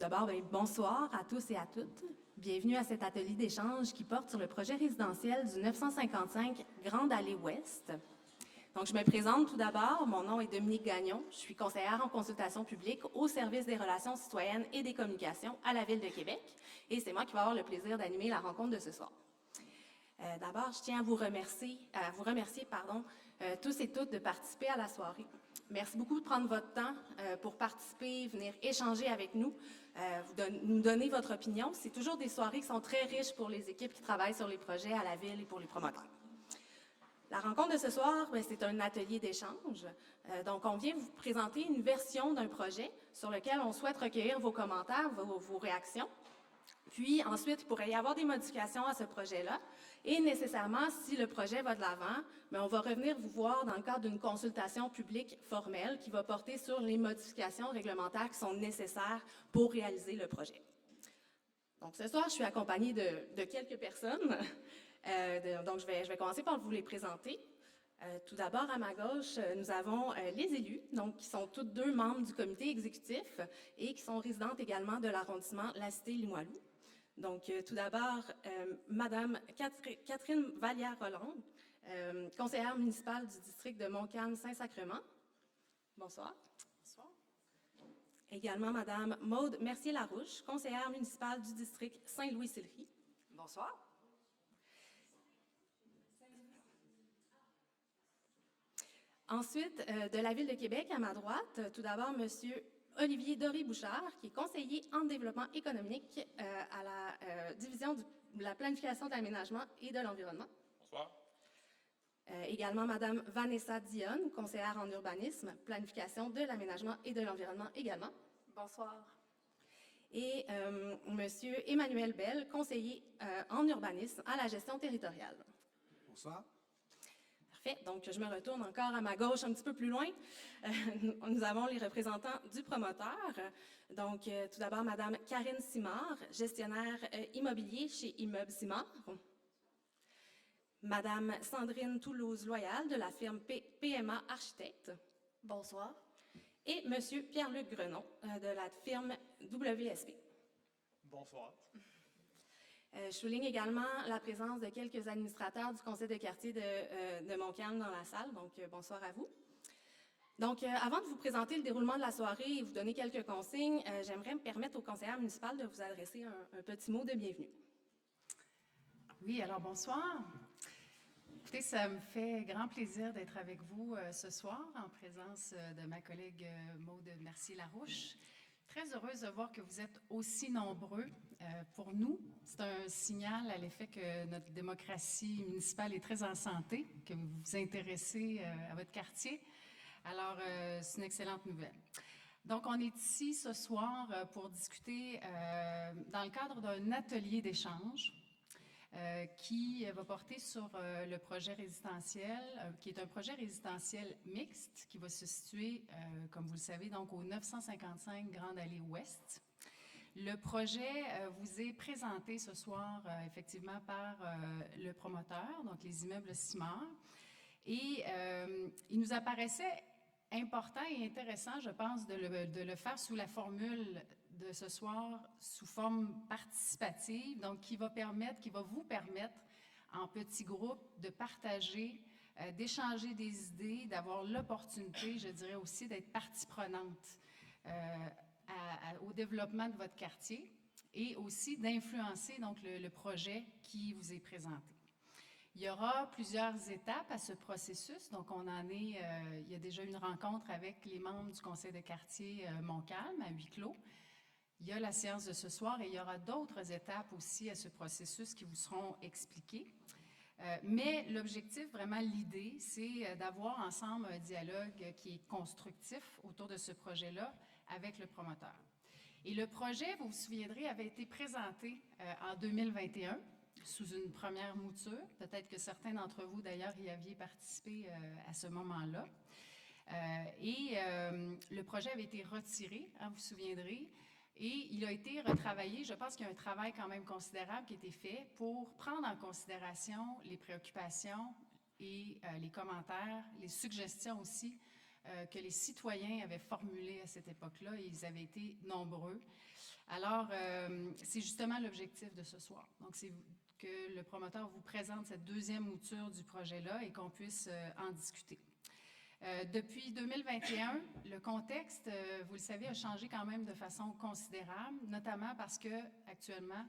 D'abord, bonsoir à tous et à toutes. Bienvenue à cet atelier d'échange qui porte sur le projet résidentiel du 955 Grande Allée Ouest. Donc, je me présente tout d'abord. Mon nom est Dominique Gagnon. Je suis conseillère en consultation publique au service des relations citoyennes et des communications à la Ville de Québec. Et c'est moi qui vais avoir le plaisir d'animer la rencontre de ce soir. D'abord, je tiens à vous remercier, tous et toutes de participer à la soirée. Merci beaucoup de prendre votre temps pour participer, venir échanger avec nous, nous donner votre opinion. C'est toujours des soirées qui sont très riches pour les équipes qui travaillent sur les projets à la Ville et pour les promoteurs. La rencontre de ce soir, c'est un atelier d'échange. Donc, on vient vous présenter une version d'un projet sur lequel on souhaite recueillir vos commentaires, vos réactions. Puis ensuite, il pourrait y avoir des modifications à ce projet-là. Et nécessairement, si le projet va de l'avant, on va revenir vous voir dans le cadre d'une consultation publique formelle qui va porter sur les modifications réglementaires qui sont nécessaires pour réaliser le projet. Donc ce soir, je suis accompagnée de quelques personnes. Donc je vais commencer par vous les présenter. Tout d'abord, à ma gauche, nous avons les élus, donc qui sont toutes deux membres du comité exécutif et qui sont résidentes également de l'arrondissement La Cité-Limoilou. Donc, tout d'abord, Madame Catherine Vallière-Rolland, conseillère municipale du district de Montcalm-Saint-Sacrement. Bonsoir. Bonsoir. Également, Madame Maude Mercier-Larouche, conseillère municipale du district Saint-Louis-Sillery. Bonsoir. Ensuite, de la Ville de Québec, à ma droite, tout d'abord, Monsieur Olivier Doré-Bouchard, qui est conseiller en développement économique à la division de la planification de l'aménagement et de l'environnement. Bonsoir. Également, Madame Vanessa Dionne, conseillère en urbanisme, planification de l'aménagement et de l'environnement également. Bonsoir. Et Monsieur Emmanuel Bell, conseiller en urbanisme à la gestion territoriale. Bonsoir. Parfait. Donc, je me retourne encore à ma gauche, un petit peu plus loin. Nous avons les représentants du promoteur. Donc, tout d'abord, Madame Karine Simard, gestionnaire immobilier chez Immeubles Simard. Madame Sandrine Toulouse-Loyal de la firme PMA Architectes. Bonsoir. Et Monsieur Pierre-Luc Grenon de la firme WSP. Bonsoir. Je souligne également la présence de quelques administrateurs du conseil de quartier de Montcalm dans la salle, donc bonsoir à vous. Donc, avant de vous présenter le déroulement de la soirée et vous donner quelques consignes, j'aimerais me permettre au conseiller municipal de vous adresser un petit mot de bienvenue. Oui, alors bonsoir. Écoutez, ça me fait grand plaisir d'être avec vous ce soir en présence de ma collègue Maude Mercier-Larouche. Très heureuse de voir que vous êtes aussi nombreux. Pour nous, c'est un signal à l'effet que notre démocratie municipale est très en santé, que vous vous intéressez à votre quartier. Alors, c'est une excellente nouvelle. Donc, on est ici ce soir pour discuter dans le cadre d'un atelier d'échange qui va porter sur le projet résidentiel, qui est un projet résidentiel mixte qui va se situer, comme vous le savez, donc au 955 Grande Allée Ouest. Le projet vous est présenté ce soir effectivement par le promoteur, donc les immeubles Simard. Et il nous apparaissait important et intéressant, je pense, de le faire sous la formule de ce soir, sous forme participative, donc qui va vous permettre, en petits groupes, de partager, d'échanger des idées, d'avoir l'opportunité, je dirais aussi, d'être partie prenante au développement de votre quartier et aussi d'influencer donc le projet qui vous est présenté. Il y aura plusieurs étapes à ce processus. Donc, il y a déjà une rencontre avec les membres du conseil de quartier Montcalm à huis clos. Il y a la séance de ce soir et il y aura d'autres étapes aussi à ce processus qui vous seront expliquées. Mais l'objectif, vraiment l'idée, c'est d'avoir ensemble un dialogue qui est constructif autour de ce projet-là avec le promoteur. Et le projet, vous vous souviendrez, avait été présenté en 2021 sous une première mouture. Peut-être que certains d'entre vous, d'ailleurs, y aviez participé à ce moment-là. Le projet avait été retiré, vous vous souviendrez, et il a été retravaillé. Je pense qu'il y a un travail quand même considérable qui a été fait pour prendre en considération les préoccupations et les commentaires, les suggestions aussi que les citoyens avaient formulées à cette époque-là et ils avaient été nombreux. Alors, c'est justement l'objectif de ce soir. Donc, c'est que le promoteur vous présente cette deuxième mouture du projet-là et qu'on puisse en discuter. Depuis 2021, le contexte, vous le savez, a changé quand même de façon considérable, notamment parce qu'actuellement,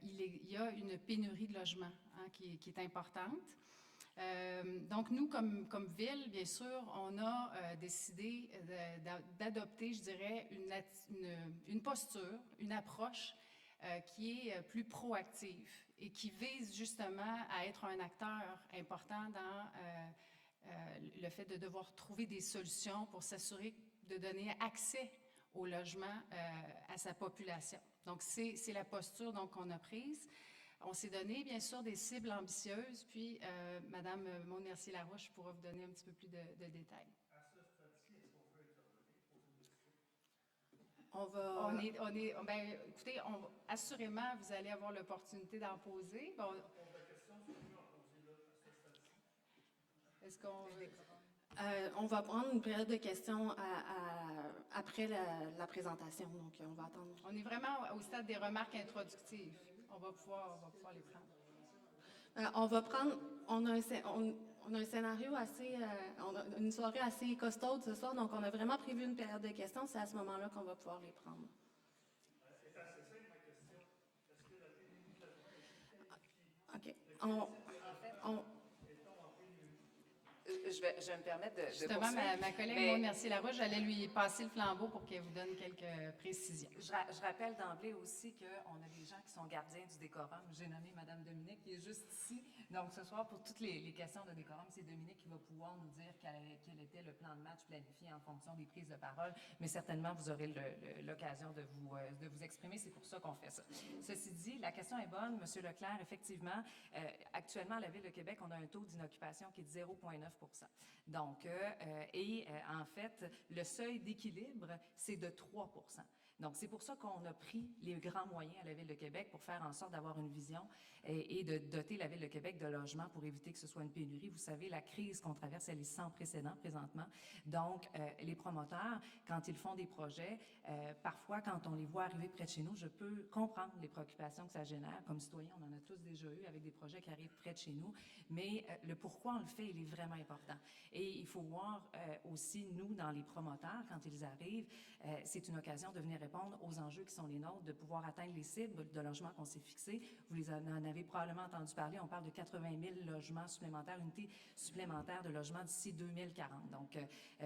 il y a une pénurie de logements qui est importante. Donc, nous, comme ville, bien sûr, on a décidé d'adopter, je dirais, une posture, une approche qui est plus proactive et qui vise justement à être un acteur important dans le fait de devoir trouver des solutions pour s'assurer de donner accès au logement à sa population. Donc, c'est la posture qu'on a prise. On s'est donné, bien sûr, des cibles ambitieuses, puis Mme Maude Mercier-Larouche pourra vous donner un petit peu plus de détails. À ce stade-ci, est-ce qu'on peut intervenir pour vous discuter? On va... Écoutez, assurément, vous allez avoir l'opportunité d'en poser. Bon, La question, c'est qu'on peut en poser là, à ce stade-ci. est-ce qu'on veut... on va prendre une période de questions après la présentation, donc on va attendre. On est vraiment au stade des remarques introductives. On va pouvoir les prendre. On va prendre, on a un scénario assez, on a une soirée assez costaude ce soir, donc on a vraiment prévu une période de questions. C'est à ce moment-là qu'on va pouvoir les prendre. C'est assez simple ma question. Est-ce que la pénurie de logements est identifiée? OK. Je vais me permettre de Justement, poursuivre. ma collègue Maude Mercier-Larouche, j'allais lui passer le flambeau pour qu'elle vous donne quelques précisions. Je rappelle d'emblée aussi qu'on a des gens qui sont gardiens du décorum. J'ai nommé Mme Dominique qui est juste ici. Donc, ce soir, pour toutes les questions de décorum, c'est Dominique qui va pouvoir nous dire quel était le plan de match planifié en fonction des prises de parole. Mais certainement, vous aurez l'occasion de vous exprimer. C'est pour ça qu'on fait ça. Ceci dit, la question est bonne. Monsieur Leclerc, effectivement, actuellement, à la Ville de Québec, on a un taux d'inoccupation qui est de 0,9 %. Donc, en fait, le seuil d'équilibre, c'est de 3 %. Donc, c'est pour ça qu'on a pris les grands moyens à la Ville de Québec pour faire en sorte d'avoir une vision et de doter la Ville de Québec de logements pour éviter que ce soit une pénurie. Vous savez, la crise qu'on traverse, elle est sans précédent présentement. Donc, les promoteurs, quand ils font des projets, parfois, quand on les voit arriver près de chez nous, je peux comprendre les préoccupations que ça génère. Comme citoyens, on en a tous déjà eu avec des projets qui arrivent près de chez nous. Mais le pourquoi on le fait, il est vraiment important. Et il faut voir aussi, nous, dans les promoteurs, quand ils arrivent, c'est une occasion de venir répondre aux enjeux qui sont les nôtres, de pouvoir atteindre les cibles de logements qu'on s'est fixés. Vous en avez probablement entendu parler. On parle de 80 000 logements supplémentaires, unités supplémentaires de logements d'ici 2040. Donc,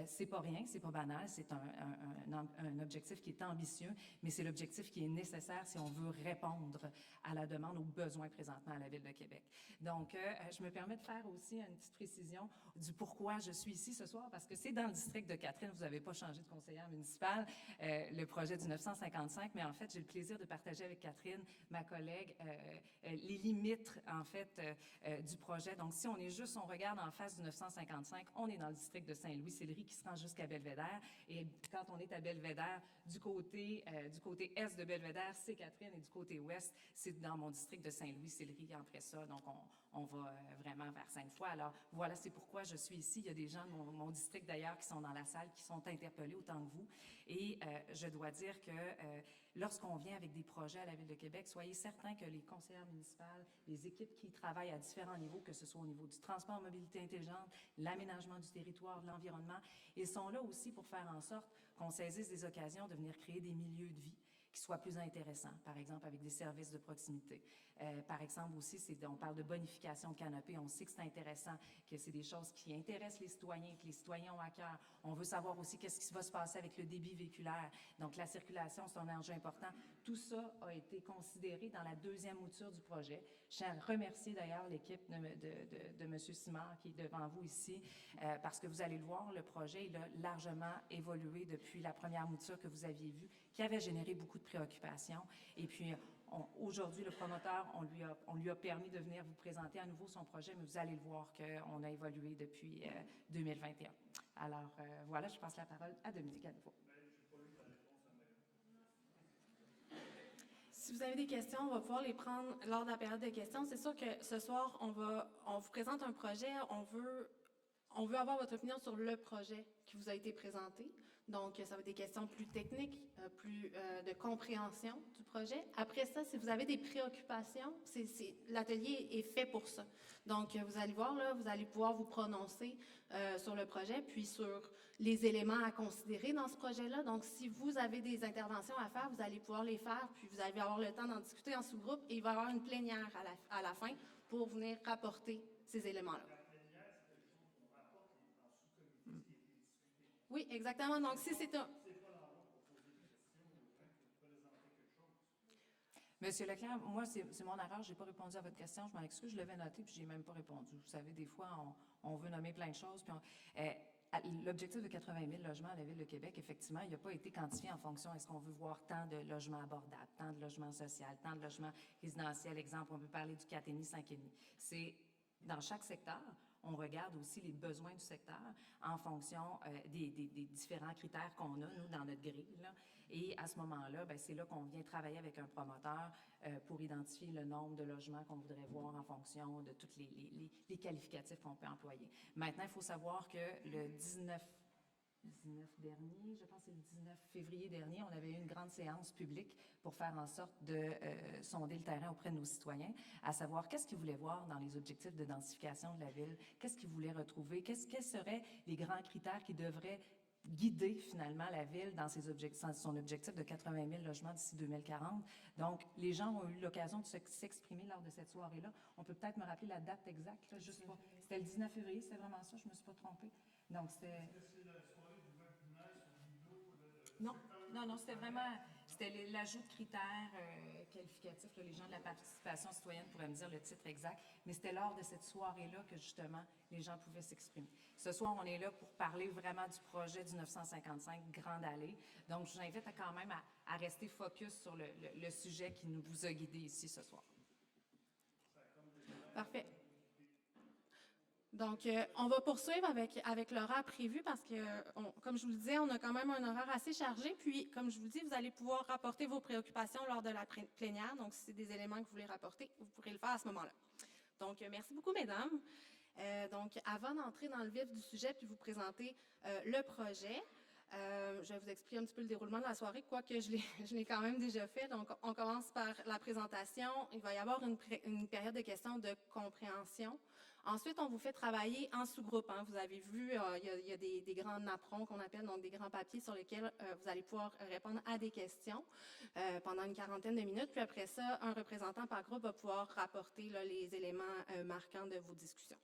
c'est pas rien, c'est pas banal, c'est un objectif qui est ambitieux, mais c'est l'objectif qui est nécessaire si on veut répondre à la demande, aux besoins présentement à la Ville de Québec. Donc, je me permets de faire aussi une petite précision du pourquoi je suis ici ce soir, parce que c'est dans le district de Catherine, vous n'avez pas changé de conseillère municipale, le projet du 955, mais en fait, j'ai le plaisir de partager avec Catherine, ma collègue, les limites, en fait, du projet. Donc, si on regarde en face du 955, on est dans le district de Saint-Louis-Sillery qui se rend jusqu'à Belvédère. Et quand on est à Belvédère, du côté est de Belvédère, c'est Catherine, et du côté ouest, c'est dans mon district de Saint-Louis-Sillery après ça. Donc, on va vraiment vers Sainte-Foy. Alors, voilà, c'est pourquoi je suis ici. Il y a des gens de mon district, d'ailleurs, qui sont dans la salle, qui sont interpellés autant que vous. Et je dois dire que lorsqu'on vient avec des projets à la Ville de Québec, soyez certains que les conseillères municipales, les équipes qui travaillent à différents niveaux, que ce soit au niveau du transport, mobilité intelligente, l'aménagement du territoire, de l'environnement, ils sont là aussi pour faire en sorte qu'on saisisse des occasions de venir créer des milieux de vie qui soient plus intéressants, par exemple avec des services de proximité. Par exemple aussi, on parle de bonification de canopée. On sait que c'est intéressant, que c'est des choses qui intéressent les citoyens, que les citoyens ont à cœur. On veut savoir aussi qu'est-ce qui va se passer avec le débit véhiculaire. Donc, la circulation, c'est un enjeu important. Tout ça a été considéré dans la deuxième mouture du projet. Je tiens à remercier d'ailleurs l'équipe de M. Simard qui est devant vous ici, parce que vous allez le voir, le projet, il a largement évolué depuis la première mouture que vous aviez vue, qui avait généré beaucoup de préoccupations. Et puis, aujourd'hui, le promoteur, on lui a permis de venir vous présenter à nouveau son projet, mais vous allez le voir qu'on a évolué depuis 2021. Alors, voilà, je passe la parole à Dominique à nouveau. Si vous avez des questions, on va pouvoir les prendre lors de la période de questions. C'est sûr que ce soir, on vous présente un projet, On veut avoir votre opinion sur le projet qui vous a été présenté. Donc, ça va être des questions plus techniques, plus de compréhension du projet. Après ça, si vous avez des préoccupations, l'atelier est fait pour ça. Donc, vous allez voir, là, vous allez pouvoir vous prononcer sur le projet, puis sur les éléments à considérer dans ce projet-là. Donc, si vous avez des interventions à faire, vous allez pouvoir les faire, puis vous allez avoir le temps d'en discuter en sous-groupe, et il va y avoir une plénière à la fin pour venir rapporter ces éléments-là. Oui, exactement. Donc, si c'est un... Monsieur Leclerc, moi, c'est mon erreur, je n'ai pas répondu à votre question, je m'en excuse, je l'avais noté, puis je n'ai même pas répondu. Vous savez, des fois, on veut nommer plein de choses, puis l'objectif de 80 000 logements à la Ville de Québec, effectivement, il n'a pas été quantifié en fonction, est-ce qu'on veut voir tant de logements abordables, tant de logements sociaux, tant de logements résidentiels. Exemple, on peut parler du 4,5, 5,5. C'est dans chaque secteur. On regarde aussi les besoins du secteur en fonction des différents critères qu'on a, nous, dans notre grille, là. Et à ce moment-là, bien, c'est là qu'on vient travailler avec un promoteur pour identifier le nombre de logements qu'on voudrait voir en fonction de tous les qualificatifs qu'on peut employer. Maintenant, il faut savoir que le 19 dernier, je pense que c'est le 19 février dernier, on avait eu une grande séance publique pour faire en sorte de sonder le terrain auprès de nos citoyens, à savoir qu'est-ce qu'ils voulaient voir dans les objectifs de densification de la ville, qu'est-ce qu'ils voulaient retrouver, quels seraient les grands critères qui devraient guider finalement la ville dans son objectif de 80 000 logements d'ici 2040. Donc, les gens ont eu l'occasion de s'exprimer lors de cette soirée-là. On peut peut-être me rappeler la date exacte, là, juste pas. C'était le 19 février, c'était vraiment ça, je ne me suis pas trompée. Donc, c'était... Non, c'était vraiment, c'était l'ajout de critères qualificatifs. Là, les gens de la participation citoyenne pourraient me dire le titre exact, mais c'était lors de cette soirée-là que, justement, les gens pouvaient s'exprimer. Ce soir, on est là pour parler vraiment du projet du 955 Grande Allée. Donc, je vous invite quand même à rester focus sur le sujet qui nous vous a guidé ici ce soir. Parfait. Donc, on va poursuivre avec l'horaire prévu parce que, comme je vous le disais, on a quand même un horaire assez chargé. Puis, comme je vous le dis, vous allez pouvoir rapporter vos préoccupations lors de la plénière. Donc, si c'est des éléments que vous voulez rapporter, vous pourrez le faire à ce moment-là. Donc, merci beaucoup, mesdames. Donc, avant d'entrer dans le vif du sujet puis vous présenter le projet, je vais vous expliquer un petit peu le déroulement de la soirée, quoique je l'ai quand même déjà fait. Donc, on commence par la présentation. Il va y avoir une période de questions de compréhension. Ensuite, on vous fait travailler en sous-groupe. Hein. Vous avez vu, il y a des grands napperons qu'on appelle, donc des grands papiers sur lesquels vous allez pouvoir répondre à des questions pendant une quarantaine de minutes. Puis après ça, un représentant par groupe va pouvoir rapporter là, les éléments marquants de vos discussions.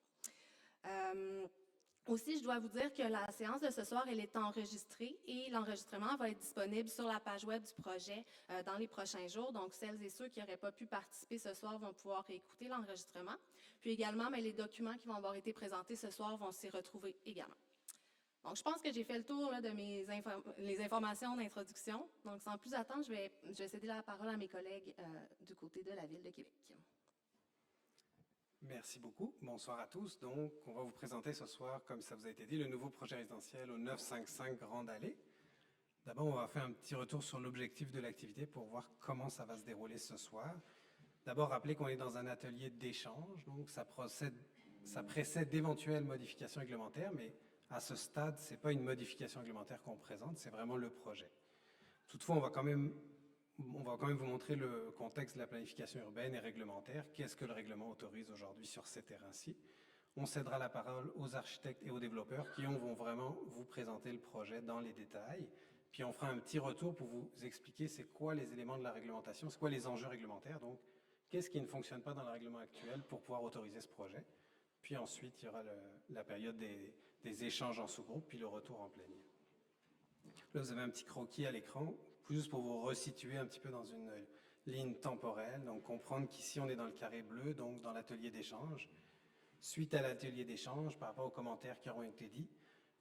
Aussi, je dois vous dire que la séance de ce soir, elle est enregistrée et l'enregistrement va être disponible sur la page web du projet dans les prochains jours. Donc, celles et ceux qui n'auraient pas pu participer ce soir vont pouvoir écouter l'enregistrement. Puis également, mais les documents qui vont avoir été présentés ce soir vont s'y retrouver également. Donc, je pense que j'ai fait le tour là, de les informations d'introduction. Donc, sans plus attendre, je vais céder la parole à mes collègues du côté de la Ville de Québec. Merci beaucoup. Bonsoir à tous. Donc, on va vous présenter ce soir, comme ça vous a été dit, le nouveau projet résidentiel au 955 Grande Allée. D'abord, on va faire un petit retour sur l'objectif de l'activité pour voir comment ça va se dérouler ce soir. D'abord, rappelez qu'on est dans un atelier d'échange, donc ça précède d'éventuelles modifications réglementaires, mais à ce stade, ce n'est pas une modification réglementaire qu'on présente, c'est vraiment le projet. Toutefois, on va quand même vous montrer le contexte de la planification urbaine et réglementaire. Qu'est-ce que le règlement autorise aujourd'hui sur ces terrains-ci? On cédera la parole aux architectes et aux développeurs qui vont vraiment vous présenter le projet dans les détails. Puis on fera un petit retour pour vous expliquer c'est quoi les éléments de la réglementation, c'est quoi les enjeux réglementaires. Donc, qu'est-ce qui ne fonctionne pas dans le règlement actuel pour pouvoir autoriser ce projet? Puis ensuite, il y aura la période des échanges en sous-groupe, puis le retour en plénière. Là, vous avez un petit croquis à l'écran, juste pour vous resituer un petit peu dans une ligne temporelle. Donc, comprendre qu'ici, on est dans le carré bleu, donc dans l'atelier d'échange. Suite à l'atelier d'échange, par rapport aux commentaires qui auront été dits,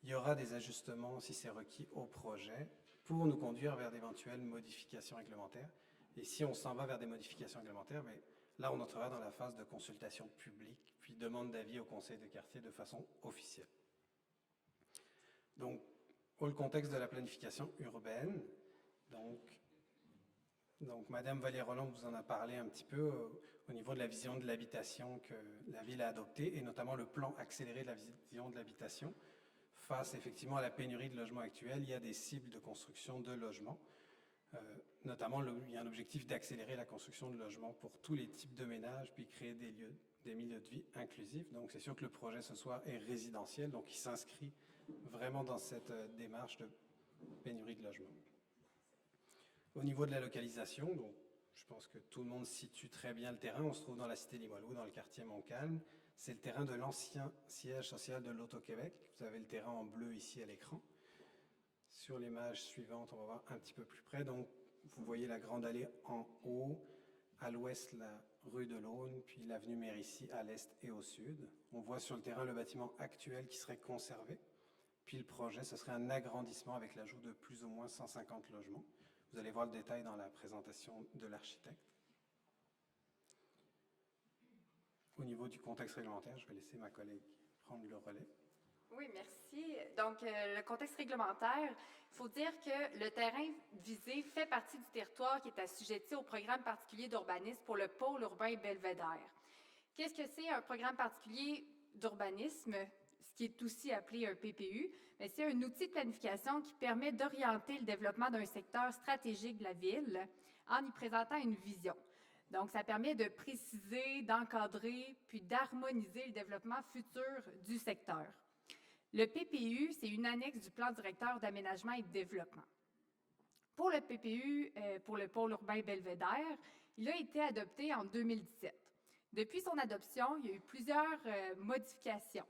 il y aura des ajustements, si c'est requis, au projet pour nous conduire vers d'éventuelles modifications réglementaires. Et si on s'en va vers des modifications réglementaires, mais là, on entrera dans la phase de consultation publique, puis demande d'avis au conseil de quartier de façon officielle. Donc, pour le contexte de la planification urbaine, donc, Donc, Madame Vallée-Roland vous en a parlé un petit peu au niveau de la vision de l'habitation que la ville a adoptée et notamment le plan accéléré de la vision de l'habitation. Face effectivement à la pénurie de logements actuelle, il y a des cibles de construction de logements. Notamment, il y a un objectif d'accélérer la construction de logements pour tous les types de ménages, puis créer des milieux de vie inclusifs. Donc, c'est sûr que le projet ce soir est résidentiel, donc il s'inscrit vraiment dans cette démarche de pénurie de logements. Au niveau de la localisation, donc, je pense que tout le monde situe très bien le terrain. On se trouve dans la cité Limoilou, dans le quartier Montcalm. C'est le terrain de l'ancien siège social de l'Auto-Québec. Vous avez le terrain en bleu ici à l'écran. Sur l'image suivante, on va voir un petit peu plus près. Donc, vous voyez la grande allée en haut, à l'ouest la rue de l'Aune, puis l'avenue Mérisy à l'est et au sud. On voit sur le terrain le bâtiment actuel qui serait conservé. Puis le projet, ce serait un agrandissement avec l'ajout de plus ou moins 150 logements. Vous allez voir le détail dans la présentation de l'architecte. Au niveau du contexte réglementaire, je vais laisser ma collègue prendre le relais. Oui, merci. Donc, le contexte réglementaire, il faut dire que le terrain visé fait partie du territoire qui est assujetti au programme particulier d'urbanisme pour le pôle urbain Belvédère. Qu'est-ce que c'est un programme particulier d'urbanisme, ce qui est aussi appelé un PPU? Mais c'est un outil de planification qui permet d'orienter le développement d'un secteur stratégique de la ville en y présentant une vision. Donc, ça permet de préciser, d'encadrer, puis d'harmoniser le développement futur du secteur. Le PPU, c'est une annexe du plan directeur d'aménagement et de développement. Pour le PPU, pour le pôle urbain Belvédère, il a été adopté en 2017. Depuis son adoption, il y a eu plusieurs modifications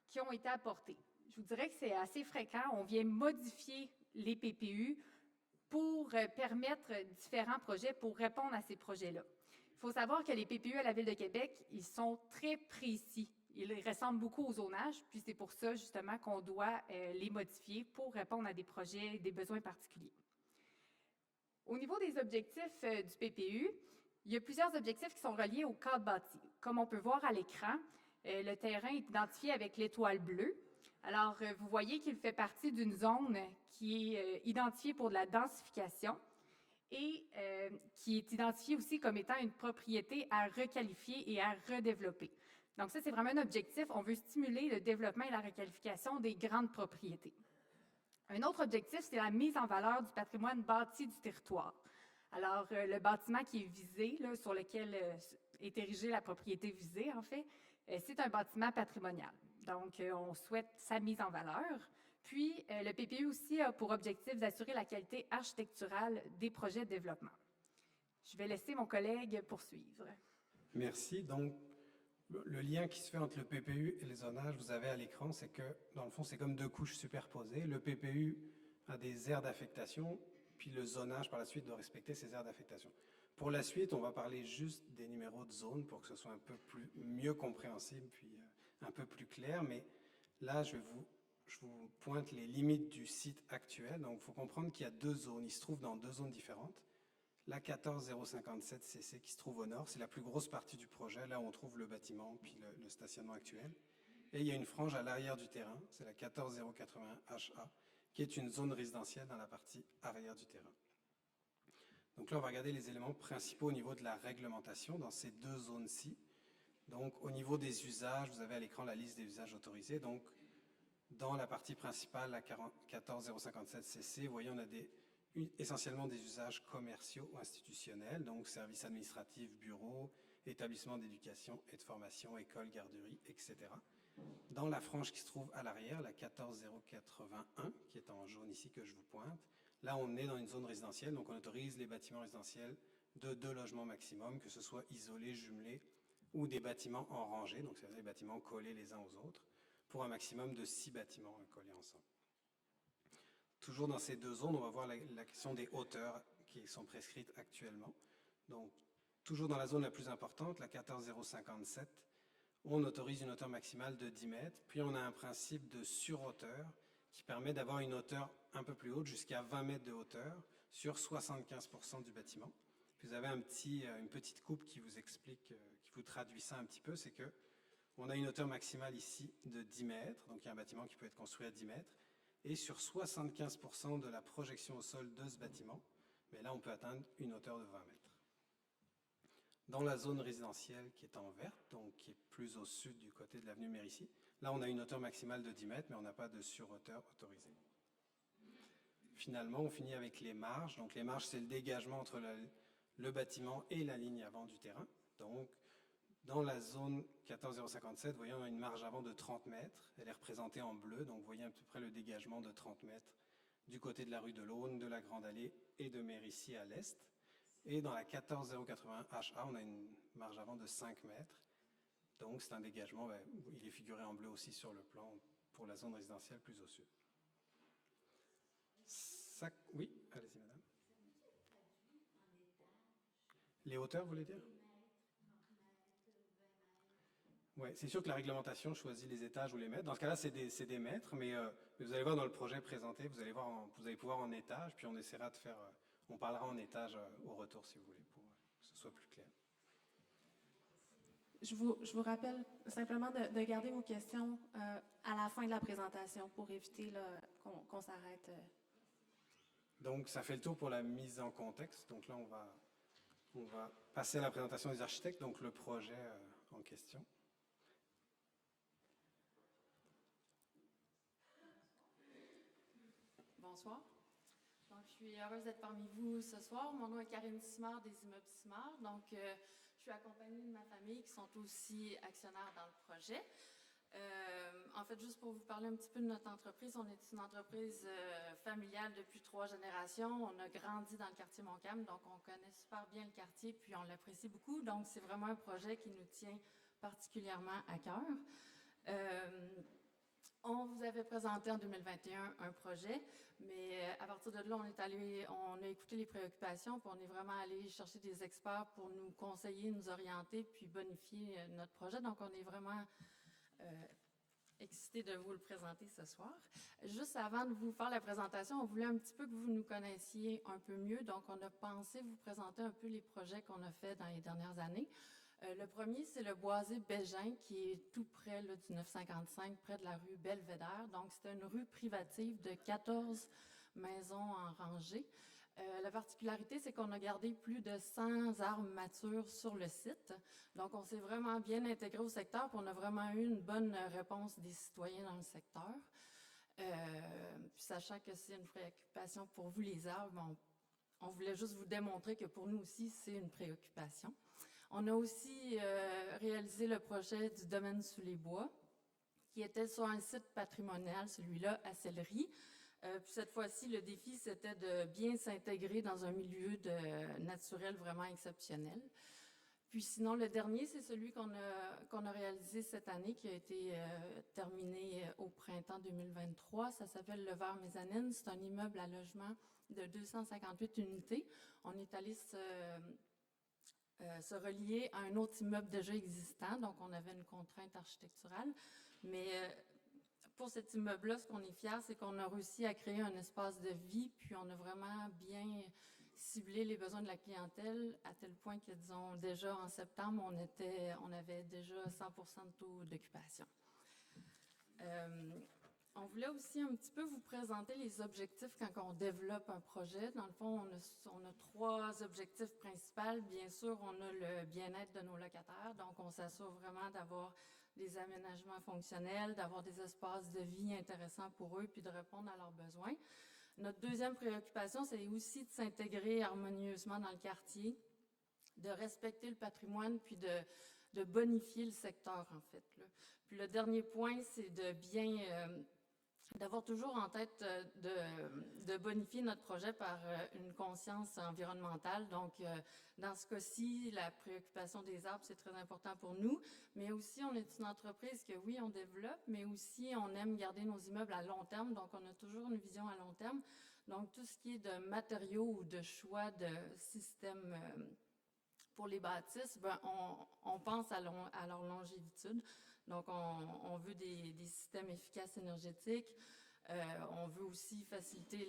qui ont été apportées. Je vous dirais que c'est assez fréquent. On vient modifier les PPU pour permettre différents projets, pour répondre à ces projets-là. Il faut savoir que les PPU à la Ville de Québec, ils sont très précis. Ils ressemblent beaucoup au zonage, puis c'est pour ça, justement, qu'on doit les modifier pour répondre à des projets, des besoins particuliers. Au niveau des objectifs du PPU, il y a plusieurs objectifs qui sont reliés au cadre bâti. Comme on peut voir à l'écran, le terrain est identifié avec l'étoile bleue. Alors, vous voyez qu'il fait partie d'une zone qui est identifiée pour de la densification et qui est identifiée aussi comme étant une propriété à requalifier et à redévelopper. Donc ça, c'est vraiment un objectif. On veut stimuler le développement et la requalification des grandes propriétés. Un autre objectif, c'est la mise en valeur du patrimoine bâti du territoire. Alors, le bâtiment qui est visé, là, sur lequel est érigée la propriété visée, en fait, c'est un bâtiment patrimonial. Donc, on souhaite sa mise en valeur. Puis, le PPU aussi a pour objectif d'assurer la qualité architecturale des projets de développement. Je vais laisser mon collègue poursuivre. Merci. Donc, le lien qui se fait entre le PPU et les zonages, vous avez à l'écran, c'est que, dans le fond, c'est comme deux couches superposées. Le PPU a des aires d'affectation, puis le zonage, par la suite, doit respecter ces aires d'affectation. Pour la suite, on va parler juste des numéros de zone pour que ce soit un peu mieux compréhensible, puis un peu plus clair. Mais là, je vous pointe les limites du site actuel. Donc, il faut comprendre qu'il y a deux zones. Il se trouve dans deux zones différentes. La 14057 CC qui se trouve au nord, c'est la plus grosse partie du projet. Là où on trouve le bâtiment puis le stationnement actuel. Et il y a une frange à l'arrière du terrain, c'est la 14080 HA, qui est une zone résidentielle dans la partie arrière du terrain. Donc là, on va regarder les éléments principaux au niveau de la réglementation dans ces deux zones-ci. Donc, au niveau des usages, vous avez à l'écran la liste des usages autorisés. Donc, dans la partie principale, la 14057 CC, vous voyez, on a essentiellement des usages commerciaux ou institutionnels, donc services administratifs, bureaux, établissements d'éducation et de formation, écoles, garderies, etc. Dans la frange qui se trouve à l'arrière, la 14081, qui est en jaune ici que je vous pointe, là on est dans une zone résidentielle, donc on autorise les bâtiments résidentiels de 2 logements maximum, que ce soit isolés, jumelés ou des bâtiments en rangée, donc c'est des bâtiments collés les uns aux autres, pour un maximum de 6 bâtiments collés ensemble. Toujours dans ces deux zones, on va voir la question des hauteurs qui sont prescrites actuellement. Donc, toujours dans la zone la plus importante, la 14057, on autorise une hauteur maximale de 10 mètres, puis on a un principe de surhauteur qui permet d'avoir une hauteur un peu plus haute, jusqu'à 20 mètres de hauteur, sur 75% du bâtiment. Puis vous avez une petite coupe qui vous explique, qui vous traduit ça un petit peu, c'est que on a une hauteur maximale ici de 10 mètres, donc il y a un bâtiment qui peut être construit à 10 mètres, et sur 75% de la projection au sol de ce bâtiment, mais là, on peut atteindre une hauteur de 20 mètres. Dans la zone résidentielle qui est en verte, donc qui est plus au sud du côté de l'avenue Mérissi, là, on a une hauteur maximale de 10 mètres, mais on n'a pas de surhauteur autorisée. Finalement, on finit avec les marges. Donc, les marges, c'est le dégagement entre le bâtiment et la ligne avant du terrain. Donc, dans la zone 14057, vous voyez, on a une marge avant de 30 mètres. Elle est représentée en bleu. Donc, vous voyez à peu près le dégagement de 30 mètres du côté de la rue de l'Aune, de la Grande Allée et de Mérissi à l'est. Et dans la 14080 HA, on a une marge avant de 5 mètres. Donc, c'est un dégagement, il est figuré en bleu aussi sur le plan pour la zone résidentielle plus au sud. Oui, allez-y, madame. Les hauteurs, vous voulez dire? Oui, c'est sûr que la réglementation choisit les étages ou les mètres. Dans ce cas-là, c'est des mètres, mais vous allez voir dans le projet présenté, vous allez pouvoir en étage, puis on essaiera de faire, on parlera en étage au retour, si vous voulez, pour que ce soit plus clair. Je vous rappelle simplement de garder vos questions à la fin de la présentation pour éviter qu'on s'arrête. Donc, ça fait le tour pour la mise en contexte. Donc là, on va passer à la présentation des architectes, donc le projet en question. Bonsoir. Donc, je suis heureuse d'être parmi vous ce soir. Mon nom est Karine Simard des immeubles Simard. Donc, je suis accompagnée de ma famille qui sont aussi actionnaires dans le projet. En fait, juste pour vous parler un petit peu de notre entreprise, on est une entreprise familiale depuis 3 générations. On a grandi dans le quartier Montcalm, donc on connaît super bien le quartier, puis on l'apprécie beaucoup. Donc, c'est vraiment un projet qui nous tient particulièrement à cœur. On vous avait présenté en 2021 un projet, mais à partir de là, on a écouté les préoccupations, puis on est vraiment allé chercher des experts pour nous conseiller, nous orienter, puis bonifier notre projet. Donc, on est vraiment excités de vous le présenter ce soir. Juste avant de vous faire la présentation, on voulait un petit peu que vous nous connaissiez un peu mieux. Donc, on a pensé vous présenter un peu les projets qu'on a faits dans les dernières années. Le premier, c'est le Boisé Bégin, qui est tout près là, du 955, près de la rue Belvédère. Donc, c'est une rue privative de 14 maisons en rangée. La particularité, c'est qu'on a gardé plus de 100 arbres matures sur le site. Donc, on s'est vraiment bien intégré au secteur, puis on a vraiment eu une bonne réponse des citoyens dans le secteur. Puis, sachant que c'est une préoccupation pour vous, les arbres, on voulait juste vous démontrer que pour nous aussi, c'est une préoccupation. On a aussi réalisé le projet du domaine sous les bois, qui était sur un site patrimonial, celui-là, à Sellerie. Puis cette fois-ci, le défi, c'était de bien s'intégrer dans un milieu naturel vraiment exceptionnel. Puis sinon, le dernier, c'est celui qu'on a réalisé cette année, qui a été terminé au printemps 2023. Ça s'appelle le Vert Mezzanine. C'est un immeuble à logement de 258 unités. On est allé se relier à un autre immeuble déjà existant, donc on avait une contrainte architecturale. Mais pour cet immeuble-là, ce qu'on est fiers, c'est qu'on a réussi à créer un espace de vie, puis on a vraiment bien ciblé les besoins de la clientèle, à tel point que, disons, déjà en septembre, on avait déjà 100% de taux d'occupation. On voulait aussi un petit peu vous présenter les objectifs quand on développe un projet. Dans le fond, on a 3 objectifs principaux. Bien sûr, on a le bien-être de nos locataires. Donc, on s'assure vraiment d'avoir des aménagements fonctionnels, d'avoir des espaces de vie intéressants pour eux, puis de répondre à leurs besoins. Notre deuxième préoccupation, c'est aussi de s'intégrer harmonieusement dans le quartier, de respecter le patrimoine, puis de bonifier le secteur, en fait, là. Puis le dernier point, c'est d'avoir toujours en tête de bonifier notre projet par une conscience environnementale. Donc, dans ce cas-ci, la préoccupation des arbres, c'est très important pour nous. Mais aussi, on est une entreprise que, oui, on développe, mais aussi, on aime garder nos immeubles à long terme. Donc, on a toujours une vision à long terme. Donc, tout ce qui est de matériaux ou de choix de système pour les bâtisses, on pense à leur longévitude. Donc, on veut des systèmes efficaces énergétiques. On veut aussi faciliter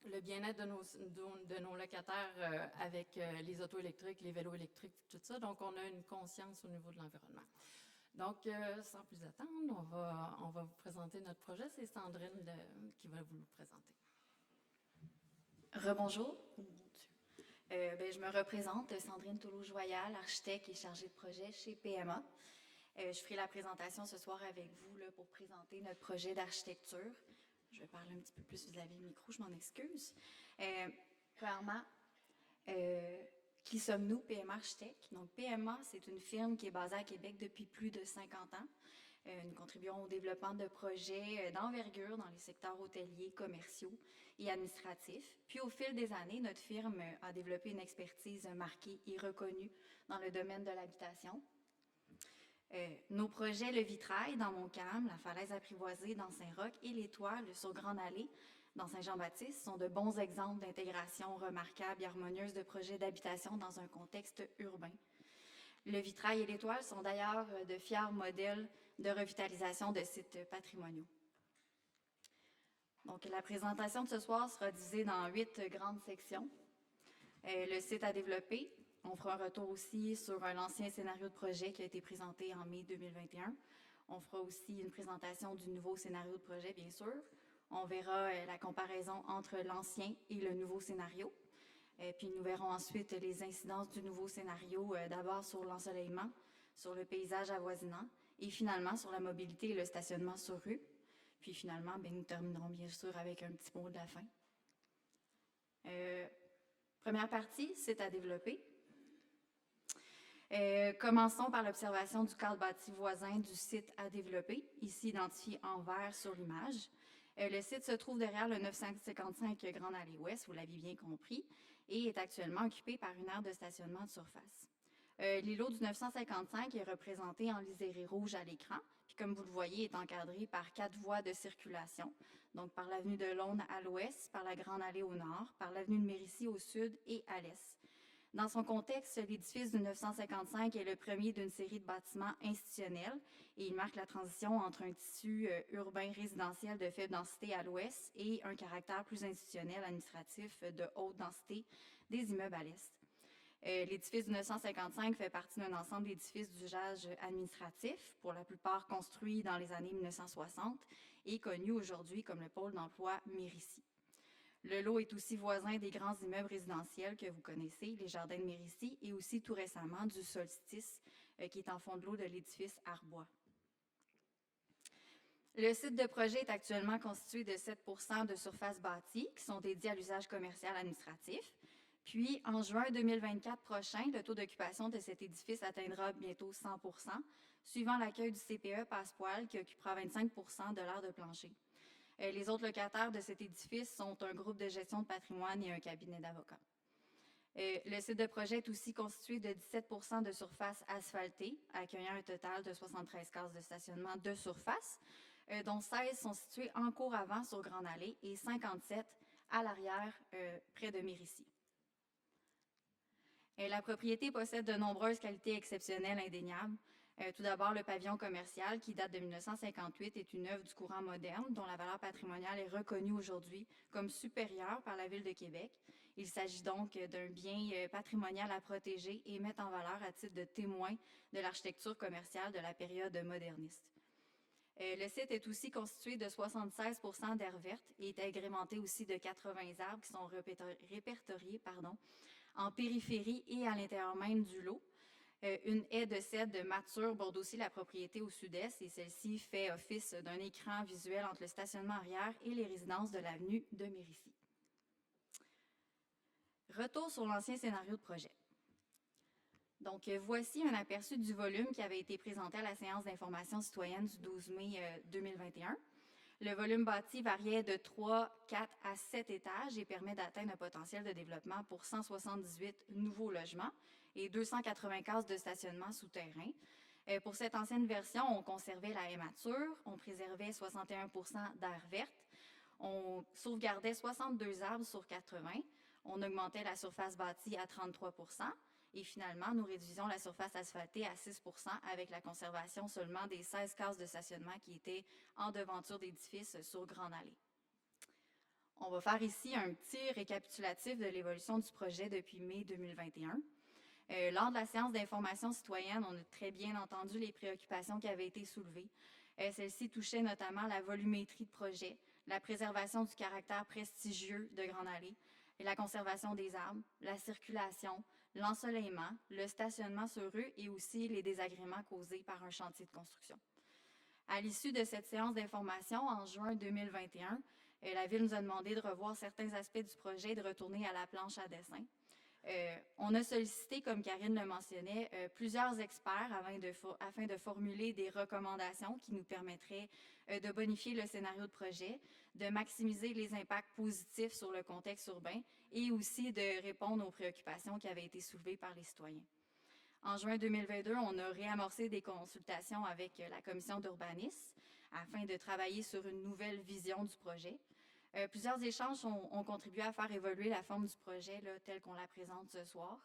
le bien-être de nos locataires avec les autos électriques, les vélos électriques, tout ça. Donc, on a une conscience au niveau de l'environnement. Donc, sans plus attendre, on va vous présenter notre projet. C'est Sandrine qui va vous le présenter. Rebonjour. Je me représente, Sandrine Toulouse-Joyal, architecte et chargée de projet chez PMA. Je ferai la présentation ce soir avec vous là, pour présenter notre projet d'architecture. Je vais parler un petit peu plus, vous avez le micro, je m'en excuse. Premièrement, qui sommes-nous, PMA Architecte? Donc, PMA, c'est une firme qui est basée à Québec depuis plus de 50 ans. Nous contribuons au développement de projets d'envergure dans les secteurs hôteliers, commerciaux et administratifs. Puis, au fil des années, notre firme a développé une expertise marquée et reconnue dans le domaine de l'habitation. Nos projets, le Vitrail dans Montcalm, la Falaise apprivoisée dans Saint-Roch et l'Étoile sur Grande Allée dans Saint-Jean-Baptiste sont de bons exemples d'intégration remarquable et harmonieuse de projets d'habitation dans un contexte urbain. Le Vitrail et l'Étoile sont d'ailleurs de fiers modèles de revitalisation de sites patrimoniaux. Donc, la présentation de ce soir sera divisée dans 8 grandes sections. Le site à développer, on fera un retour aussi sur l'ancien scénario de projet qui a été présenté en mai 2021. On fera aussi une présentation du nouveau scénario de projet, bien sûr. On verra la comparaison entre l'ancien et le nouveau scénario. Puis nous verrons ensuite les incidences du nouveau scénario, d'abord sur l'ensoleillement, sur le paysage avoisinant et finalement sur la mobilité et le stationnement sur rue. Puis finalement, nous terminerons bien sûr avec un petit mot de la fin. Première partie, site à développer. Commençons par l'observation du cadre bâti voisin du site à développer, ici identifié en vert sur l'image. Le site se trouve derrière le 955 Grande Allée Ouest, vous l'avez bien compris, et est actuellement occupé par une aire de stationnement de surface. L'îlot du 955 est représenté en liseré rouge à l'écran, puis comme vous le voyez, est encadré par 4 voies de circulation, donc par l'avenue de l'Aune à l'ouest, par la Grande Allée au nord, par l'avenue de Mérisy au sud et à l'est. Dans son contexte, l'édifice du 955 est le premier d'une série de bâtiments institutionnels et il marque la transition entre un tissu urbain résidentiel de faible densité à l'ouest et un caractère plus institutionnel administratif de haute densité des immeubles à l'est. L'édifice du 955 fait partie d'un ensemble d'édifices d'usage administratif, pour la plupart construits dans les années 1960 et connus aujourd'hui comme le pôle d'emploi Mérisy. Le lot est aussi voisin des grands immeubles résidentiels que vous connaissez, les Jardins de Mérisy, et aussi tout récemment du Solstice, qui est en fond de l'eau de l'édifice Arbois. Le site de projet est actuellement constitué de 7 % de surfaces bâties qui sont dédiées à l'usage commercial administratif. Puis, en juin 2024 prochain, le taux d'occupation de cet édifice atteindra bientôt 100 %, suivant l'accueil du CPE Passepoil qui occupera 25 % de l'aire de plancher. Les autres locataires de cet édifice sont un groupe de gestion de patrimoine et un cabinet d'avocats. Le site de projet est aussi constitué de 17 % de surface asphaltée, accueillant un total de 73 cases de stationnement de surface, dont 16 sont situées en cours avant sur Grande Allée et 57 à l'arrière près de Mérisy. La propriété possède de nombreuses qualités exceptionnelles indéniables. Tout d'abord, le pavillon commercial, qui date de 1958, est une œuvre du courant moderne dont la valeur patrimoniale est reconnue aujourd'hui comme supérieure par la Ville de Québec. Il s'agit donc d'un bien patrimonial à protéger et mettre en valeur à titre de témoin de l'architecture commerciale de la période moderniste. Le site est aussi constitué de 76 % d'aires vertes et est agrémenté aussi de 80 arbres qui sont répertoriés en périphérie et à l'intérieur même du lot. Une haie de cèdre de mature borde aussi la propriété au sud-est et celle-ci fait office d'un écran visuel entre le stationnement arrière et les résidences de l'avenue de Mérisy. Retour sur l'ancien scénario de projet. Donc, voici un aperçu du volume qui avait été présenté à la séance d'information citoyenne du 12 mai 2021. Le volume bâti variait de 3, 4 à 7 étages et permet d'atteindre un potentiel de développement pour 178 nouveaux logements et 280 cases de stationnement souterrain. Pour cette ancienne version, on conservait la haie mature, on préservait 61 % d'aires vertes, on sauvegardait 62 arbres sur 80, on augmentait la surface bâtie à 33 % et finalement, nous réduisions la surface asphaltée à 6 % avec la conservation seulement des 16 cases de stationnement qui étaient en devanture d'édifices sur Grande Allée. On va faire ici un petit récapitulatif de l'évolution du projet depuis mai 2021. Lors de la séance d'information citoyenne, on a très bien entendu les préoccupations qui avaient été soulevées. Celles-ci touchaient notamment la volumétrie de projet, la préservation du caractère prestigieux de Grande Allée, et la conservation des arbres, la circulation, l'ensoleillement, le stationnement sur eux et aussi les désagréments causés par un chantier de construction. À l'issue de cette séance d'information, en juin 2021, la Ville nous a demandé de revoir certains aspects du projet et de retourner à la planche à dessin. On a sollicité, comme Karine le mentionnait, plusieurs experts afin de formuler des recommandations qui nous permettraient de bonifier le scénario de projet, de maximiser les impacts positifs sur le contexte urbain et aussi de répondre aux préoccupations qui avaient été soulevées par les citoyens. En juin 2022, on a réamorcé des consultations avec la commission d'urbanisme afin de travailler sur une nouvelle vision du projet. Plusieurs échanges ont contribué à faire évoluer la forme du projet là, telle qu'on la présente ce soir.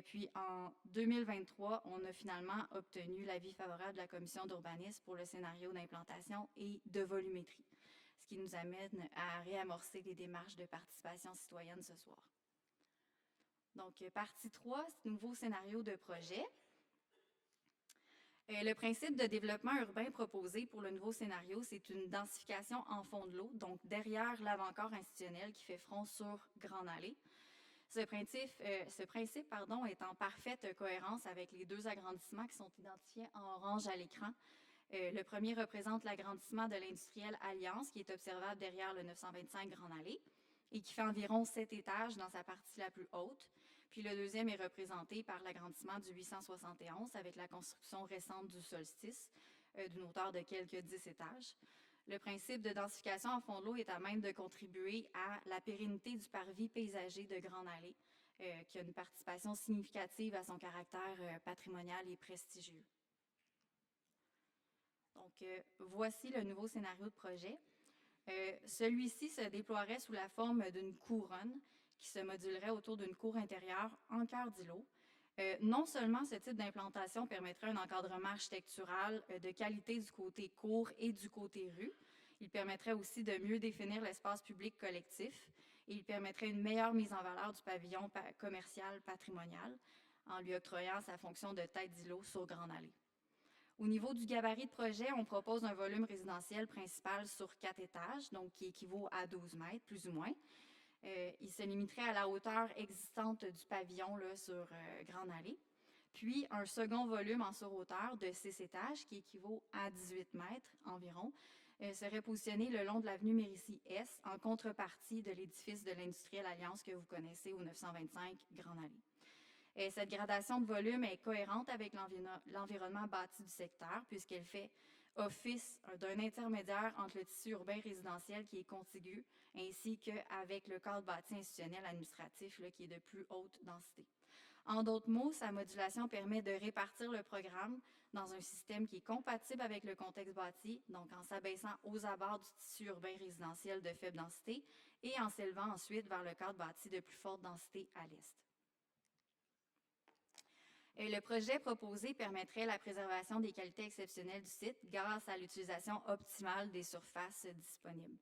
Puis en 2023, on a finalement obtenu l'avis favorable de la commission d'urbanisme pour le scénario d'implantation et de volumétrie, ce qui nous amène à réamorcer les démarches de participation citoyenne ce soir. Donc, partie 3, nouveau scénario de projet. Le principe de développement urbain proposé pour le nouveau scénario, c'est une densification en fond de l'eau, donc derrière l'avant-corps institutionnel qui fait front sur Grande Allée. Ce principe est en parfaite cohérence avec les deux agrandissements qui sont identifiés en orange à l'écran. Le premier représente l'agrandissement de l'industriel Alliance qui est observable derrière le 925 Grande Allée et qui fait environ 7 étages dans sa partie la plus haute. Puis le deuxième est représenté par l'agrandissement du 871 avec la construction récente du Solstice d'une hauteur de quelques 10 étages. Le principe de densification en fond de l'eau est à même de contribuer à la pérennité du parvis paysager de Grande Allée, qui a une participation significative à son caractère patrimonial et prestigieux. Donc, voici le nouveau scénario de projet. Celui-ci se déploierait sous la forme d'une couronne qui se modulerait autour d'une cour intérieure en cœur d'îlot. Non seulement ce type d'implantation permettrait un encadrement architectural de qualité du côté cour et du côté rue, il permettrait aussi de mieux définir l'espace public collectif et il permettrait une meilleure mise en valeur du pavillon commercial patrimonial en lui octroyant sa fonction de tête d'îlot sur Grande Allée. Au niveau du gabarit de projet, on propose un volume résidentiel principal sur 4 étages, donc qui équivaut à 12 mètres, plus ou moins. Il se limiterait à la hauteur existante du pavillon là, sur Grande Allée. Puis, un second volume en surhauteur de 6 étages, qui équivaut à 18 mètres environ, serait positionné le long de l'avenue Mérisy-Est, en contrepartie de l'édifice de l'Industrielle Alliance que vous connaissez au 925 Grande Allée. Cette gradation de volume est cohérente avec l'environnement bâti du secteur, puisqu'elle fait office d'un intermédiaire entre le tissu urbain résidentiel qui est contigu, ainsi qu'avec le cadre bâti institutionnel administratif là, qui est de plus haute densité. En d'autres mots, sa modulation permet de répartir le programme dans un système qui est compatible avec le contexte bâti, donc en s'abaissant aux abords du tissu urbain résidentiel de faible densité et en s'élevant ensuite vers le cadre bâti de plus forte densité à l'est. Le projet proposé permettrait la préservation des qualités exceptionnelles du site grâce à l'utilisation optimale des surfaces disponibles.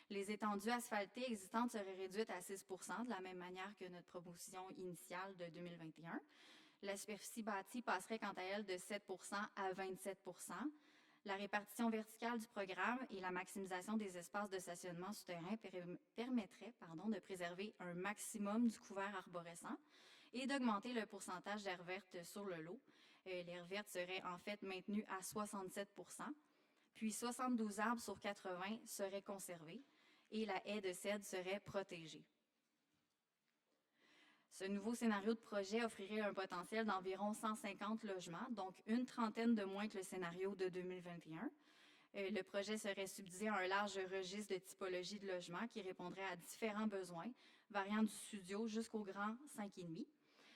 Les étendues asphaltées existantes seraient réduites à 6 % de la même manière que notre proposition initiale de 2021. La superficie bâtie passerait quant à elle de 7 % à 27 %. La répartition verticale du programme et la maximisation des espaces de stationnement souterrain permettraient de préserver un maximum du couvert arborescent et d'augmenter le pourcentage d'air verte sur le lot. L'air verte serait en fait maintenu à 67 %, puis 72 arbres sur 80 seraient conservés et la haie de cèdre serait protégée. Ce nouveau scénario de projet offrirait un potentiel d'environ 150 logements, donc une trentaine de moins que le scénario de 2021. Le projet serait subdivisé en un large registre de typologie de logements qui répondrait à différents besoins, variant du studio jusqu'au grand 5,5.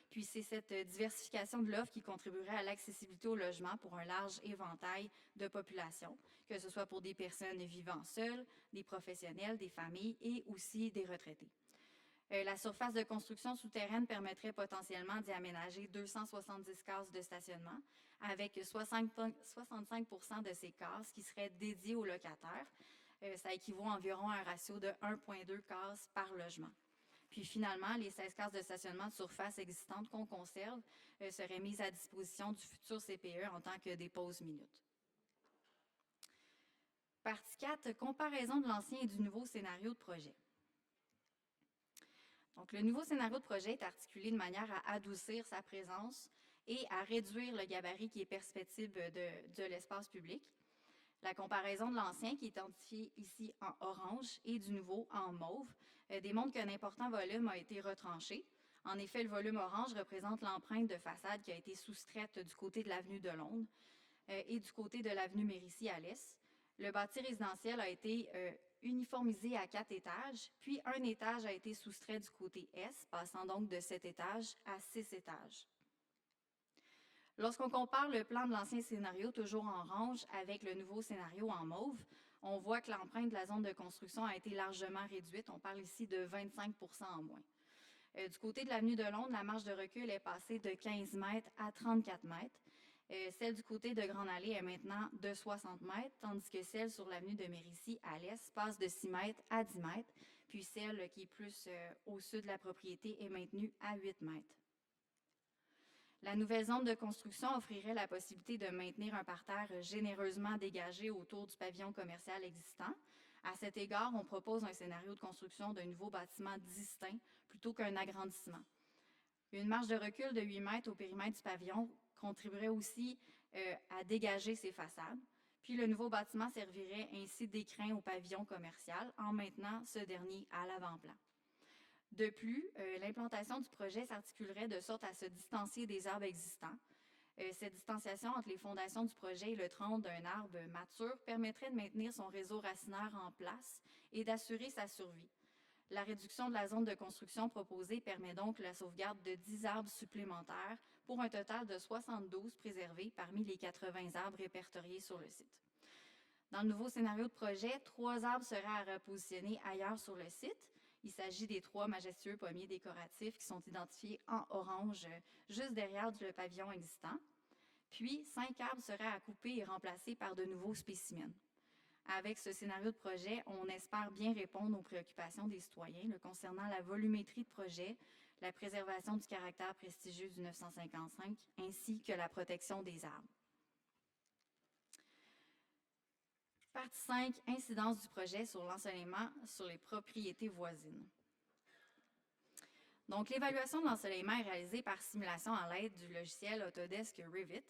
Puis c'est cette diversification de l'offre qui contribuerait à l'accessibilité au logement pour un large éventail de populations, que ce soit pour des personnes vivant seules, des professionnels, des familles et aussi des retraités. La surface de construction souterraine permettrait potentiellement d'y aménager 270 cases de stationnement, avec 65 % de ces cases qui seraient dédiées aux locataires. Ça équivaut environ à un ratio de 1,2 cases par logement. Puis finalement, les 16 cases de stationnement de surface existantes qu'on conserve seraient mises à disposition du futur CPE en tant que dépose minute. Partie 4, comparaison de l'ancien et du nouveau scénario de projet. Donc, le nouveau scénario de projet est articulé de manière à adoucir sa présence et à réduire le gabarit qui est perspective de l'espace public. La comparaison de l'ancien, qui est identifié ici en orange, et du nouveau en mauve, démontre qu'un important volume a été retranché. En effet, le volume orange représente l'empreinte de façade qui a été soustraite du côté de l'avenue de Londres et du côté de l'avenue Mérisy à l'est. Le bâti résidentiel a été uniformisé à 4 étages, puis un étage a été soustrait du côté est, passant donc de 7 étages à 6 étages. Lorsqu'on compare le plan de l'ancien scénario, toujours en orange, avec le nouveau scénario en mauve, on voit que l'empreinte de la zone de construction a été largement réduite. On parle ici de 25 % en moins. Du côté de l'avenue de Londres, la marge de recul est passée de 15 mètres à 34 mètres. Celle du côté de Grande Allée est maintenant de 60 mètres, tandis que celle sur l'avenue de Mérisy à l'est passe de 6 mètres à 10 mètres, puis celle qui est plus au sud de la propriété est maintenue à 8 mètres. La nouvelle zone de construction offrirait la possibilité de maintenir un parterre généreusement dégagé autour du pavillon commercial existant. À cet égard, on propose un scénario de construction d'un nouveau bâtiment distinct plutôt qu'un agrandissement. Une marge de recul de 8 mètres au périmètre du pavillon contribuerait aussi à dégager ses façades. Puis le nouveau bâtiment servirait ainsi d'écrin au pavillon commercial en maintenant ce dernier à l'avant-plan. De plus, l'implantation du projet s'articulerait de sorte à se distancier des arbres existants. Cette distanciation entre les fondations du projet et le tronc d'un arbre mature permettrait de maintenir son réseau racinaire en place et d'assurer sa survie. La réduction de la zone de construction proposée permet donc la sauvegarde de 10 arbres supplémentaires pour un total de 72 préservés parmi les 80 arbres répertoriés sur le site. Dans le nouveau scénario de projet, 3 arbres seraient à repositionner ailleurs sur le site. Il s'agit des 3 majestueux pommiers décoratifs qui sont identifiés en orange juste derrière le pavillon existant. Puis, 5 arbres seraient à couper et remplacer par de nouveaux spécimens. Avec ce scénario de projet, on espère bien répondre aux préoccupations des citoyens concernant la volumétrie de projet, la préservation du caractère prestigieux du 955, ainsi que la protection des arbres. Partie 5, incidence du projet sur l'ensoleillement sur les propriétés voisines. Donc, l'évaluation de l'ensoleillement est réalisée par simulation à l'aide du logiciel Autodesk Revit,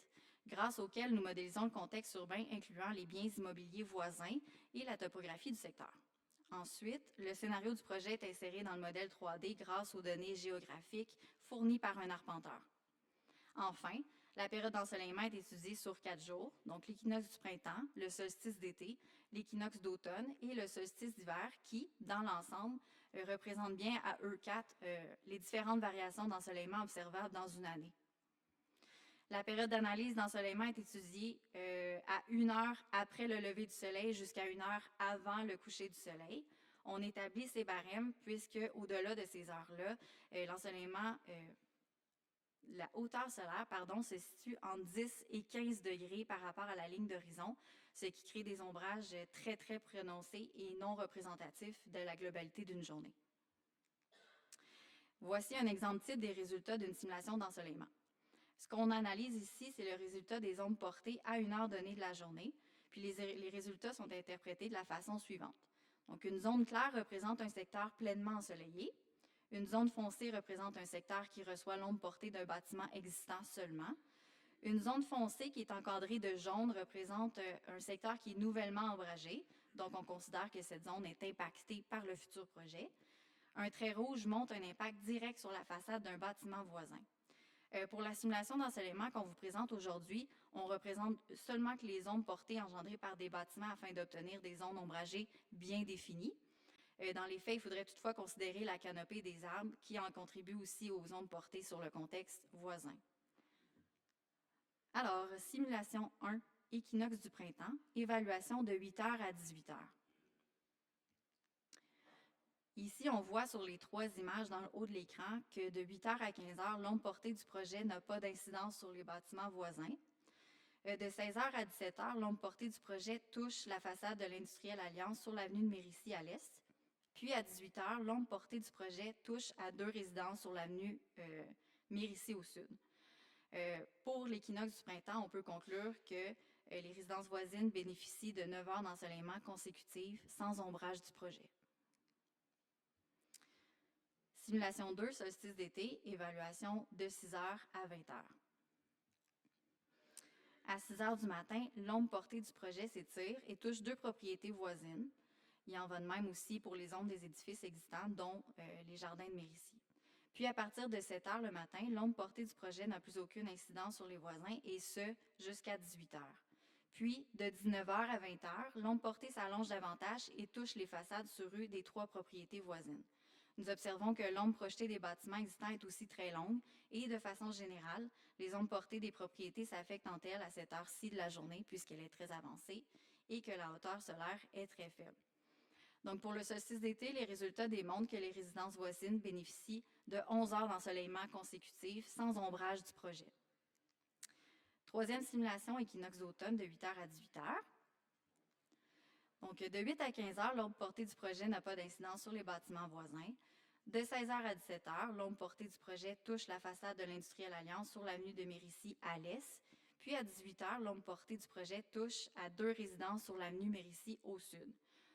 grâce auquel nous modélisons le contexte urbain incluant les biens immobiliers voisins et la topographie du secteur. Ensuite, le scénario du projet est inséré dans le modèle 3D grâce aux données géographiques fournies par un arpenteur. Enfin, la période d'ensoleillement est étudiée sur 4 jours, donc l'équinoxe du printemps, le solstice d'été, l'équinoxe d'automne et le solstice d'hiver qui, dans l'ensemble, représentent bien à eux 4 les différentes variations d'ensoleillement observables dans une année. La période d'analyse d'ensoleillement est étudiée à 1 heure après le lever du soleil jusqu'à 1 heure avant le coucher du soleil. On établit ces barèmes puisque, au-delà de ces heures-là, l'ensoleillement la hauteur solaire se situe entre 10 et 15 degrés par rapport à la ligne d'horizon, ce qui crée des ombrages très, très prononcés et non représentatifs de la globalité d'une journée. Voici un exemple type des résultats d'une simulation d'ensoleillement. Ce qu'on analyse ici, c'est le résultat des ondes portées à une heure donnée de la journée, puis les résultats sont interprétés de la façon suivante. Donc, une zone claire représente un secteur pleinement ensoleillé. Une zone foncée représente un secteur qui reçoit l'onde portée d'un bâtiment existant seulement. Une zone foncée qui est encadrée de jaune représente un secteur qui est nouvellement ombragé. Donc, on considère que cette zone est impactée par le futur projet. Un trait rouge montre un impact direct sur la façade d'un bâtiment voisin. Pour la simulation d'ensoleillement qu'on vous présente aujourd'hui, on représente seulement que les ondes portées engendrées par des bâtiments afin d'obtenir des zones ombragées bien définies. Dans les faits, il faudrait toutefois considérer la canopée des arbres qui en contribue aussi aux ondes portées sur le contexte voisin. Alors, simulation 1, équinoxe du printemps, évaluation de 8 heures à 18 heures. Ici, on voit sur les 3 images dans le haut de l'écran que de 8 heures à 15 heures, l'onde portée du projet n'a pas d'incidence sur les bâtiments voisins. De 16 heures à 17 heures, l'onde portée du projet touche la façade de l'Industrielle Alliance sur l'avenue de Mérisy à l'est. Puis à 18 heures, l'onde portée du projet touche à 2 résidences sur l'avenue Mérisy au sud. Pour l'équinoxe du printemps, on peut conclure que les résidences voisines bénéficient de 9 heures d'ensoleillement consécutives sans ombrage du projet. Simulation 2, solstice d'été, évaluation de 6 h à 20 h. À 6 h du matin, l'ombre portée du projet s'étire et touche 2 propriétés voisines. Il en va de même aussi pour les ombres des édifices existants, dont les jardins de Mérici. Puis, à partir de 7 h le matin, l'ombre portée du projet n'a plus aucune incidence sur les voisins, et ce, jusqu'à 18 h. Puis, de 19 h à 20 h, l'ombre portée s'allonge davantage et touche les façades sur rue des 3 propriétés voisines. Nous observons que l'ombre projetée des bâtiments existants est aussi très longue et, de façon générale, les ombres portées des propriétés s'affectent entre elles à cette heure-ci de la journée puisqu'elle est très avancée et que la hauteur solaire est très faible. Donc, pour le solstice d'été, les résultats démontrent que les résidences voisines bénéficient de 11 heures d'ensoleillement consécutifs sans ombrage du projet. Troisième simulation, équinoxe d'automne de 8 h à 18 h. Donc, de 8 à 15 h, l'ombre portée du projet n'a pas d'incidence sur les bâtiments voisins. De 16 h à 17 h, l'ombre portée du projet touche la façade de l'Industrielle Alliance sur l'avenue de Mérici à l'est. Puis, à 18 h, l'ombre portée du projet touche à 2 résidences sur l'avenue Mérici au sud.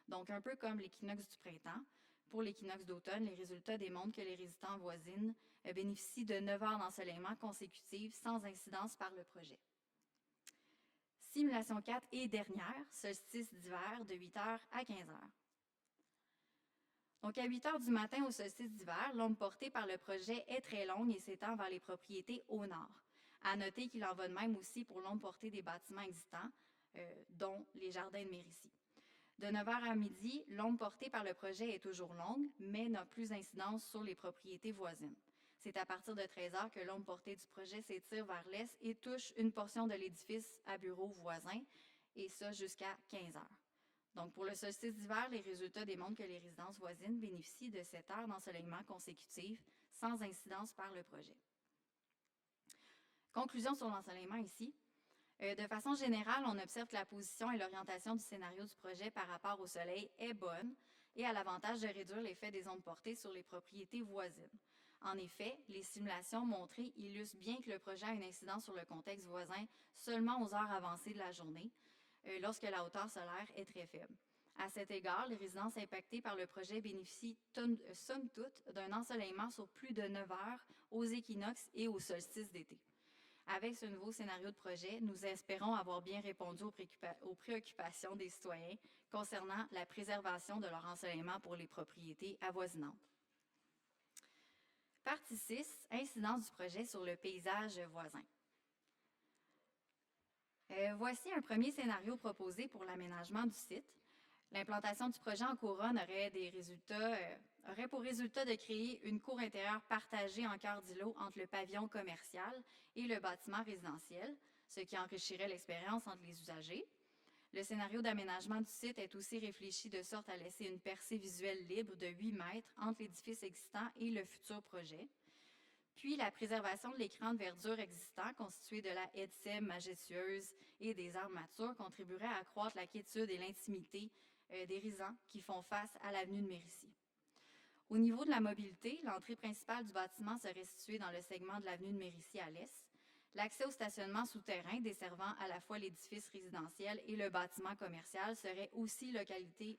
Donc, un peu comme l'équinoxe du printemps, pour l'équinoxe d'automne, les résultats démontrent que les résidences voisines bénéficient de 9 heures d'ensoleillement consécutifs sans incidence par le projet. Simulation 4 et dernière, solstice d'hiver de 8 h à 15 h. Donc, à 8 h du matin au solstice d'hiver, l'ombre portée par le projet est très longue et s'étend vers les propriétés au nord. À noter qu'il en va de même aussi pour l'ombre portée des bâtiments existants, dont les jardins de Mérici. De 9 h à midi, l'ombre portée par le projet est toujours longue, mais n'a plus d'incidence sur les propriétés voisines. C'est à partir de 13 h que l'ombre portée du projet s'étire vers l'est et touche une portion de l'édifice à bureaux voisins, et ça jusqu'à 15 h. Donc, pour le solstice d'hiver, les résultats démontrent que les résidences voisines bénéficient de 7 heures d'ensoleillement consécutif sans incidence par le projet. Conclusion sur l'ensoleillement ici. De façon générale, on observe que la position et l'orientation du scénario du projet par rapport au Soleil est bonne et a l'avantage de réduire l'effet des ondes portées sur les propriétés voisines. En effet, les simulations montrées illustrent bien que le projet a une incidence sur le contexte voisin seulement aux heures avancées de la journée, lorsque la hauteur solaire est très faible. À cet égard, les résidences impactées par le projet bénéficient somme toute d'un ensoleillement sur plus de 9 heures aux équinoxes et aux solstices d'été. Avec ce nouveau scénario de projet, nous espérons avoir bien répondu aux préoccupations des citoyens concernant la préservation de leur ensoleillement pour les propriétés avoisinantes. Partie 6, incidence du projet sur le paysage voisin. Voici un premier scénario proposé pour l'aménagement du site. L'implantation du projet en couronne aurait pour résultat de créer une cour intérieure partagée en cœur d'îlot entre le pavillon commercial et le bâtiment résidentiel, ce qui enrichirait l'expérience entre les usagers. Le scénario d'aménagement du site est aussi réfléchi de sorte à laisser une percée visuelle libre de 8 mètres entre l'édifice existant et le futur projet. Puis, la préservation de l'écran de verdure existant, constitué de la haie de sève majestueuse et des arbres matures, contribuerait à accroître la quiétude et l'intimité des résidents qui font face à l'avenue de Mérici. Au niveau de la mobilité, l'entrée principale du bâtiment serait située dans le segment de l'avenue de Mérici à l'est. L'accès au stationnement souterrain desservant à la fois l'édifice résidentiel et le bâtiment commercial serait aussi localisé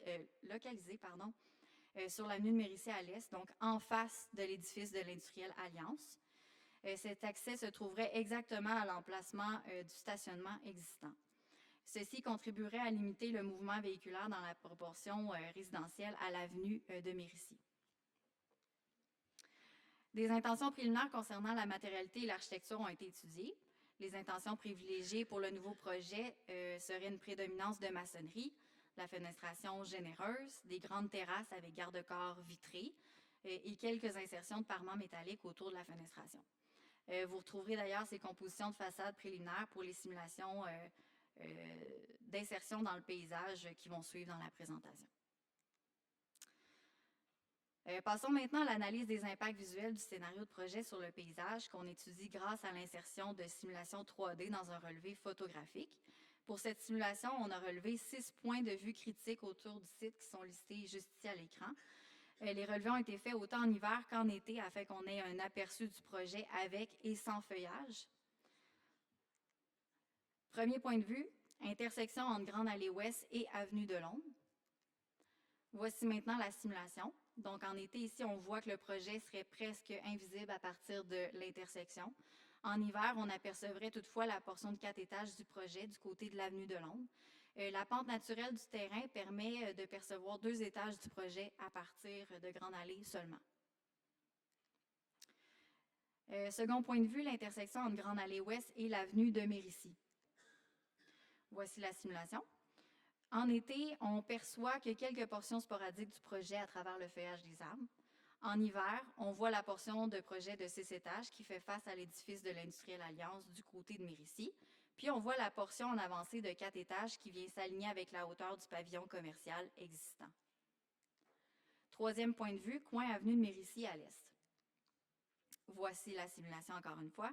sur l'avenue de Mérici à l'est, donc en face de l'édifice de l'Industrielle Alliance. Cet accès se trouverait exactement à l'emplacement du stationnement existant. Ceci contribuerait à limiter le mouvement véhiculaire dans la proportion résidentielle à l'avenue de Mérici. Des intentions préliminaires concernant la matérialité et l'architecture ont été étudiées. Les intentions privilégiées pour le nouveau projet seraient une prédominance de maçonnerie, la fenestration généreuse, des grandes terrasses avec garde-corps vitrés et quelques insertions de parements métalliques autour de la fenestration. Vous retrouverez d'ailleurs ces compositions de façade préliminaires pour les simulations d'insertion dans le paysage qui vont suivre dans la présentation. Passons maintenant à l'analyse des impacts visuels du scénario de projet sur le paysage qu'on étudie grâce à l'insertion de simulations 3D dans un relevé photographique. Pour cette simulation, on a relevé 6 points de vue critiques autour du site qui sont listés juste ici à l'écran. Les relevés ont été faits autant en hiver qu'en été afin qu'on ait un aperçu du projet avec et sans feuillage. Premier point de vue, intersection entre Grande Allée Ouest et Avenue de Londres. Voici maintenant la simulation. Donc, en été, ici, on voit que le projet serait presque invisible à partir de l'intersection. En hiver, on apercevrait toutefois la portion de 4 étages du projet du côté de l'avenue de Londres. La pente naturelle du terrain permet de percevoir 2 étages du projet à partir de Grande Allée seulement. Second point de vue, l'intersection entre Grande Allée Ouest et l'avenue de Mérisy. Voici la simulation. En été, on perçoit que quelques portions sporadiques du projet à travers le feuillage des arbres. En hiver, on voit la portion de projet de 6 étages qui fait face à l'édifice de l'Industrielle Alliance du côté de Mérisy. Puis on voit la portion en avancée de 4 étages qui vient s'aligner avec la hauteur du pavillon commercial existant. Troisième point de vue, coin avenue de Mérisy à l'est. Voici la simulation encore une fois.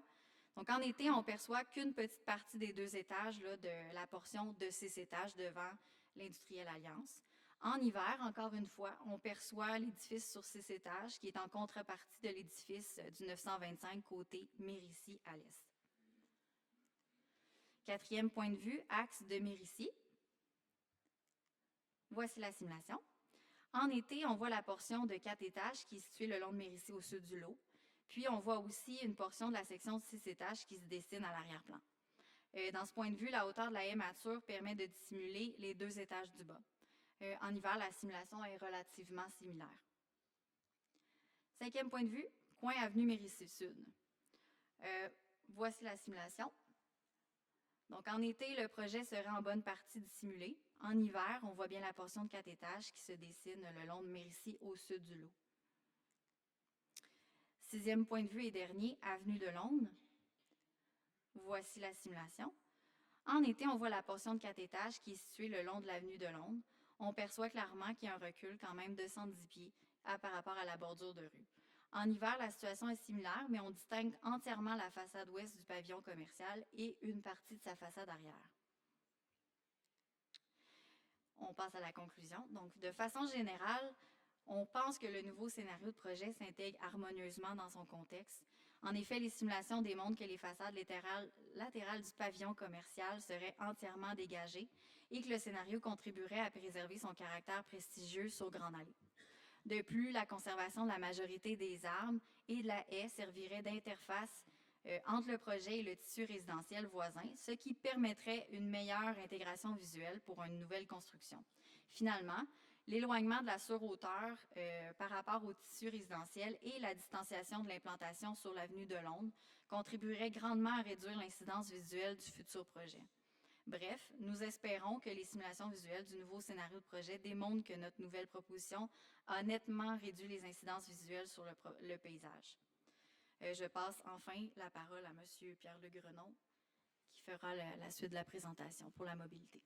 Donc, en été, on perçoit qu'une petite partie des 2 étages là, de la portion de 6 étages devant l'Industrielle Alliance. En hiver, encore une fois, on perçoit l'édifice sur 6 étages qui est en contrepartie de l'édifice du 925 côté Mérisy à l'est. Quatrième point de vue, axe de Mérisy. Voici la simulation. En été, on voit la portion de 4 étages qui est située le long de Mérisy au sud du lot. Puis, on voit aussi une portion de la section de 6 étages qui se dessine à l'arrière-plan. Dans ce point de vue, la hauteur de la haie mature permet de dissimuler les 2 étages du bas. En hiver, la simulation est relativement similaire. Cinquième point de vue, coin avenue Mérisy Sud. Voici la simulation. Donc, en été, le projet serait en bonne partie dissimulé. En hiver, on voit bien la portion de 4 étages qui se dessine le long de Mérisy au sud du lot. Sixième point de vue et dernier, avenue de Londres. Voici la simulation. En été, on voit la portion de 4 étages qui est située le long de l'avenue de Londres. On perçoit clairement qu'il y a un recul quand même de 110 pieds par rapport à la bordure de rue. En hiver, la situation est similaire, mais on distingue entièrement la façade ouest du pavillon commercial et une partie de sa façade arrière. On passe à la conclusion. Donc, de façon générale, on pense que le nouveau scénario de projet s'intègre harmonieusement dans son contexte. En effet, les simulations démontrent que les façades latérales du pavillon commercial seraient entièrement dégagées et que le scénario contribuerait à préserver son caractère prestigieux sur Grande Allée. De plus, la conservation de la majorité des arbres et de la haie servirait d'interface entre le projet et le tissu résidentiel voisin, ce qui permettrait une meilleure intégration visuelle pour une nouvelle construction. Finalement, l'éloignement de la surhauteur par rapport au tissu résidentiel et la distanciation de l'implantation sur l'avenue de Londres contribueraient grandement à réduire l'incidence visuelle du futur projet. Bref, nous espérons que les simulations visuelles du nouveau scénario de projet démontrent que notre nouvelle proposition a nettement réduit les incidences visuelles sur le paysage. Je passe enfin la parole à M. Pierre-Luc Grenon, qui fera la suite de la présentation pour la mobilité.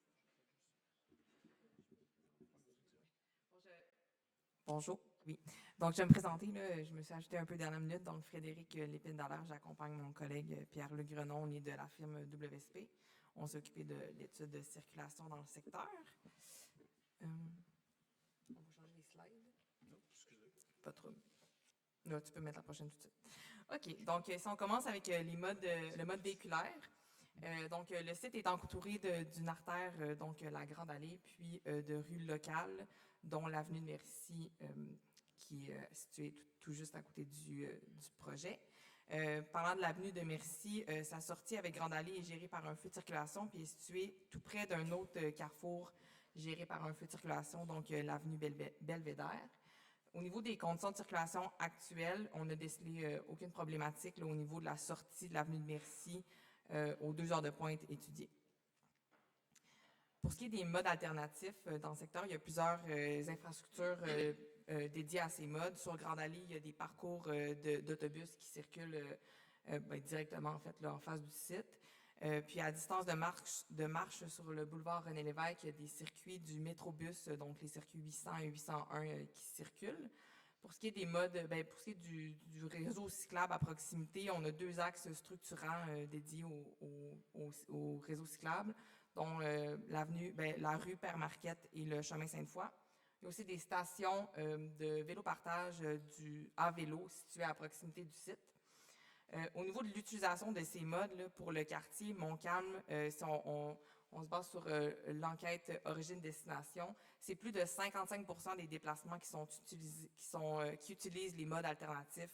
Bonjour, oui. Donc, je vais me présenter, là, je me suis ajoutée un peu dernière minute. Donc, Frédéric Lépine-Dallaire, j'accompagne mon collègue Pierre-Luc Grenon, on est de la firme WSP. On s'est occupé de l'étude de circulation dans le secteur. On va changer les slides. Non, excusez. Pas trop. Là, tu peux mettre la prochaine tout de suite. OK, donc si on commence avec le mode véhiculaire. Donc, le site est entouré d'une artère, donc la Grande Allée, puis de rues locales, dont l'avenue de Mérisy, qui est située tout juste à côté du projet. Parlant de l'avenue de Mérisy, sa sortie avec Grande Allée est gérée par un feu de circulation, puis est située tout près d'un autre carrefour géré par un feu de circulation, donc l'avenue Belvédère. Au niveau des conditions de circulation actuelles, on n'a décelé aucune problématique là, au niveau de la sortie de l'avenue de Mérisy aux 2 heures de pointe étudiées. Pour ce qui est des modes alternatifs dans le secteur, il y a plusieurs infrastructures dédiées à ces modes. Sur Grande Allée, il y a des parcours d'autobus qui circulent directement en fait là, en face du site. Puis à distance de marche sur le boulevard René-Lévesque, il y a des circuits du Métrobus, donc les circuits 800 et 801 qui circulent. Pour ce qui est des modes, pour ce qui est du réseau cyclable à proximité, on a 2 axes structurants dédiés au réseau cyclable, dont la rue Père-Marquette et le chemin Sainte-Foy. Il y a aussi des stations de vélo-partage à vélo situées à proximité du site. Au niveau de l'utilisation de ces modes là, pour le quartier Montcalm, on se base sur l'enquête origine-destination. C'est plus de 55% des déplacements qui utilisent les modes alternatifs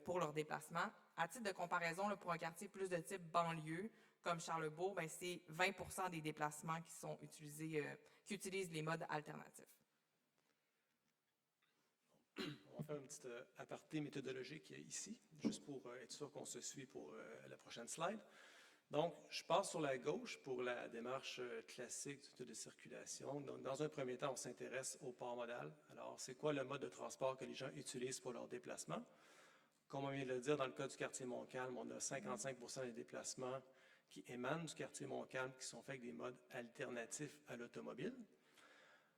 pour leurs déplacements. À titre de comparaison, là, pour un quartier plus de type banlieue, comme Charlebourg, ben, c'est 20% des déplacements qui utilisent les modes alternatifs. On va faire un petit aparté méthodologique ici, juste pour être sûr qu'on se suit pour la prochaine slide. Donc, je passe sur la gauche pour la démarche classique d'étude de circulation. Donc, dans un premier temps, on s'intéresse au port modal. Alors, c'est quoi le mode de transport que les gens utilisent pour leur déplacement? Comme on vient de le dire, dans le cas du quartier Montcalm, on a 55% des déplacements qui émanent du quartier Montcalm qui sont faits avec des modes alternatifs à l'automobile.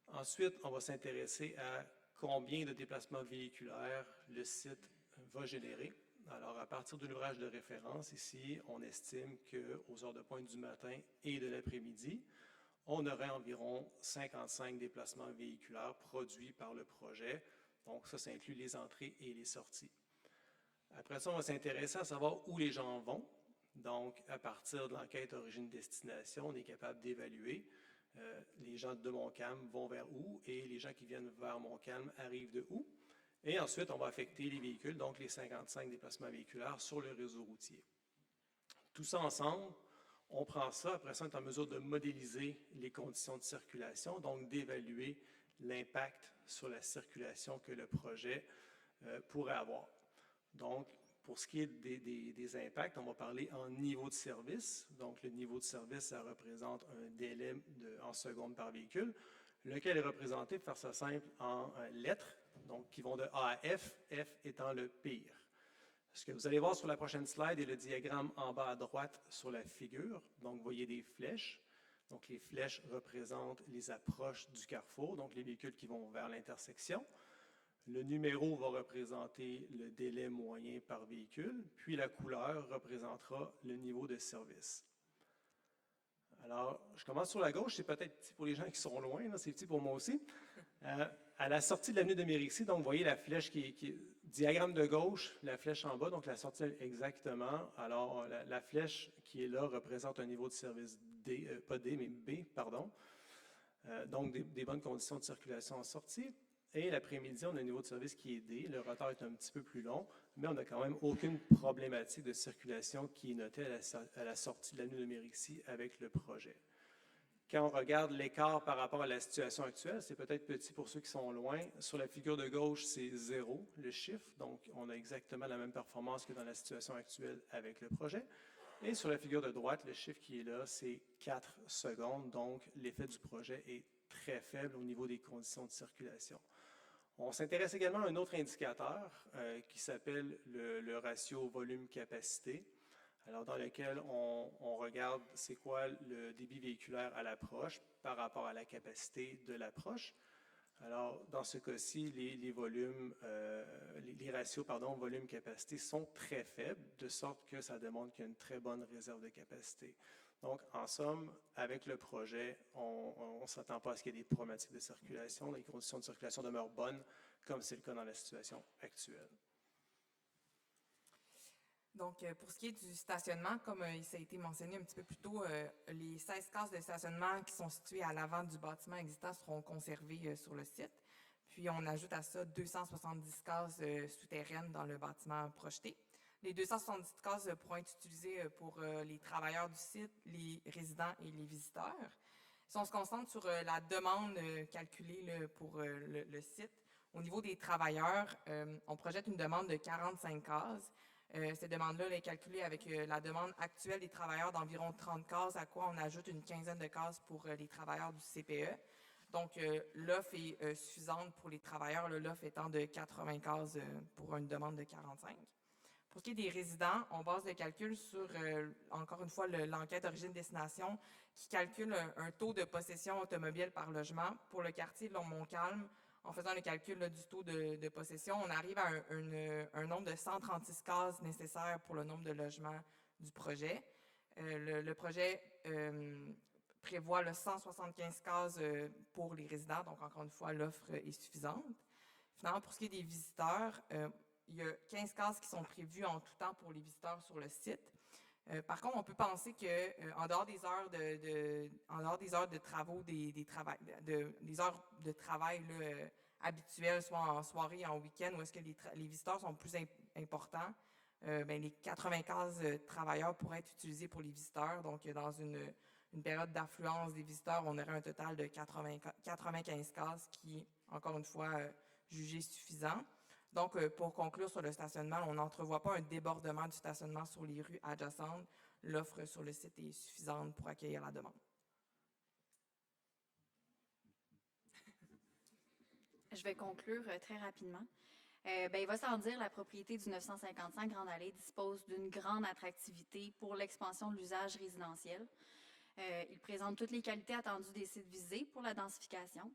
Ensuite, on va s'intéresser à combien de déplacements véhiculaires le site va générer. Alors, à partir de l'ouvrage de référence, ici, on estime qu'aux heures de pointe du matin et de l'après-midi, on aurait environ 55 déplacements véhiculaires produits par le projet. Donc, ça inclut les entrées et les sorties. Après ça, on va s'intéresser à savoir où les gens vont. Donc, à partir de l'enquête origine-destination, on est capable d'évaluer les gens de Montcalm vont vers où et les gens qui viennent vers Montcalm arrivent de où. Et ensuite, on va affecter les véhicules, donc les 55 déplacements véhiculaires sur le réseau routier. Tout ça ensemble, on prend ça, après ça, on est en mesure de modéliser les conditions de circulation, donc d'évaluer l'impact sur la circulation que le projet pourrait avoir. Donc, pour ce qui est des impacts, on va parler en niveau de service. Donc, le niveau de service, ça représente un délai en secondes par véhicule, lequel est représenté, pour faire ça simple, en lettres, donc qui vont de A à F, F étant le pire. Ce que vous allez voir sur la prochaine slide est le diagramme en bas à droite sur la figure. Donc, vous voyez des flèches. Donc, les flèches représentent les approches du carrefour, donc les véhicules qui vont vers l'intersection. Le numéro va représenter le délai moyen par véhicule, puis la couleur représentera le niveau de service. Alors, je commence sur la gauche, c'est peut-être petit pour les gens qui sont loin, c'est petit pour moi aussi. À la sortie de l'avenue de Mérixy, donc vous voyez la flèche qui est diagramme de gauche, la flèche en bas, donc la sortie exactement. Alors, la flèche qui est là représente un niveau de service D, pas D, mais B, pardon. Donc, des bonnes conditions de circulation en sortie. Et l'après-midi, on a un niveau de service qui est D. Le retard est un petit peu plus long, mais on n'a quand même aucune problématique de circulation qui est notée à la sortie de l'avenue de Mérixy avec le projet. Quand on regarde l'écart par rapport à la situation actuelle, c'est peut-être petit pour ceux qui sont loin. Sur la figure de gauche, c'est 0, le chiffre. Donc, on a exactement la même performance que dans la situation actuelle avec le projet. Et sur la figure de droite, le chiffre qui est là, c'est 4 secondes. Donc, l'effet du projet est très faible au niveau des conditions de circulation. On s'intéresse également à un autre indicateur qui s'appelle le ratio volume-capacité, alors dans lequel on regarde c'est quoi le débit véhiculaire à l'approche par rapport à la capacité de l'approche. Alors, dans ce cas-ci, les ratios volume-capacité sont très faibles, de sorte que ça démontre qu'il y a une très bonne réserve de capacité. Donc, en somme, avec le projet, on ne s'attend pas à ce qu'il y ait des problématiques de circulation. Les conditions de circulation demeurent bonnes, comme c'est le cas dans la situation actuelle. Donc, pour ce qui est du stationnement, comme ça a été mentionné un petit peu plus tôt, les 16 cases de stationnement qui sont situées à l'avant du bâtiment existant seront conservées sur le site. Puis, on ajoute à ça 270 cases souterraines dans le bâtiment projeté. Les 270 cases pourront être utilisées pour les travailleurs du site, les résidents et les visiteurs. Si on se concentre sur la demande calculée pour le site, au niveau des travailleurs, on projette une demande de 45 cases. Cette demande-là est calculée avec la demande actuelle des travailleurs d'environ 30 cases, à quoi on ajoute une quinzaine de cases pour les travailleurs du CPE. Donc, l'offre est suffisante pour les travailleurs, l'offre étant de 80 cases pour une demande de 45. Pour ce qui est des résidents, on base le calcul sur, encore une fois, l'enquête origine-destination qui calcule un taux de possession automobile par logement. Pour le quartier de Montcalm, en faisant le calcul du taux de possession, on arrive à un nombre de 136 cases nécessaires pour le nombre de logements du projet. Le projet prévoit 175 cases pour les résidents, donc encore une fois, l'offre est suffisante. Finalement, pour ce qui est des visiteurs, il y a 15 cases qui sont prévues en tout temps pour les visiteurs sur le site. Par contre, on peut penser que en dehors des heures en dehors des heures de travaux, des heures de travail là, habituelles, soit en soirée, en week-end, où est-ce que les visiteurs sont plus importants, ben, les 95 travailleurs pourraient être utilisés pour les visiteurs. Donc, dans une période d'affluence des visiteurs, on aurait un total de 95 cases qui, encore une fois, jugé suffisant. Donc, pour conclure sur le stationnement, on n'entrevoit pas un débordement du stationnement sur les rues adjacentes. L'offre sur le site est suffisante pour accueillir la demande. Je vais conclure très rapidement. Il va sans dire, la propriété du 955 Grande Allée dispose d'une grande attractivité pour l'expansion de l'usage résidentiel. Il présente toutes les qualités attendues des sites visés pour la densification.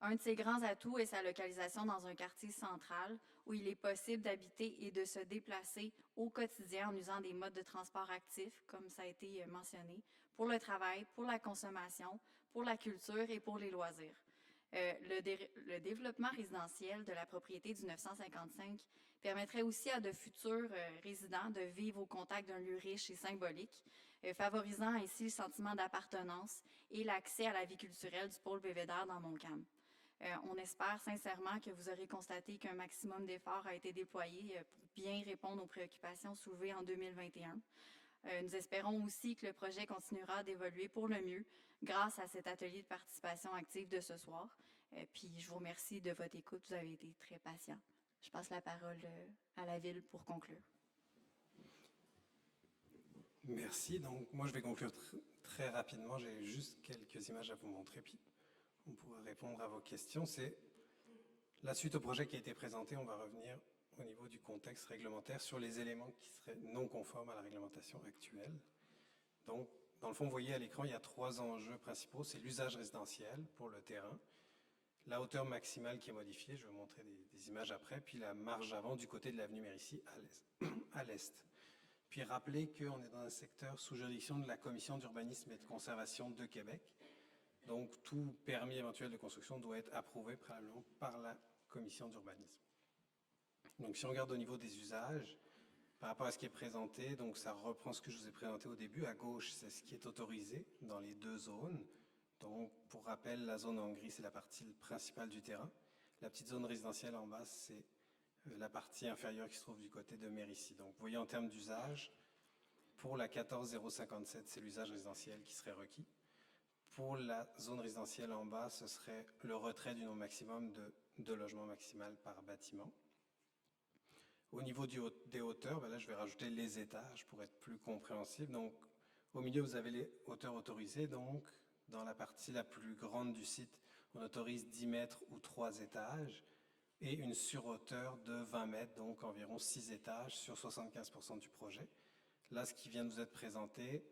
Un de ses grands atouts est sa localisation dans un quartier central où il est possible d'habiter et de se déplacer au quotidien en usant des modes de transport actifs, comme ça a été mentionné, pour le travail, pour la consommation, pour la culture et pour les loisirs. Le développement résidentiel de la propriété du 955 permettrait aussi à de futurs résidents de vivre au contact d'un lieu riche et symbolique, favorisant ainsi le sentiment d'appartenance et l'accès à la vie culturelle du pôle Belvédère dans Montcalm. On espère sincèrement que vous aurez constaté qu'un maximum d'efforts a été déployé pour bien répondre aux préoccupations soulevées en 2021. Nous espérons aussi que le projet continuera d'évoluer pour le mieux grâce à cet atelier de participation active de ce soir. Puis je vous remercie de votre écoute. Vous avez été très patient. Je passe la parole à la Ville pour conclure. Merci. Donc, moi, je vais conclure très rapidement. J'ai juste quelques images à vous montrer, puis on pourra répondre à vos questions. C'est la suite au projet qui a été présenté. On va revenir au niveau du contexte réglementaire sur les éléments qui seraient non conformes à la réglementation actuelle. Donc, dans le fond, vous voyez à l'écran, il y a 3 enjeux principaux. C'est l'usage résidentiel pour le terrain, la hauteur maximale qui est modifiée, je vais vous montrer des images après, puis la marge avant du côté de l'avenue Mérisy à l'est. Puis rappelez qu'on est dans un secteur sous juridiction de la Commission d'urbanisme et de conservation de Québec. Donc, tout permis éventuel de construction doit être approuvé préalablement par la Commission d'urbanisme. Donc, si on regarde au niveau des usages, par rapport à ce qui est présenté, donc ça reprend ce que je vous ai présenté au début. À gauche, c'est ce qui est autorisé dans les 2 zones. Donc, pour rappel, la zone en gris, c'est la partie principale du terrain. La petite zone résidentielle en bas, c'est la partie inférieure qui se trouve du côté de Mérisy. Donc, vous voyez en termes d'usage, pour la 14057, c'est l'usage résidentiel qui serait requis. Pour la zone résidentielle en bas, ce serait le retrait du nombre maximum de 2 logements maximal par bâtiment. Au niveau des hauteurs, là, je vais rajouter les étages pour être plus compréhensible. Donc, au milieu, vous avez les hauteurs autorisées. Donc, dans la partie la plus grande du site, on autorise 10 mètres ou 3 étages et une surhauteur de 20 mètres, donc environ 6 étages sur 75% du projet. Là, ce qui vient de vous être présenté,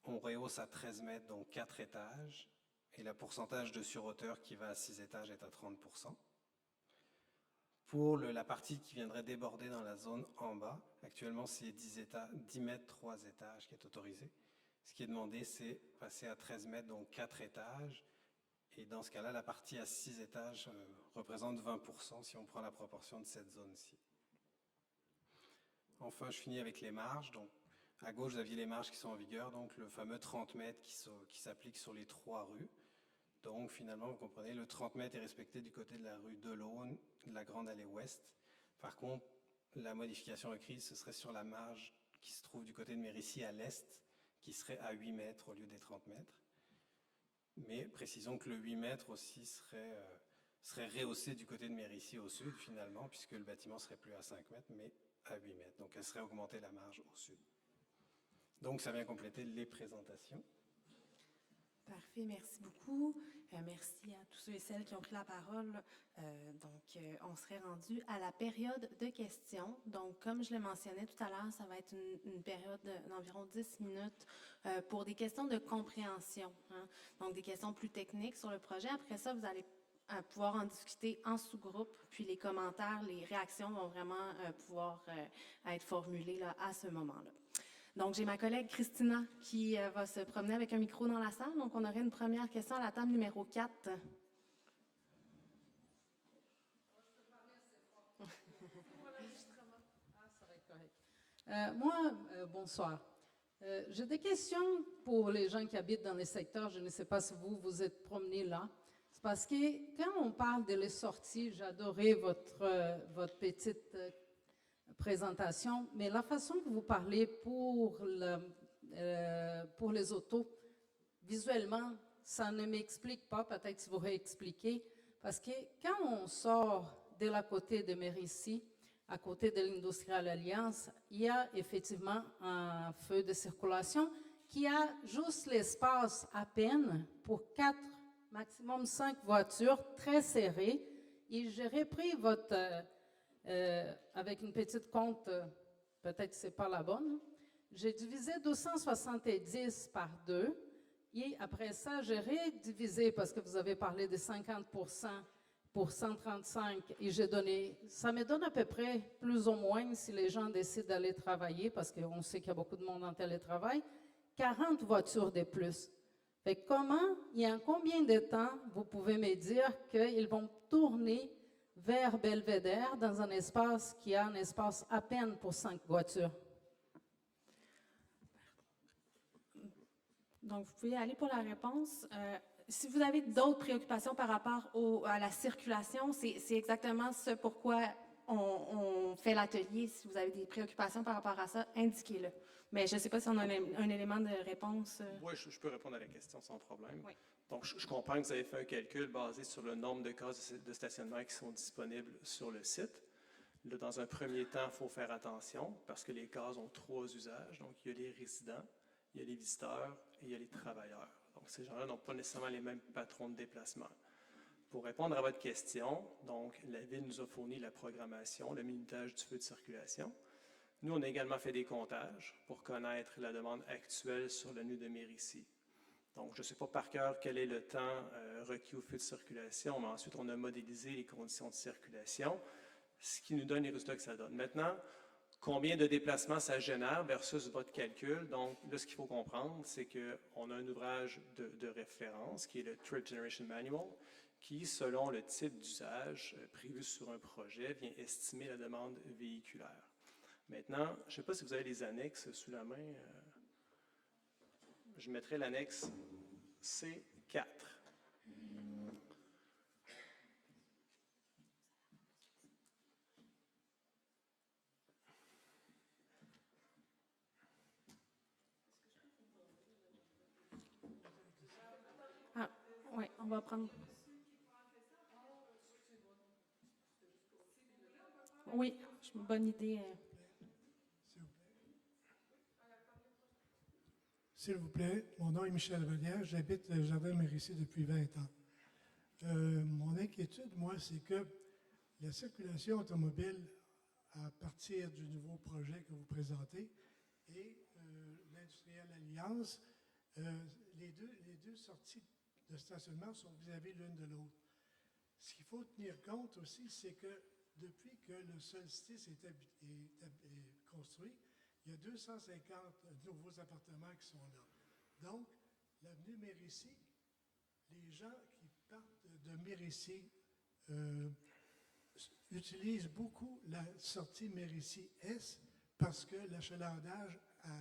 on rehausse à 13 mètres, donc 4 étages, et le pourcentage de surhauteur qui va à 6 étages est à 30%. Pour la partie qui viendrait déborder dans la zone en bas, actuellement c'est 10 mètres, 3 étages qui est autorisé. Ce qui est demandé, c'est passer à 13 mètres, donc 4 étages. Et dans ce cas-là, la partie à 6 étages représente 20% si on prend la proportion de cette zone-ci. Enfin, je finis avec les marges. Donc, à gauche, vous aviez les marges qui sont en vigueur, donc le fameux 30 mètres qui s'applique sur les 3 rues. Donc, finalement, vous comprenez, le 30 mètres est respecté du côté de la rue Delaune, de la Grande Allée Ouest. Par contre, la modification requise, ce serait sur la marge qui se trouve du côté de Mérisy à l'est, qui serait à 8 mètres au lieu des 30 mètres. Mais précisons que le 8 mètres aussi serait rehaussé du côté de Mérisy au sud, finalement, puisque le bâtiment serait plus à 5 mètres, mais à 8 mètres. Donc, elle serait augmentée la marge au sud. Donc, ça vient compléter les présentations. Parfait, merci beaucoup. Merci à tous ceux et celles qui ont pris la parole. On serait rendu à la période de questions. Donc, comme je le mentionnais tout à l'heure, ça va être une période d'environ 10 minutes pour des questions de compréhension. Donc, des questions plus techniques sur le projet. Après ça, vous allez pouvoir en discuter en sous-groupe. Puis les commentaires, les réactions vont vraiment pouvoir être formulées là, à ce moment-là. Donc, j'ai ma collègue Christina qui va se promener avec un micro dans la salle. Donc, on aurait une première question à la table numéro 4. Bonsoir. J'ai des questions pour les gens qui habitent dans les secteurs. Je ne sais pas si vous vous êtes promenés là. C'est parce que quand on parle de les sorties, j'ai adoré votre petite présentation, mais la façon que vous parlez pour les autos, visuellement, ça ne m'explique pas, peut-être que vous réexpliquez, parce que quand on sort de la côté de Mérisy, à côté de l'Industrial Alliance, il y a effectivement un feu de circulation qui a juste l'espace à peine pour 4, maximum 5 voitures très serrées. Et j'ai repris avec une petite compte, peut-être que ce n'est pas la bonne, j'ai divisé 270 par 2. Et après ça, j'ai redivisé parce que vous avez parlé de 50% pour 135 et ça me donne à peu près plus ou moins, si les gens décident d'aller travailler, parce qu'on sait qu'il y a beaucoup de monde en télétravail, 40 voitures de plus. Fait que il y a combien de temps vous pouvez me dire qu'ils vont tourner vers Belvédère dans un espace qui a un espace à peine pour 5 voitures? Donc, vous pouvez aller pour la réponse. Si vous avez d'autres préoccupations par rapport à la circulation, c'est exactement ce pourquoi on fait l'atelier. Si vous avez des préoccupations par rapport à ça, indiquez-le. Mais je ne sais pas si on a un élément de réponse. Oui, je peux répondre à la question sans problème. Oui. Donc, je comprends que vous avez fait un calcul basé sur le nombre de cases de stationnement qui sont disponibles sur le site. Là, dans un premier temps, il faut faire attention parce que les cases ont 3 usages. Donc, il y a les résidents, il y a les visiteurs et il y a les travailleurs. Donc, ces gens-là n'ont pas nécessairement les mêmes patrons de déplacement. Pour répondre à votre question, donc, la Ville nous a fourni la programmation, le minutage du feu de circulation. Nous, on a également fait des comptages pour connaître la demande actuelle sur le nœud de Mérisy. Donc, je ne sais pas par cœur quel est le temps requis au feu de circulation, mais ensuite, on a modélisé les conditions de circulation, ce qui nous donne les résultats que ça donne. Maintenant, combien de déplacements ça génère versus votre calcul? Donc, là, ce qu'il faut comprendre, c'est qu'on a un ouvrage de référence qui est le Trip Generation Manual, qui, selon le type d'usage prévu sur un projet, vient estimer la demande véhiculaire. Maintenant, je ne sais pas si vous avez les annexes sous la main. Je mettrai l'annexe C4. Ah, oui, on va prendre. Oui, c'est une bonne idée. S'il vous plaît, mon nom est Michel Vallière, j'habite le Jardin Mérisy depuis 20 ans. Mon inquiétude, moi, c'est que la circulation automobile, à partir du nouveau projet que vous présentez, et l'Industrial Alliance, les deux sorties de stationnement sont vis-à-vis l'une de l'autre. Ce qu'il faut tenir compte aussi, c'est que depuis que le solstice est construit, il y a 250 nouveaux appartements qui sont là. Donc, l'avenue Mérisy, les gens qui partent de Mérisy utilisent beaucoup la sortie Mérisy-Est parce que l'achalandage à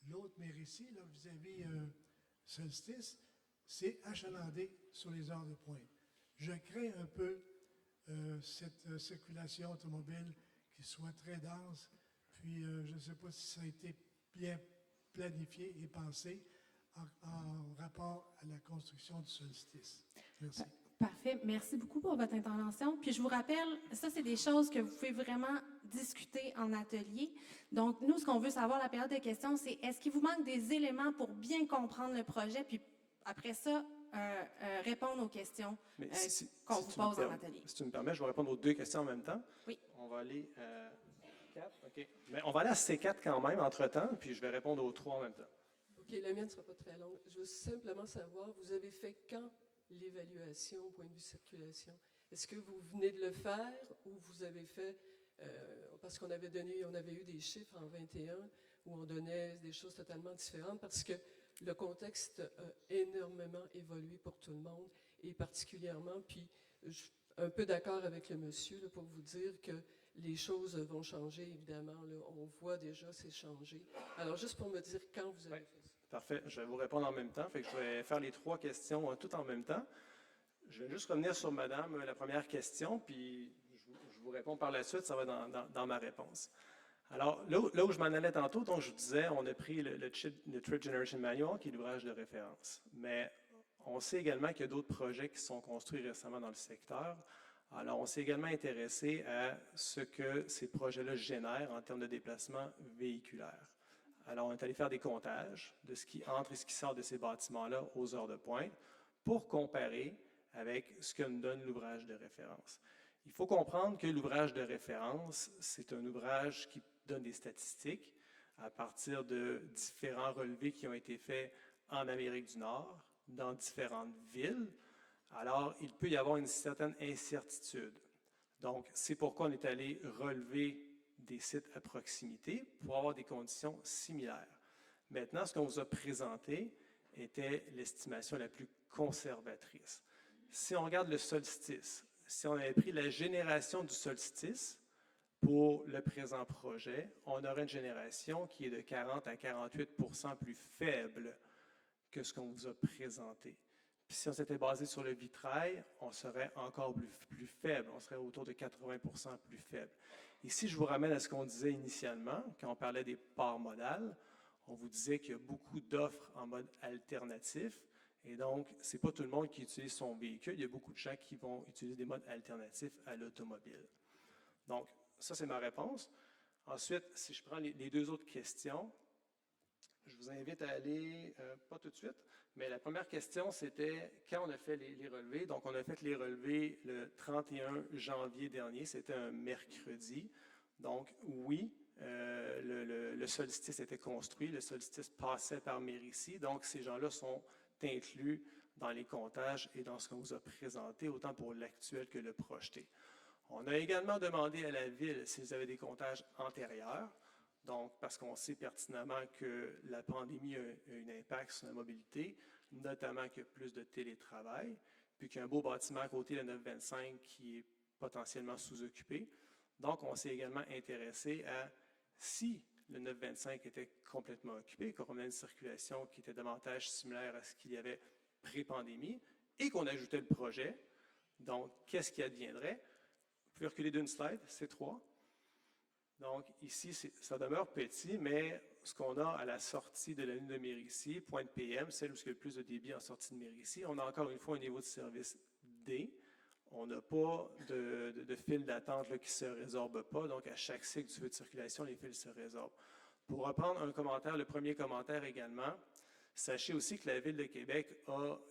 l'autre Mérisy, là, vis-à-vis solstice, c'est achalandé sur les heures de pointe. Je crains un peu cette circulation automobile qui soit très dense. Puis, je ne sais pas si ça a été bien planifié et pensé en rapport à la construction du solstice. Merci. Parfait. Merci beaucoup pour votre intervention. Puis, je vous rappelle, ça, c'est des choses que vous pouvez vraiment discuter en atelier. Donc, nous, ce qu'on veut savoir, la période de questions, c'est est-ce qu'il vous manque des éléments pour bien comprendre le projet, puis après ça, répondre aux questions qu'on vous pose en atelier. Si tu me permets, je vais répondre aux 2 questions en même temps. Oui. On va aller à 4, OK. Mais on va aller à C4 quand même, entre-temps, puis je vais répondre aux 3 en même temps. OK, la mienne ne sera pas très longue. Je veux simplement savoir, vous avez fait quand l'évaluation au point de vue circulation? Est-ce que vous venez de le faire ou vous avez fait, parce qu'on avait eu des chiffres en 21 où on donnait des choses totalement différentes parce que le contexte a énormément évolué pour tout le monde et particulièrement, puis je suis un peu d'accord avec le monsieur là, pour vous dire que les choses vont changer, évidemment. Là. On voit déjà c'est changé. Alors, juste pour me dire quand vous avez fait ça. Parfait. Je vais vous répondre en même temps. Fait que je vais faire les 3 questions tout en même temps. Je vais juste revenir sur madame, la première question, puis je vous réponds par la suite, ça va dans ma réponse. Alors, là où je m'en allais tantôt, donc je vous disais, on a pris le Trip Generation Manual, qui est l'ouvrage de référence. Mais on sait également qu'il y a d'autres projets qui sont construits récemment dans le secteur. Alors, on s'est également intéressé à ce que ces projets-là génèrent en termes de déplacement véhiculaire. Alors, on est allé faire des comptages de ce qui entre et ce qui sort de ces bâtiments-là aux heures de pointe pour comparer avec ce que nous donne l'ouvrage de référence. Il faut comprendre que l'ouvrage de référence, c'est un ouvrage qui donne des statistiques à partir de différents relevés qui ont été faits en Amérique du Nord, dans différentes villes. Alors, il peut y avoir une certaine incertitude. Donc, c'est pourquoi on est allé relever des sites à proximité pour avoir des conditions similaires. Maintenant, ce qu'on vous a présenté était l'estimation la plus conservatrice. Si on regarde le solstice, si on avait pris la génération du solstice pour le présent projet, on aurait une génération qui est de 40 à 48 % plus faible que ce qu'on vous a présenté. Puis si on s'était basé sur le vitrail, on serait encore plus faible, on serait autour de 80 % plus faible. Ici, je vous ramène à ce qu'on disait initialement, quand on parlait des parts modales. On vous disait qu'il y a beaucoup d'offres en mode alternatif, et donc, ce n'est pas tout le monde qui utilise son véhicule. Il y a beaucoup de gens qui vont utiliser des modes alternatifs à l'automobile. Donc, ça, c'est ma réponse. Ensuite, si je prends les 2 autres questions, je vous invite à aller, pas tout de suite, mais la première question, c'était quand on a fait les relevés. Donc, on a fait les relevés le 31 janvier dernier. C'était un mercredi. Donc, oui, le solstice était construit. Le solstice passait par Mérici. Donc, ces gens-là sont inclus dans les comptages et dans ce qu'on vous a présenté, autant pour l'actuel que le projeté. On a également demandé à la Ville s'ils avaient des comptages antérieurs, donc parce qu'on sait pertinemment que la pandémie a un impact sur la mobilité, notamment qu'il y a plus de télétravail, puis qu'il y a un beau bâtiment à côté de la 925 qui est potentiellement sous-occupé. Donc, on s'est également intéressé à si le 925 était complètement occupé, qu'on a une circulation qui était davantage similaire à ce qu'il y avait pré-pandémie, et qu'on ajoutait le projet. Donc, qu'est-ce qui adviendrait? Vous pouvez reculer d'une slide, c'est 3. Donc, ici, ça demeure petit, mais ce qu'on a à la sortie de la ligne de Mérici, pointe PM, celle où il y a le plus de débit en sortie de Mérici, on a encore une fois un niveau de service D. On n'a pas de fil d'attente qui ne se résorbe pas, donc à chaque cycle du feu de circulation, les fils se résorbent. Pour reprendre un commentaire, le premier commentaire également, sachez aussi que la Ville de Québec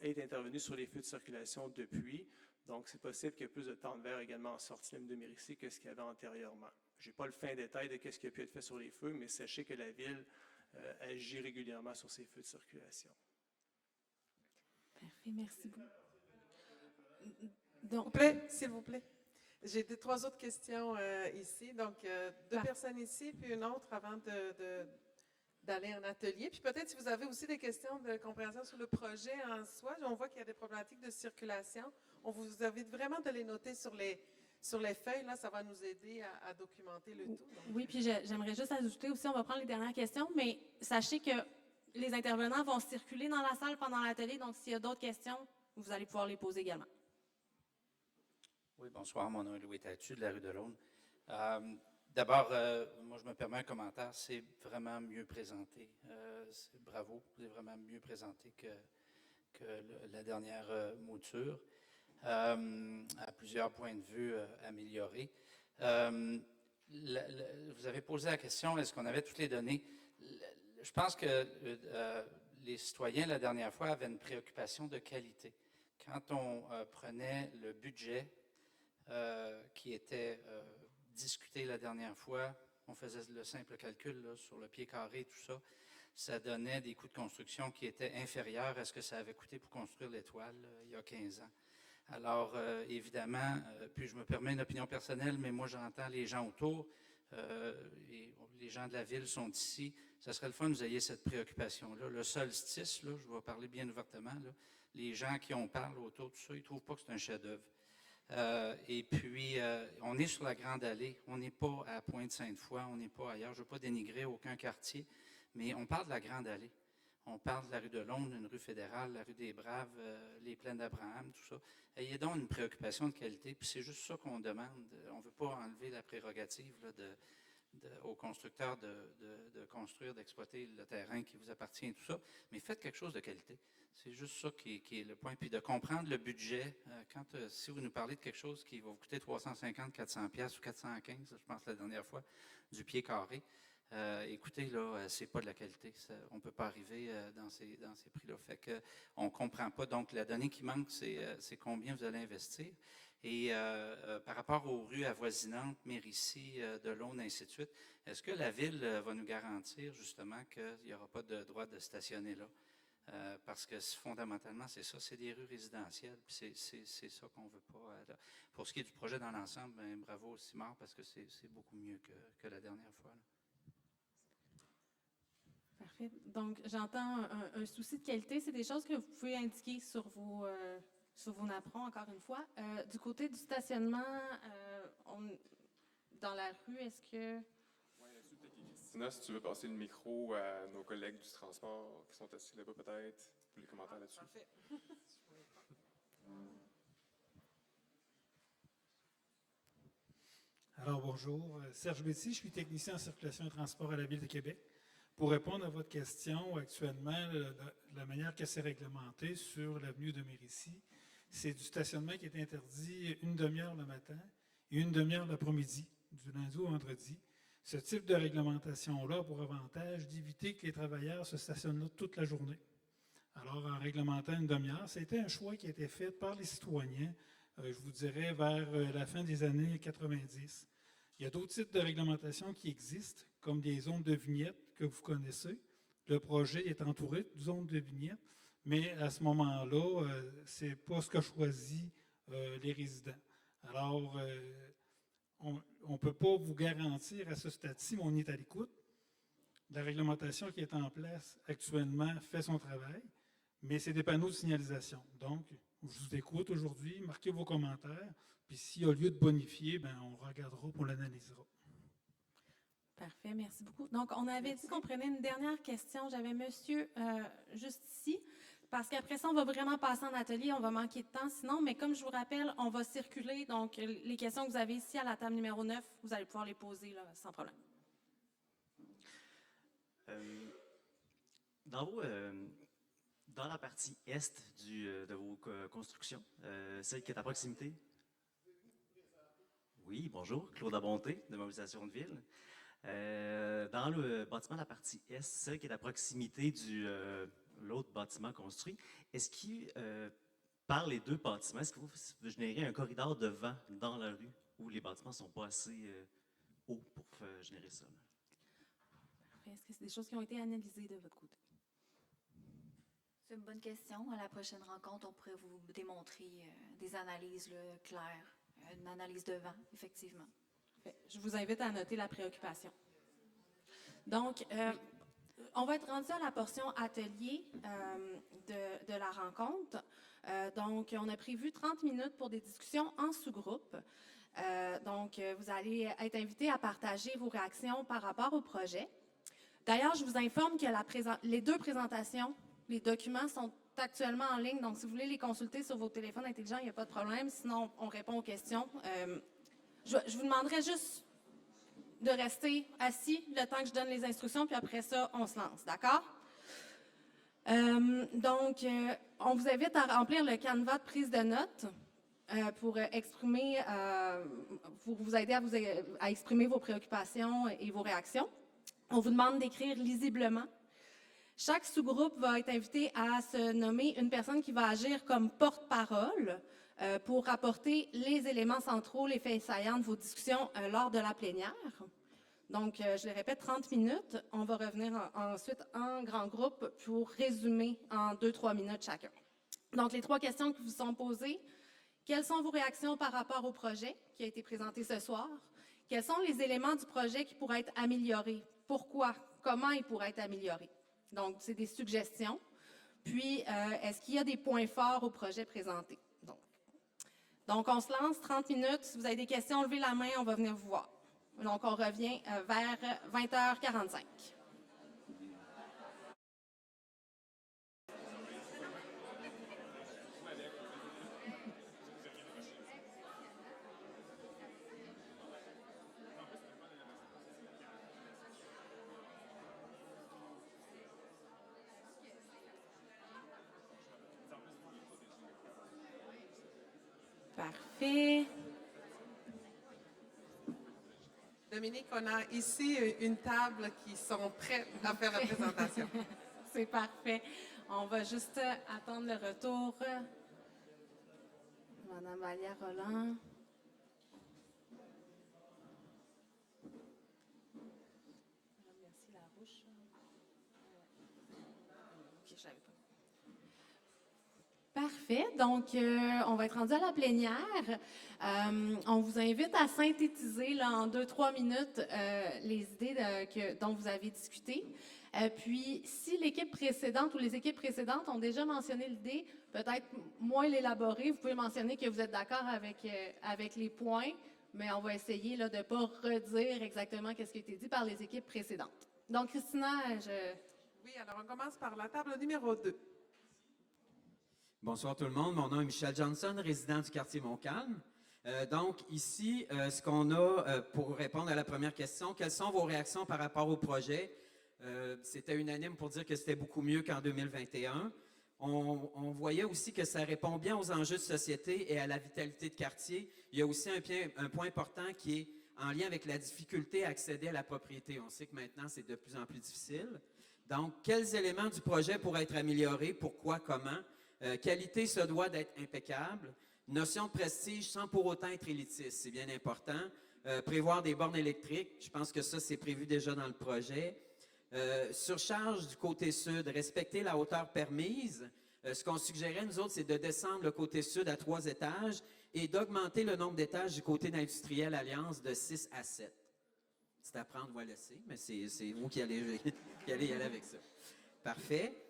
est intervenue sur les feux de circulation depuis, donc c'est possible qu'il y ait plus de temps de verre également en sortie de Mérici que ce qu'il y avait antérieurement. Je n'ai pas le fin détail de ce qui a pu être fait sur les feux, mais sachez que la Ville agit régulièrement sur ces feux de circulation. Parfait, merci beaucoup. S'il vous plaît. J'ai 3 autres questions ici. Donc, 2 personnes ici, puis une autre avant d'aller en atelier. Puis peut-être si vous avez aussi des questions de compréhension sur le projet en soi. On voit qu'il y a des problématiques de circulation. On vous invite vraiment de les noter sur les feuilles. Là, ça va nous aider à documenter le tout. Donc. Oui, puis j'aimerais juste ajouter aussi, on va prendre les dernières questions, mais sachez que les intervenants vont circuler dans la salle pendant l'atelier. Donc, s'il y a d'autres questions, vous allez pouvoir les poser également. Oui, bonsoir. Mon nom est Louis Tatu de la rue de l'Aune. D'abord, moi, je me permets un commentaire. C'est vraiment mieux présenté. Bravo. Vous avez vraiment mieux présenté que la dernière mouture. À plusieurs points de vue améliorés. Vous avez posé la question, est-ce qu'on avait toutes les données? Je pense que les citoyens, la dernière fois, avaient une préoccupation de qualité. Quand on prenait le budget qui était discuté la dernière fois, on faisait le simple calcul là, sur le pied carré, tout ça, ça donnait des coûts de construction qui étaient inférieurs à ce que ça avait coûté pour construire l'Étoile il y a 15 ans. Alors, évidemment, puis je me permets une opinion personnelle, mais moi j'entends les gens autour, et les gens de la ville sont ici. Ça serait le fun que vous ayez cette préoccupation-là. Le solstice, là, je vais parler bien ouvertement, là, les gens qui en parlent autour de ça, ils ne trouvent pas que c'est un chef-d'œuvre. Et puis, on est sur la Grande Allée. On n'est pas à Pointe-Sainte-Foy, on n'est pas ailleurs. Je ne veux pas dénigrer aucun quartier, mais on parle de la Grande Allée. On parle de la rue de Londres, une rue fédérale, la rue des Braves, les plaines d'Abraham, tout ça. Ayez donc une préoccupation de qualité, puis c'est juste ça qu'on demande. On ne veut pas enlever la prérogative là, aux constructeurs de construire, d'exploiter le terrain qui vous appartient et tout ça, mais faites quelque chose de qualité. C'est juste ça qui est le point. Puis de comprendre le budget. Si vous nous parlez de quelque chose qui va vous coûter 350, 400 pièces ou 415, je pense la dernière fois, du pied carré, écoutez, là, c'est pas de la qualité. On ne peut pas arriver dans ces prix-là. Fait que on ne comprend pas. Donc, la donnée qui manque, c'est combien vous allez investir. Et par rapport aux rues avoisinantes, Mérici, Delaune, ainsi de suite, est-ce que la Ville va nous garantir justement qu'il n'y aura pas de droit de stationner là? Parce que fondamentalement, c'est ça, c'est des rues résidentielles, puis c'est ça qu'on ne veut pas. Pour ce qui est du projet dans l'ensemble, ben, bravo au CIMAR, parce que c'est beaucoup mieux que la dernière fois. Là. Parfait. Donc, j'entends un souci de qualité. C'est des choses que vous pouvez indiquer sur vos napperons, encore une fois. Du côté du stationnement, dans la rue, est-ce que... Christina, si tu veux passer le micro à nos collègues du transport qui sont assis là-bas peut-être, pour les commentaires là-dessus. Parfait. Alors bonjour, Serge Betty, je suis technicien en circulation et transport à la Ville de Québec. Pour répondre à votre question, actuellement, la manière que c'est réglementé sur l'avenue de Mérici, c'est du stationnement qui est interdit une demi-heure le matin et une demi-heure l'après-midi, du lundi au vendredi. Ce type de réglementation-là a pour avantage d'éviter que les travailleurs se stationnent là toute la journée. Alors, en réglementant une demi-heure, c'était un choix qui a été fait par les citoyens, je vous dirais, vers la fin des années 90. Il y a d'autres types de réglementation qui existent, comme des zones de vignettes que vous connaissez. Le projet est entouré de zones de vignettes, mais à ce moment-là, ce n'est pas ce que choisissent les résidents. Alors, on ne peut pas vous garantir à ce stade-ci, mais on est à l'écoute. La réglementation qui est en place actuellement fait son travail, mais c'est des panneaux de signalisation. Donc, je vous écoute aujourd'hui, marquez vos commentaires, puis s'il y a lieu de bonifier, ben, on regardera, on l'analysera. Parfait, merci beaucoup. Donc, on avait dit qu'on prenait une dernière question. J'avais monsieur juste ici, parce qu'après ça, on va vraiment passer en atelier, on va manquer de temps sinon, mais comme je vous rappelle, on va circuler, donc les questions que vous avez ici à la table numéro 9, vous allez pouvoir les poser là, sans problème. Dans la partie est de vos constructions, celle qui est à proximité. Oui, bonjour, Claude Abonté, de Mobilisation de Ville. Dans le bâtiment de la partie est, celle qui est à proximité de l'autre bâtiment construit, est-ce que, par les deux bâtiments, est-ce que vous générez un corridor de vent dans la rue où les bâtiments ne sont pas assez hauts pour générer ça? Est-ce que c'est des choses qui ont été analysées de votre côté? C'est une bonne question. À la prochaine rencontre, on pourrait vous démontrer des analyses là, claires, une analyse de vent, effectivement. Je vous invite à noter la préoccupation. Donc, on va être rendu à la portion atelier de la rencontre. Donc, on a prévu 30 minutes pour des discussions en sous-groupe. Donc, vous allez être invités à partager vos réactions par rapport au projet. D'ailleurs, je vous informe que les deux présentations, les documents sont actuellement en ligne. Donc, si vous voulez les consulter sur vos téléphones intelligents, il n'y a pas de problème. Sinon, on répond aux questions. Je vous demanderai juste de rester assis le temps que je donne les instructions, puis après ça, on se lance, d'accord? Donc, on vous invite à remplir le canevas de prise de notes pour vous aider à exprimer vos préoccupations et vos réactions. On vous demande d'écrire lisiblement. Chaque sous-groupe va être invité à se nommer une personne qui va agir comme porte-parole pour rapporter les éléments centraux, les faits saillants de vos discussions lors de la plénière. Donc, je le répète, 30 minutes. On va revenir ensuite en grand groupe pour résumer en 2-3 minutes chacun. Donc, les 3 questions qui vous sont posées. Quelles sont vos réactions par rapport au projet qui a été présenté ce soir? Quels sont les éléments du projet qui pourraient être améliorés? Pourquoi? Comment ils pourraient être améliorés? Donc, c'est des suggestions. Puis, est-ce qu'il y a des points forts au projet présenté? Donc, on se lance 30 minutes. Si vous avez des questions, levez la main, on va venir vous voir. Donc, on revient vers 20h45. Parfait. Dominique, on a ici une table qui sont prêtes à faire la présentation. C'est parfait. On va juste attendre le retour. Madame Valia Roland. Merci Larouche. Ok, je savais pas. Parfait. Donc, on va être rendu à la plénière. On vous invite à synthétiser là, en 2-3 minutes les idées dont vous avez discuté. Puis, si l'équipe précédente ou les équipes précédentes ont déjà mentionné l'idée, peut-être moins l'élaborer, vous pouvez mentionner que vous êtes d'accord avec les points, mais on va essayer là, de ne pas redire exactement ce qui a été dit par les équipes précédentes. Donc, Christina, Oui, alors on commence par la table numéro 2. Bonsoir tout le monde, mon nom est Michel Johnson, résident du quartier Montcalm. Donc ici, ce qu'on a pour répondre à la première question, quelles sont vos réactions par rapport au projet? C'était unanime pour dire que c'était beaucoup mieux qu'en 2021. On voyait aussi que ça répond bien aux enjeux de société et à la vitalité de quartier. Il y a aussi un point important qui est en lien avec la difficulté à accéder à la propriété. On sait que maintenant, c'est de plus en plus difficile. Donc, quels éléments du projet pourraient être améliorés? Pourquoi? Comment? Qualité se doit d'être impeccable. Notion de prestige sans pour autant être élitiste, c'est bien important. Prévoir des bornes électriques, je pense que ça, c'est prévu déjà dans le projet. Surcharge du côté sud, respecter la hauteur permise. Ce qu'on suggérait, nous autres, c'est de descendre le côté sud à 3 étages et d'augmenter le nombre d'étages du côté d'Industriel Alliance de 6 à 7. C'est à prendre ou à laisser, mais c'est vous qui allez y aller avec ça. Parfait.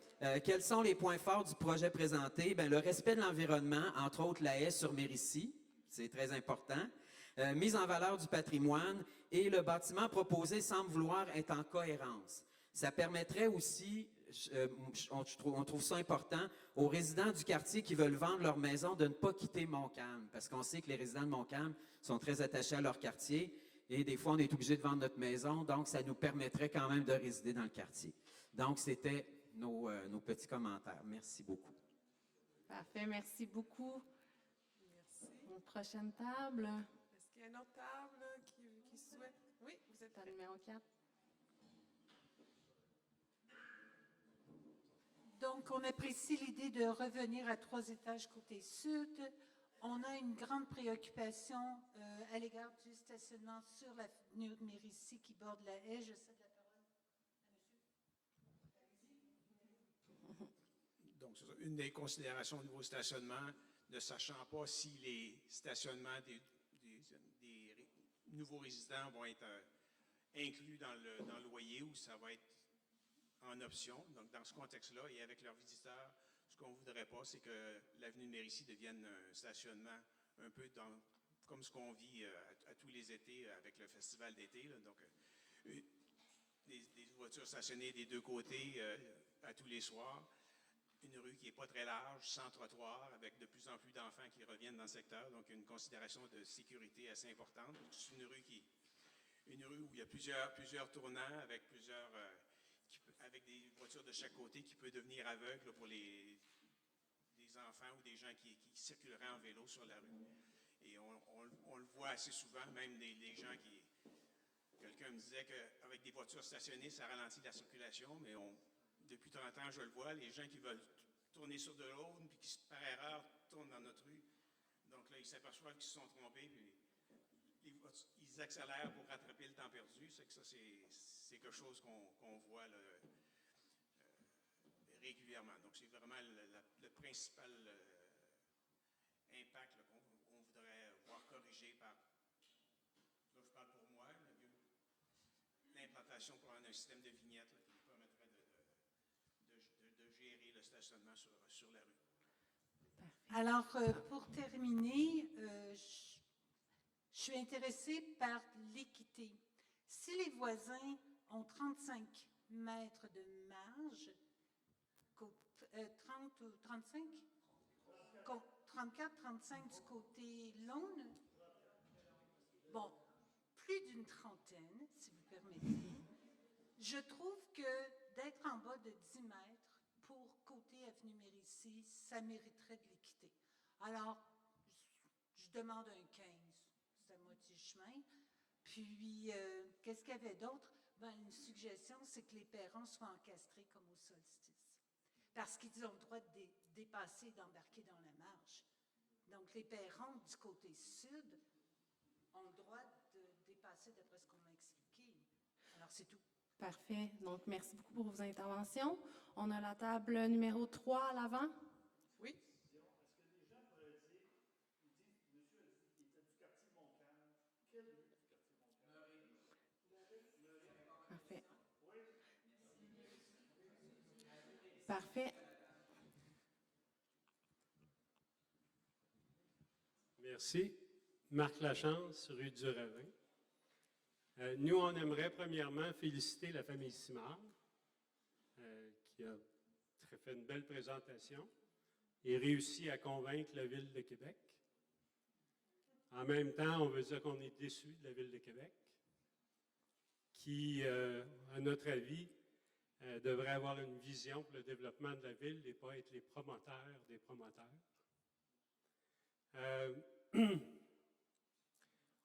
Quels sont les points forts du projet présenté? Bien, le respect de l'environnement, entre autres la haie sur Mérisy, c'est très important. Mise en valeur du patrimoine et le bâtiment proposé semble vouloir être en cohérence. Ça permettrait aussi, on trouve ça important, aux résidents du quartier qui veulent vendre leur maison de ne pas quitter Montcalm, parce qu'on sait que les résidents de Montcalm sont très attachés à leur quartier et des fois on est obligé de vendre notre maison, donc ça nous permettrait quand même de résider dans le quartier. Donc c'était nos petits commentaires. Merci beaucoup. Parfait, merci beaucoup. Merci. Une prochaine table. Est-ce qu'il y a une autre table qui souhaite? Oui, vous êtes Table numéro 4. Donc, on apprécie l'idée de revenir à 3 étages côté sud. On a une grande préoccupation à l'égard du stationnement sur l'avenue de Mérisy qui borde la haie. Je cède la parole à monsieur. Donc, c'est ça. Une des considérations au niveau stationnement, ne sachant pas si les stationnements des nouveaux résidents vont être inclus dans le loyer ou ça va être en option. Donc, dans ce contexte-là, et avec leurs visiteurs, ce qu'on ne voudrait pas, c'est que l'avenue de Mérisy devienne un stationnement un peu comme ce qu'on vit à tous les étés avec le festival d'été. Donc, des voitures stationnées des deux côtés à tous les soirs. Une rue qui n'est pas très large, sans trottoir, avec de plus en plus d'enfants qui reviennent dans le secteur. Donc, une considération de sécurité assez importante. C'est une rue où il y a plusieurs tournants avec avec des voitures de chaque côté qui peut devenir aveugle pour des enfants ou des gens qui circuleraient en vélo sur la rue. Et on le voit assez souvent, même des gens qui... Quelqu'un me disait qu'avec des voitures stationnées, ça ralentit la circulation, mais depuis 30 ans, je le vois, les gens qui veulent tourner sur de l'autre, puis qui, par erreur, tournent dans notre rue. Donc là, ils s'aperçoivent qu'ils se sont trompés, puis ils accélèrent pour rattraper le temps perdu. C'est que ça, c'est quelque chose qu'on voit là, régulièrement. Donc, c'est vraiment le principal impact là, qu'on voudrait voir corrigé par, là, je parle pour moi, l'implantation pour un système de vignettes là, qui nous permettrait de gérer le stationnement sur la rue. Alors, pour terminer, je suis intéressée par l'équité. Si les voisins ont 35 mètres de marge, 30 ou 35? 34, 35 du côté Laune? Bon, plus d'une trentaine, si vous permettez. Je trouve que d'être en bas de 10 mètres pour côté Avenue Mérisy, ça mériterait de l'équité. Alors, je demande un 15, c'est à moitié chemin. Puis, qu'est-ce qu'il y avait d'autre? Ben, une suggestion, c'est que les perrons soient encastrés comme au solstice. Parce qu'ils ont le droit de dépasser, d'embarquer dans la marche. Donc, les perrons du côté sud ont le droit de dépasser d'après ce qu'on m'a expliqué. Alors, c'est tout. Parfait. Donc, merci beaucoup pour vos interventions. On a la table numéro 3 à l'avant. Oui. Parfait. Parfait. Merci. Marc Lachance, rue du Ravin. Nous, on aimerait premièrement féliciter la famille Simard, qui a fait une belle présentation et réussi à convaincre la Ville de Québec. En même temps, on veut dire qu'on est déçus de la Ville de Québec, qui, à notre avis, devrait avoir une vision pour le développement de la Ville et pas être les promoteurs des promoteurs.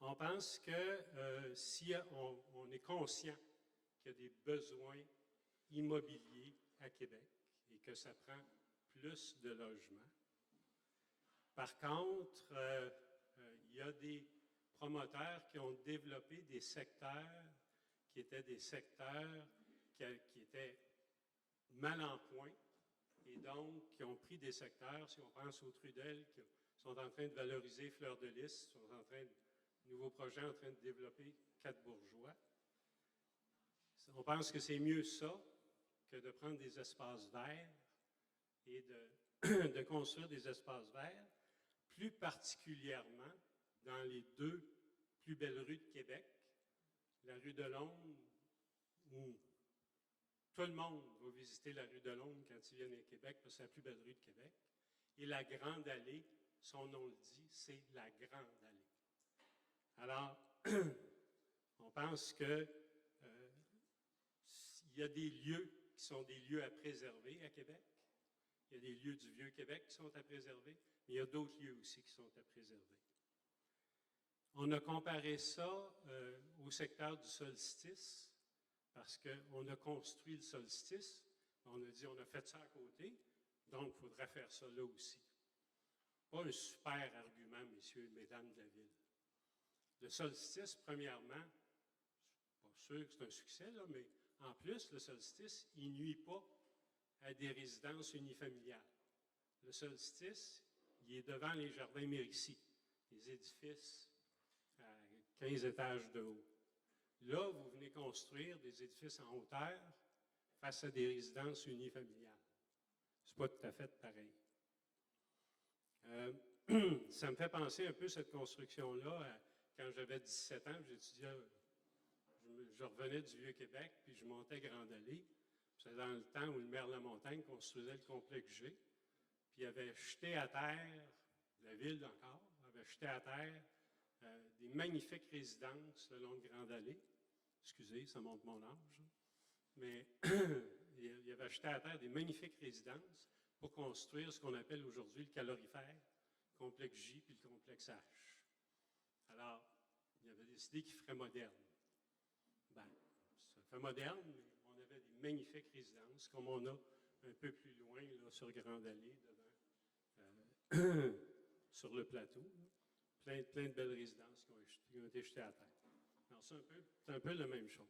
On pense que si on est conscient qu'il y a des besoins immobiliers à Québec et que ça prend plus de logements. Par contre, il y a des promoteurs qui ont développé des secteurs qui étaient des secteurs qui étaient mal en point et donc qui ont pris des secteurs, si on pense aux Trudel, qui sont en train de valoriser Fleur de Lys, sont en train de nouveau projet en train de développer 4 bourgeois. On pense que c'est mieux ça que de prendre des espaces verts et de construire des espaces verts, plus particulièrement dans les 2 plus belles rues de Québec, la rue de Londres, où tout le monde va visiter la rue de Londres quand ils viennent à Québec, parce que c'est la plus belle rue de Québec, et la Grande Allée, son nom le dit, c'est la Grande Allée. Alors, on pense qu'il y a des lieux qui sont des lieux à préserver à Québec. Il y a des lieux du Vieux-Québec qui sont à préserver, mais il y a d'autres lieux aussi qui sont à préserver. On a comparé ça au secteur du solstice, parce qu'on a construit le solstice, on a dit on a fait ça à côté, donc il faudrait faire ça là aussi. Pas un super argument, messieurs et mesdames de la Ville. Le solstice, premièrement, je ne suis pas sûr que c'est un succès, là, mais en plus, le solstice, il ne nuit pas à des résidences unifamiliales. Le solstice, il est devant les jardins Mérisy, les édifices à 15 étages de haut. Là, vous venez construire des édifices en hauteur face à des résidences unifamiliales. Ce n'est pas tout à fait pareil. Ça me fait penser un peu cette construction-là quand j'avais 17 ans, j'étudiais, je revenais du Vieux-Québec, puis je montais Grande Allée. C'était dans le temps où le maire de la Montagne construisait le complexe G, puis il avait jeté à terre, la ville encore, avait jeté à terre des magnifiques résidences le long de Grande Allée. Excusez, ça montre mon âge. Mais il avait jeté à terre des magnifiques résidences pour construire ce qu'on appelle aujourd'hui le calorifère, le complexe J puis le complexe H. Alors, il avait décidé qu'il ferait moderne. Bien, ça fait moderne, mais on avait des magnifiques résidences, comme on a un peu plus loin, là, sur Grande Allée, devant, sur le plateau. Plein de belles résidences qui ont été jetées à terre. Alors, c'est un peu la même chose.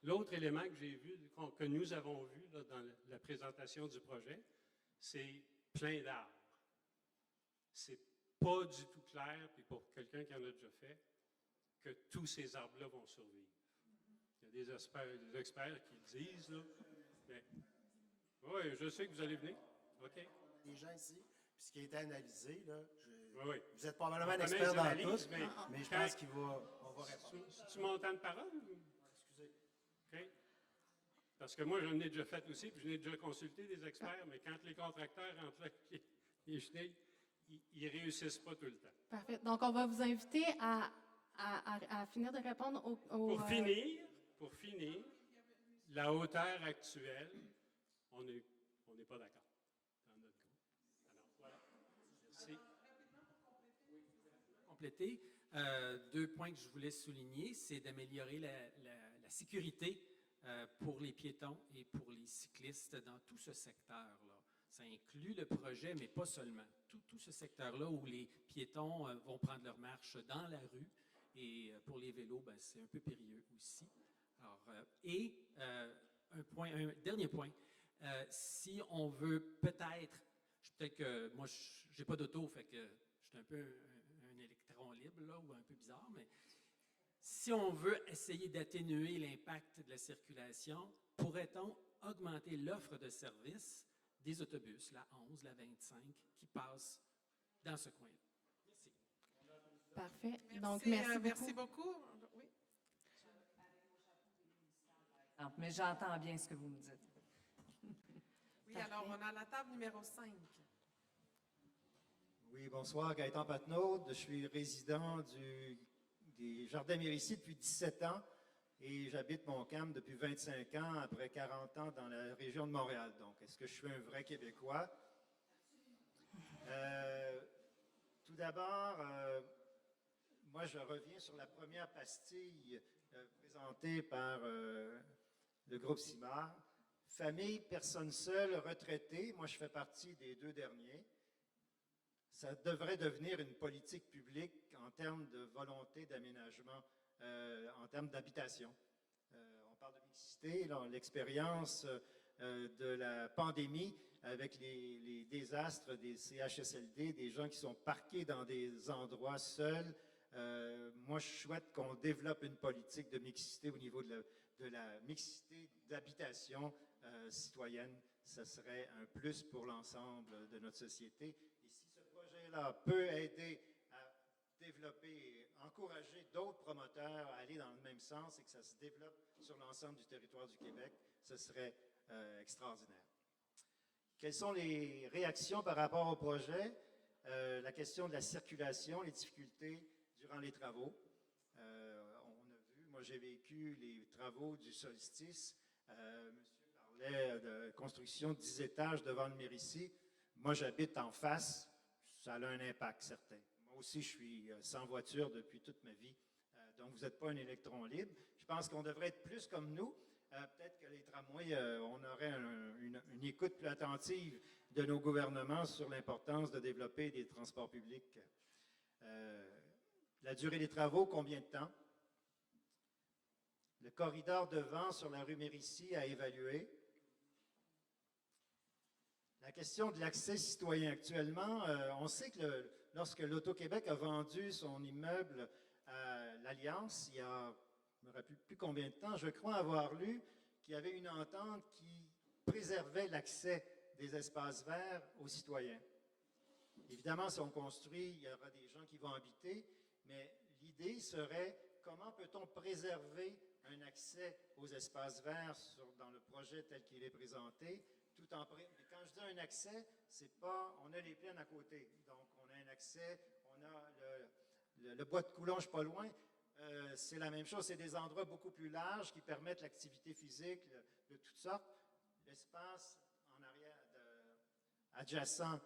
L'autre élément que j'ai vu, que nous avons vu là, dans la présentation du projet, c'est plein d'arbres. C'est pas du tout clair, puis pour quelqu'un qui en a déjà fait, que tous ces arbres-là vont survivre. Il y a des experts qui le disent, là. Mais, oui, je sais que vous allez venir. OK. Les gens ici, puis ce qui a été analysé, là, Oui. vous êtes probablement On connaît expert les dans analyses, tout, mais je quand- pense qu'on va répondre. C'est-tu mon temps de parole? Excusez. OK. Parce que moi, j'en ai déjà fait aussi, puis je n'ai déjà consulté des experts, mais quand les contracteurs rentrent avec les chenilles, ils ne réussissent pas tout le temps. Parfait. Donc, on va vous inviter à finir de répondre au... Pour finir, la hauteur actuelle, on n'est pas d'accord dans notre groupe. Alors, voilà. Merci. Compléter, 2 points que je voulais souligner, c'est d'améliorer la sécurité pour les piétons et pour les cyclistes dans tout ce secteur-là. Ça inclut le projet, mais pas seulement. Tout ce secteur-là où les piétons vont prendre leur marche dans la rue et pour les vélos, ben, c'est un peu périlleux aussi. Alors, un dernier point, si on veut peut-être que moi, je n'ai pas d'auto, fait que je suis un peu un électron libre, là, ou un peu bizarre, mais si on veut essayer d'atténuer l'impact de la circulation, pourrait-on augmenter l'offre de services des autobus, la 11, la 25, qui passent dans ce coin-là? Merci. Parfait. Merci, Donc, merci beaucoup. merci beaucoup. Oui. Mais j'entends bien ce que vous me dites. Oui, alors on a la table numéro 5. Oui, bonsoir, Gaëtan Patnaud. Je suis résident des Jardins Mérici depuis 17 ans et j'habite Montcalm depuis 25 ans, après 40 ans dans la région de Montréal. Donc, est-ce que je suis un vrai Québécois? Tout d'abord, moi, je reviens sur la première pastille présentée par le groupe CIMAR. Famille, personnes seules, retraitées. Moi, je fais partie des 2 derniers. Ça devrait devenir une politique publique en termes de volonté d'aménagement, en termes d'habitation. On parle de mixité, l'expérience de la pandémie avec les désastres des CHSLD, des gens qui sont parqués dans des endroits seuls. Moi, je souhaite qu'on développe une politique de mixité au niveau de la mixité d'habitation citoyenne. Ça serait un plus pour l'ensemble de notre société. Et si ce projet-là peut aider à développer et encourager d'autres promoteurs à aller dans le même sens et que ça se développe sur l'ensemble du territoire du Québec, ce serait extraordinaire. Quelles sont les réactions par rapport au projet? La question de la circulation, les difficultés durant les travaux. On a vu, moi j'ai vécu les travaux du solstice. Monsieur parlait de construction de 10 étages devant le Mérici. Moi j'habite en face, ça a un impact certain. Moi aussi je suis sans voiture depuis toute ma vie, donc vous n'êtes pas un électron libre. Je pense qu'on devrait être plus comme nous. Peut-être que les tramways, on aurait une écoute plus attentive de nos gouvernements sur l'importance de développer des transports publics. La durée des travaux, combien de temps? Le corridor de vent sur la rue Mérici à évaluer. La question de l'accès citoyen. Actuellement, on sait que lorsque l'Auto-Québec a vendu son immeuble à l'Alliance, il y a, je ne me rappelle plus combien de temps, je crois avoir lu qu'il y avait une entente qui préservait l'accès des espaces verts aux citoyens. Évidemment, si on construit, il y aura des gens qui vont habiter, mais l'idée serait comment peut-on préserver un accès aux espaces verts dans le projet tel qu'il est présenté, tout en quand je dis un accès, c'est pas on a les plaines à côté, donc on a un accès, on a le bois de Coulonges pas loin. C'est la même chose, c'est des endroits beaucoup plus larges qui permettent l'activité physique de toutes sortes. L'espace en arrière adjacent à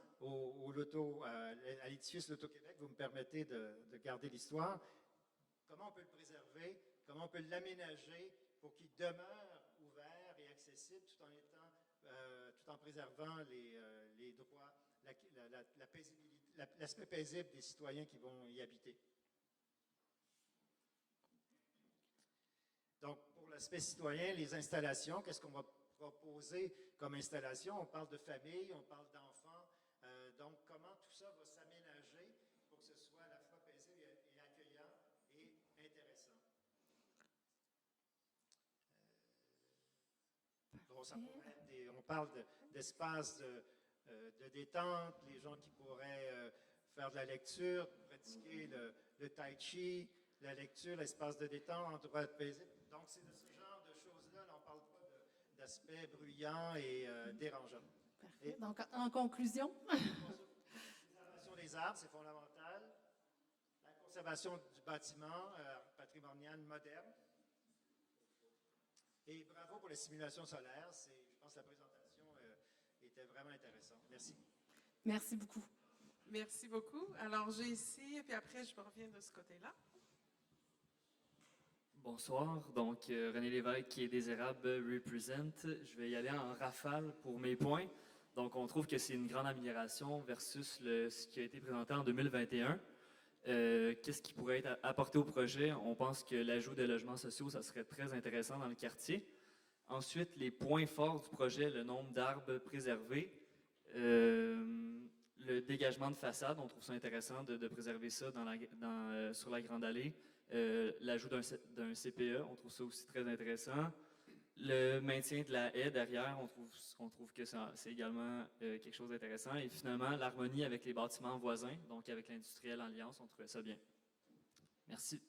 l'édifice L'Auto-Québec, vous me permettez de garder l'histoire. Comment on peut le préserver? Comment on peut l'aménager pour qu'il demeure ouvert et accessible tout en préservant les droits, l'aspect paisible des citoyens qui vont y habiter? Donc, pour l'aspect citoyen, les installations, qu'est-ce qu'on va proposer comme installation? On parle de famille, on parle d'enfants. Donc, comment tout ça va s'aménager pour que ce soit à la fois paisible et accueillant et intéressant? Bon, ça pourrait être on parle d'espaces de détente, les gens qui pourraient faire de la lecture, pratiquer le tai chi, la lecture, l'espace de détente, endroit paisible. Donc, c'est de ce genre de choses-là. Là, on ne parle pas d'aspect bruyant et dérangeant. Parfait. Donc, en conclusion. La conservation des arbres, c'est fondamental. La conservation du bâtiment patrimonial moderne. Et bravo pour les simulations solaires. Je pense que la présentation était vraiment intéressante. Merci. Merci beaucoup. Merci beaucoup. Alors, j'ai ici, puis après, je reviens de ce côté-là. Bonsoir, donc René Lévesque qui est désirable represent. Je vais y aller en rafale pour mes points. Donc on trouve que c'est une grande amélioration versus ce qui a été présenté en 2021. Qu'est-ce qui pourrait être apporté au projet? On pense que l'ajout de logements sociaux, ça serait très intéressant dans le quartier. Ensuite, les points forts du projet, le nombre d'arbres préservés, le dégagement de façade, on trouve ça intéressant de préserver ça sur la Grande Allée. L'ajout d'un CPE, on trouve ça aussi très intéressant. Le maintien de la haie derrière, on trouve que c'est également quelque chose d'intéressant. Et finalement, l'harmonie avec les bâtiments voisins, donc avec l'Industriel Alliance, on trouvait ça bien. Merci.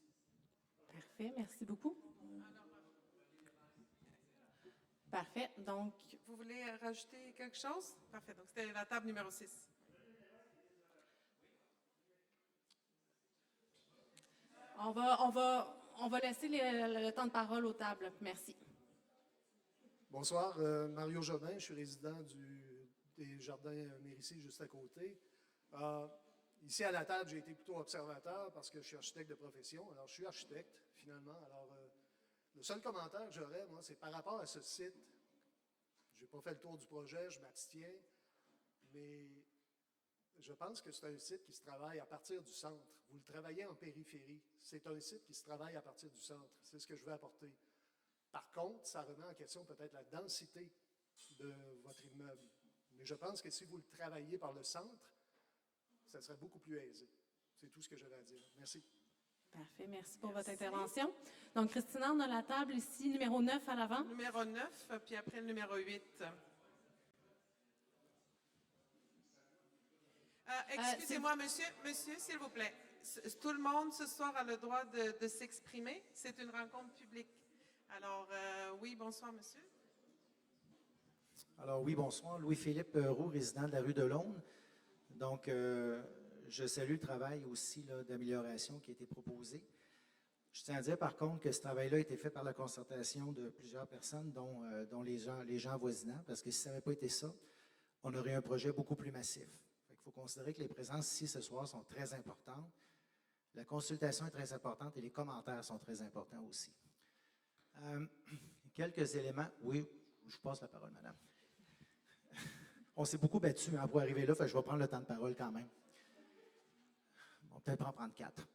Parfait, merci beaucoup. Parfait, donc... Vous voulez rajouter quelque chose? Parfait, donc c'était la table numéro 6. On va laisser le temps de parole aux tables. Merci. Bonsoir, Mario Jobin, je suis résident des Jardins Mérici, juste à côté. Ici à la table, j'ai été plutôt observateur parce que je suis architecte de profession. Alors, je suis architecte, finalement. Alors, le seul commentaire que j'aurais, moi, c'est par rapport à ce site. Je n'ai pas fait le tour du projet, je m'abstiens, mais je pense que c'est un site qui se travaille à partir du centre. Vous le travaillez en périphérie. C'est un site qui se travaille à partir du centre. C'est ce que je veux apporter. Par contre, ça remet en question peut-être la densité de votre immeuble. Mais je pense que si vous le travaillez par le centre, ça serait beaucoup plus aisé. C'est tout ce que j'avais à dire. Merci. Parfait, merci pour votre intervention. Donc, Christina, on a la table ici, numéro 9 à l'avant. Numéro 9, puis après le numéro 8. Excusez-moi, monsieur, s'il vous plaît. Tout le monde ce soir a le droit de s'exprimer. C'est une rencontre publique. Alors, oui, bonsoir, monsieur. Alors, oui, bonsoir. Louis-Philippe Roux, résident de la rue de l'Aune. Donc, je salue le travail aussi d'amélioration qui a été proposé. Je tiens à dire, par contre, que ce travail-là a été fait par la concertation de plusieurs personnes, dont les gens avoisinants, parce que si ça n'avait pas été ça, on aurait un projet beaucoup plus massif. Il faut considérer que les présences ici ce soir sont très importantes. La consultation est très importante et les commentaires sont très importants aussi. Quelques éléments. Oui, je passe la parole, madame. On s'est beaucoup battu pour arriver là, je vais prendre le temps de parole quand même. On va peut-être en prendre 4.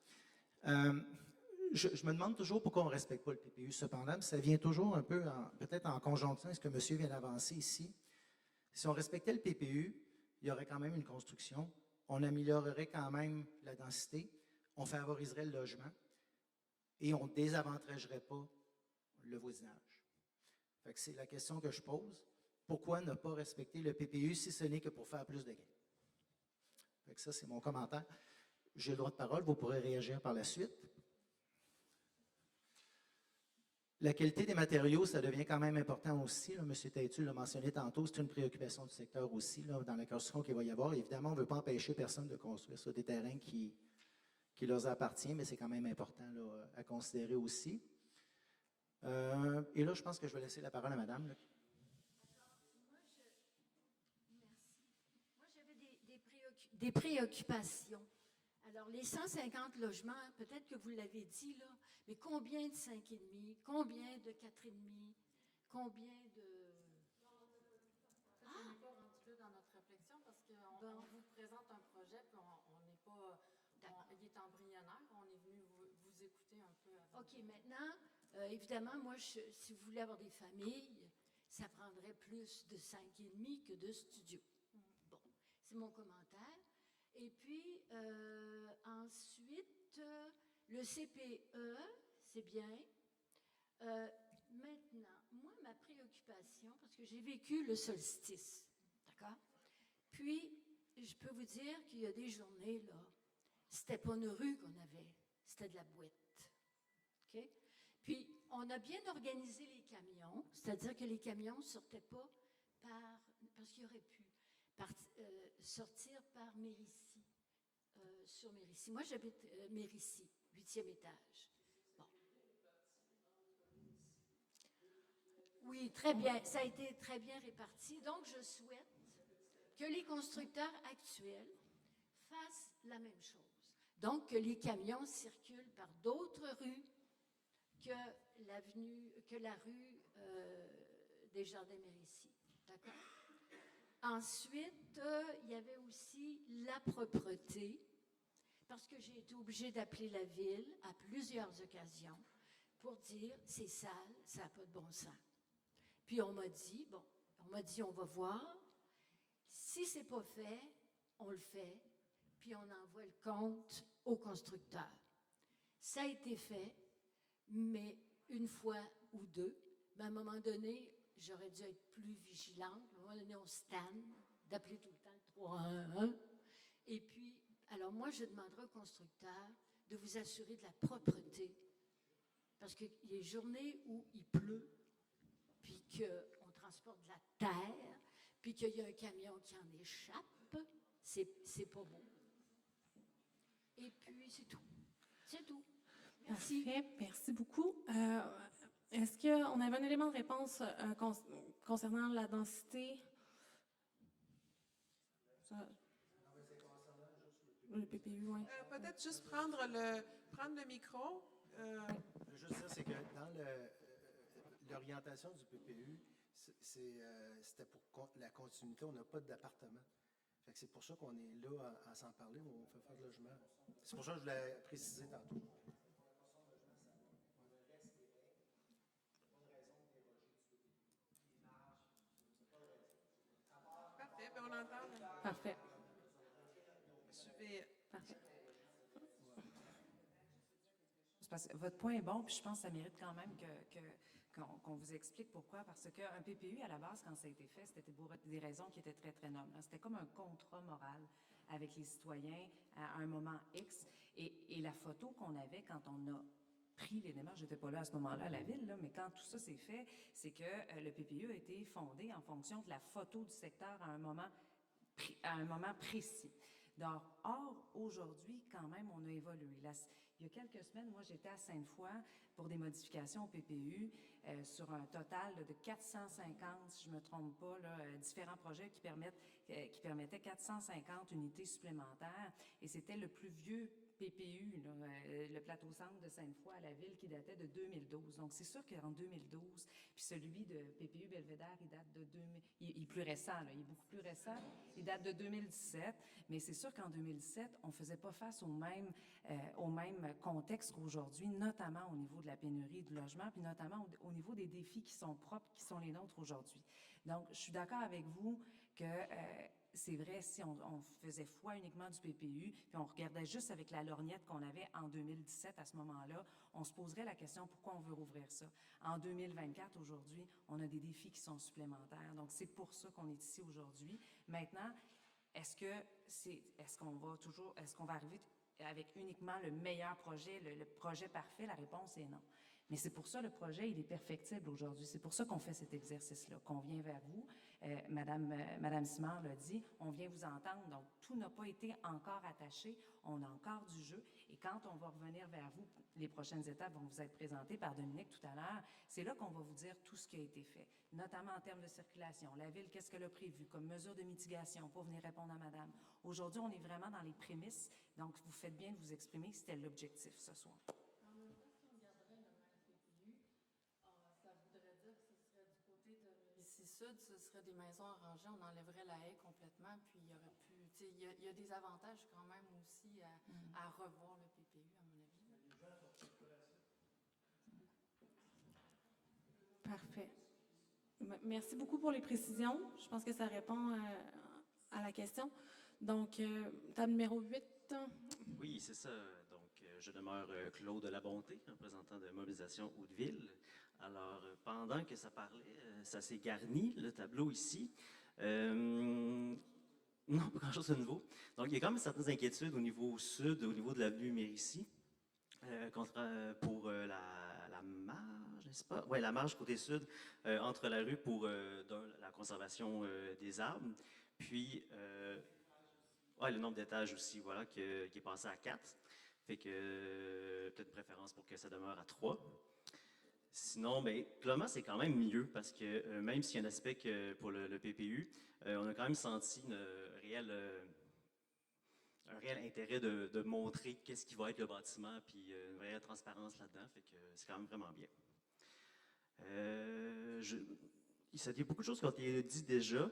Je me demande toujours pourquoi on ne respecte pas le PPU. Cependant, ça vient toujours un peu, peut-être en conjonction avec ce que monsieur vient d'avancer ici. Si on respectait le PPU, il y aurait quand même une construction, on améliorerait quand même la densité, on favoriserait le logement et on ne désavantagerait pas le voisinage. Fait que c'est la question que je pose. Pourquoi ne pas respecter le PPU si ce n'est que pour faire plus de gains? Fait que ça, c'est mon commentaire. J'ai le droit de parole, vous pourrez réagir par la suite. La qualité des matériaux, ça devient quand même important aussi. Là, M. Taitu l'a mentionné tantôt, c'est une préoccupation du secteur aussi, là, dans la construction qu'il va y avoir. Évidemment, on ne veut pas empêcher personne de construire sur des terrains qui leur appartiennent, mais c'est quand même important là, à considérer aussi. Et là, je pense que je vais laisser la parole à madame. Là. Moi, j'avais des préoccupations. Alors, les 150 logements, peut-être que vous l'avez dit, là, mais combien de 5,5? Combien de 4,5? Combien de... On n'est pas rendu là dans notre réflexion parce qu'on vous présente un projet puis on n'est pas... il est embryonnaire, on est venu vous écouter un peu avant. OK, maintenant, évidemment, moi, si vous voulez avoir des familles, ça prendrait plus de 5,5 que de studios. Bon, c'est mon commentaire. Et puis, ensuite, le CPE, c'est bien. Maintenant, moi, ma préoccupation, parce que j'ai vécu le solstice, d'accord? Puis, je peux vous dire qu'il y a des journées, là, c'était pas une rue qu'on avait, c'était de la boîte. OK? Puis, on a bien organisé les camions, c'est-à-dire que les camions ne sortaient pas parce qu'il aurait pu sortir par Mérisy, sur Mérisy. Moi, j'habite Mérisy, 8e étage. Bon. Oui, très bien. Ça a été très bien réparti. Donc, je souhaite que les constructeurs actuels fassent la même chose. Donc, que les camions circulent par d'autres rues que la rue des Jardins-Mérisy. D'accord? Ensuite, il y avait aussi la propreté, parce que j'ai été obligée d'appeler la ville à plusieurs occasions pour dire « c'est sale, ça n'a pas de bon sens ». Puis on m'a dit « on va voir, si c'est pas fait, on le fait, puis on envoie le compte au constructeur ». Ça a été fait, mais une fois ou deux. Mais à un moment donné, j'aurais dû être plus vigilante. À un moment donné, on se tanne d'appeler tout le temps le 311. Et puis, alors moi, je demanderai au constructeur de vous assurer de la propreté. Parce qu'il y a des journées où il pleut, puis qu'on transporte de la terre, puis qu'il y a un camion qui en échappe. C'est pas beau. Et puis, c'est tout. C'est tout. Merci. Parfait. Merci beaucoup. Est-ce qu'on avait un élément de réponse concernant la densité? Le PPU, oui. Peut-être juste prendre le micro. Je veux juste dire, c'est que dans l'orientation du PPU, c'était pour la continuité. On n'a pas d'appartement. C'est pour ça qu'on est là à s'en parler, mais on fait faire de logement. C'est pour ça que je l'ai précisé tantôt. Parfait, bien, on entend. Parfait. Je vais... Parfait. Parce que votre point est bon, puis je pense que ça mérite quand même qu'on vous explique pourquoi. Parce qu'un PPU, à la base, quand ça a été fait, c'était pour des raisons qui étaient très, très nobles. C'était comme un contrat moral avec les citoyens à un moment X. Et la photo qu'on avait quand on a pris les démarches, je n'étais pas là à ce moment-là à la ville, là, mais quand tout ça s'est fait, c'est que le PPU a été fondé en fonction de la photo du secteur à un moment précis. Donc, or, aujourd'hui, quand même, on a évolué. Il y a quelques semaines, moi, j'étais à Sainte-Foy pour des modifications au PPU sur un total de 450, si je ne me trompe pas, différents projets qui permettaient 450 unités supplémentaires. Et c'était le plus vieux PPU, le plateau centre de Sainte-Foy à la ville, qui datait de 2012. Donc, c'est sûr qu'en 2012, puis celui de PPU Belvédère, il date de il est plus récent, il est beaucoup plus récent, il date de 2017, mais c'est sûr qu'en 2017, on ne faisait pas face au même contexte qu'aujourd'hui, notamment au niveau de la pénurie de logement, puis notamment au niveau des défis qui sont propres, qui sont les nôtres aujourd'hui. Donc, je suis d'accord avec vous que c'est vrai, si on faisait foi uniquement du PPU, puis on regardait juste avec la lorgnette qu'on avait en 2017 à ce moment-là, on se poserait la question pourquoi on veut rouvrir ça. En 2024, aujourd'hui, on a des défis qui sont supplémentaires. Donc, c'est pour ça qu'on est ici aujourd'hui. Maintenant, est-ce qu'on va arriver avec uniquement le meilleur projet, le projet parfait? La réponse est non. Mais c'est pour ça le projet, il est perfectible aujourd'hui. C'est pour ça qu'on fait cet exercice-là, qu'on vient vers vous. Madame Simard l'a dit, on vient vous entendre. Donc, tout n'a pas été encore attaché. On a encore du jeu. Et quand on va revenir vers vous, les prochaines étapes vont vous être présentées par Dominique tout à l'heure. C'est là qu'on va vous dire tout ce qui a été fait, notamment en termes de circulation. La Ville, qu'est-ce qu'elle a prévu comme mesure de mitigation pour venir répondre à Madame? Aujourd'hui, on est vraiment dans les prémices. Donc, vous faites bien de vous exprimer. C'était l'objectif ce soir. Ici Sud, ce serait des maisons arrangées, on enlèverait la haie complètement, puis il y aurait pu, il y a des avantages quand même aussi à revoir le PPU, à mon avis. Parfait. Merci beaucoup pour les précisions. Je pense que ça répond à la question. Donc, table numéro 8. Oui, c'est ça. Donc, je demeure Claude Labonté, représentant de Mobilisation Hauteville. Alors, pendant que ça parlait, ça s'est garni, le tableau ici. Non, pas grand-chose de nouveau. Donc, il y a quand même certaines inquiétudes au niveau sud, au niveau de l'avenue Mérisy, pour la marge, n'est-ce pas? Oui, la marge côté sud, entre la rue pour la conservation des arbres. Puis, ouais, le nombre d'étages aussi, voilà, qui est passé à 4. Fait que peut-être une préférence pour que ça demeure à 3. Sinon, bien, globalement, c'est quand même mieux parce que même s'il y a un aspect que pour le PPU, on a quand même senti un réel intérêt de montrer qu'est-ce qui va être le bâtiment, puis une vraie transparence là-dedans. Fait que c'est quand même vraiment bien. Il y a beaucoup de choses qui ont été dites déjà.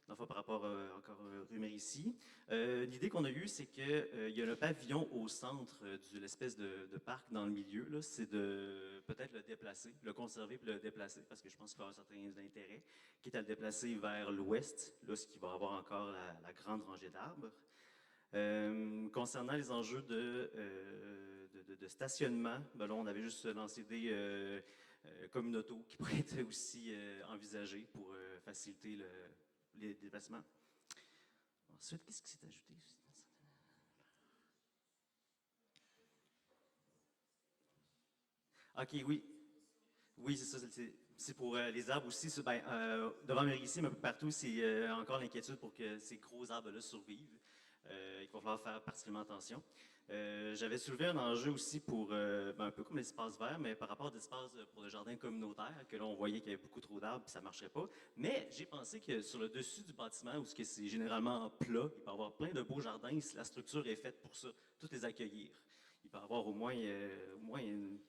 Enfin, par rapport encore rue Mérisy. L'idée qu'on a eue, c'est qu'il y a le pavillon au centre de l'espèce de parc dans le milieu. C'est de peut-être le déplacer, le conserver puis le déplacer, parce que je pense qu'il va y avoir certains intérêts, qui est à le déplacer vers l'ouest, là, ce qui va avoir encore la grande rangée d'arbres. Concernant les enjeux de stationnement, ben là, on avait juste lancé des communautaux qui pourraient être aussi envisagés pour faciliter les déplacements. Ensuite, qu'est-ce qui s'est ajouté? OK, oui. Oui, c'est ça. C'est pour les arbres aussi. Devant Mérisy, mais un peu partout, c'est encore l'inquiétude pour que ces gros arbres-là survivent. Il va falloir faire particulièrement attention. J'avais soulevé un enjeu aussi pour, un peu comme l'espace vert, mais par rapport à l'espace pour le jardin communautaire, que là, on voyait qu'il y avait beaucoup trop d'arbres et ça ne marcherait pas. Mais j'ai pensé que sur le dessus du bâtiment, où c'est généralement plat, il peut y avoir plein de beaux jardins si la structure est faite pour ça, toutes les accueillir. Il peut y avoir au moins une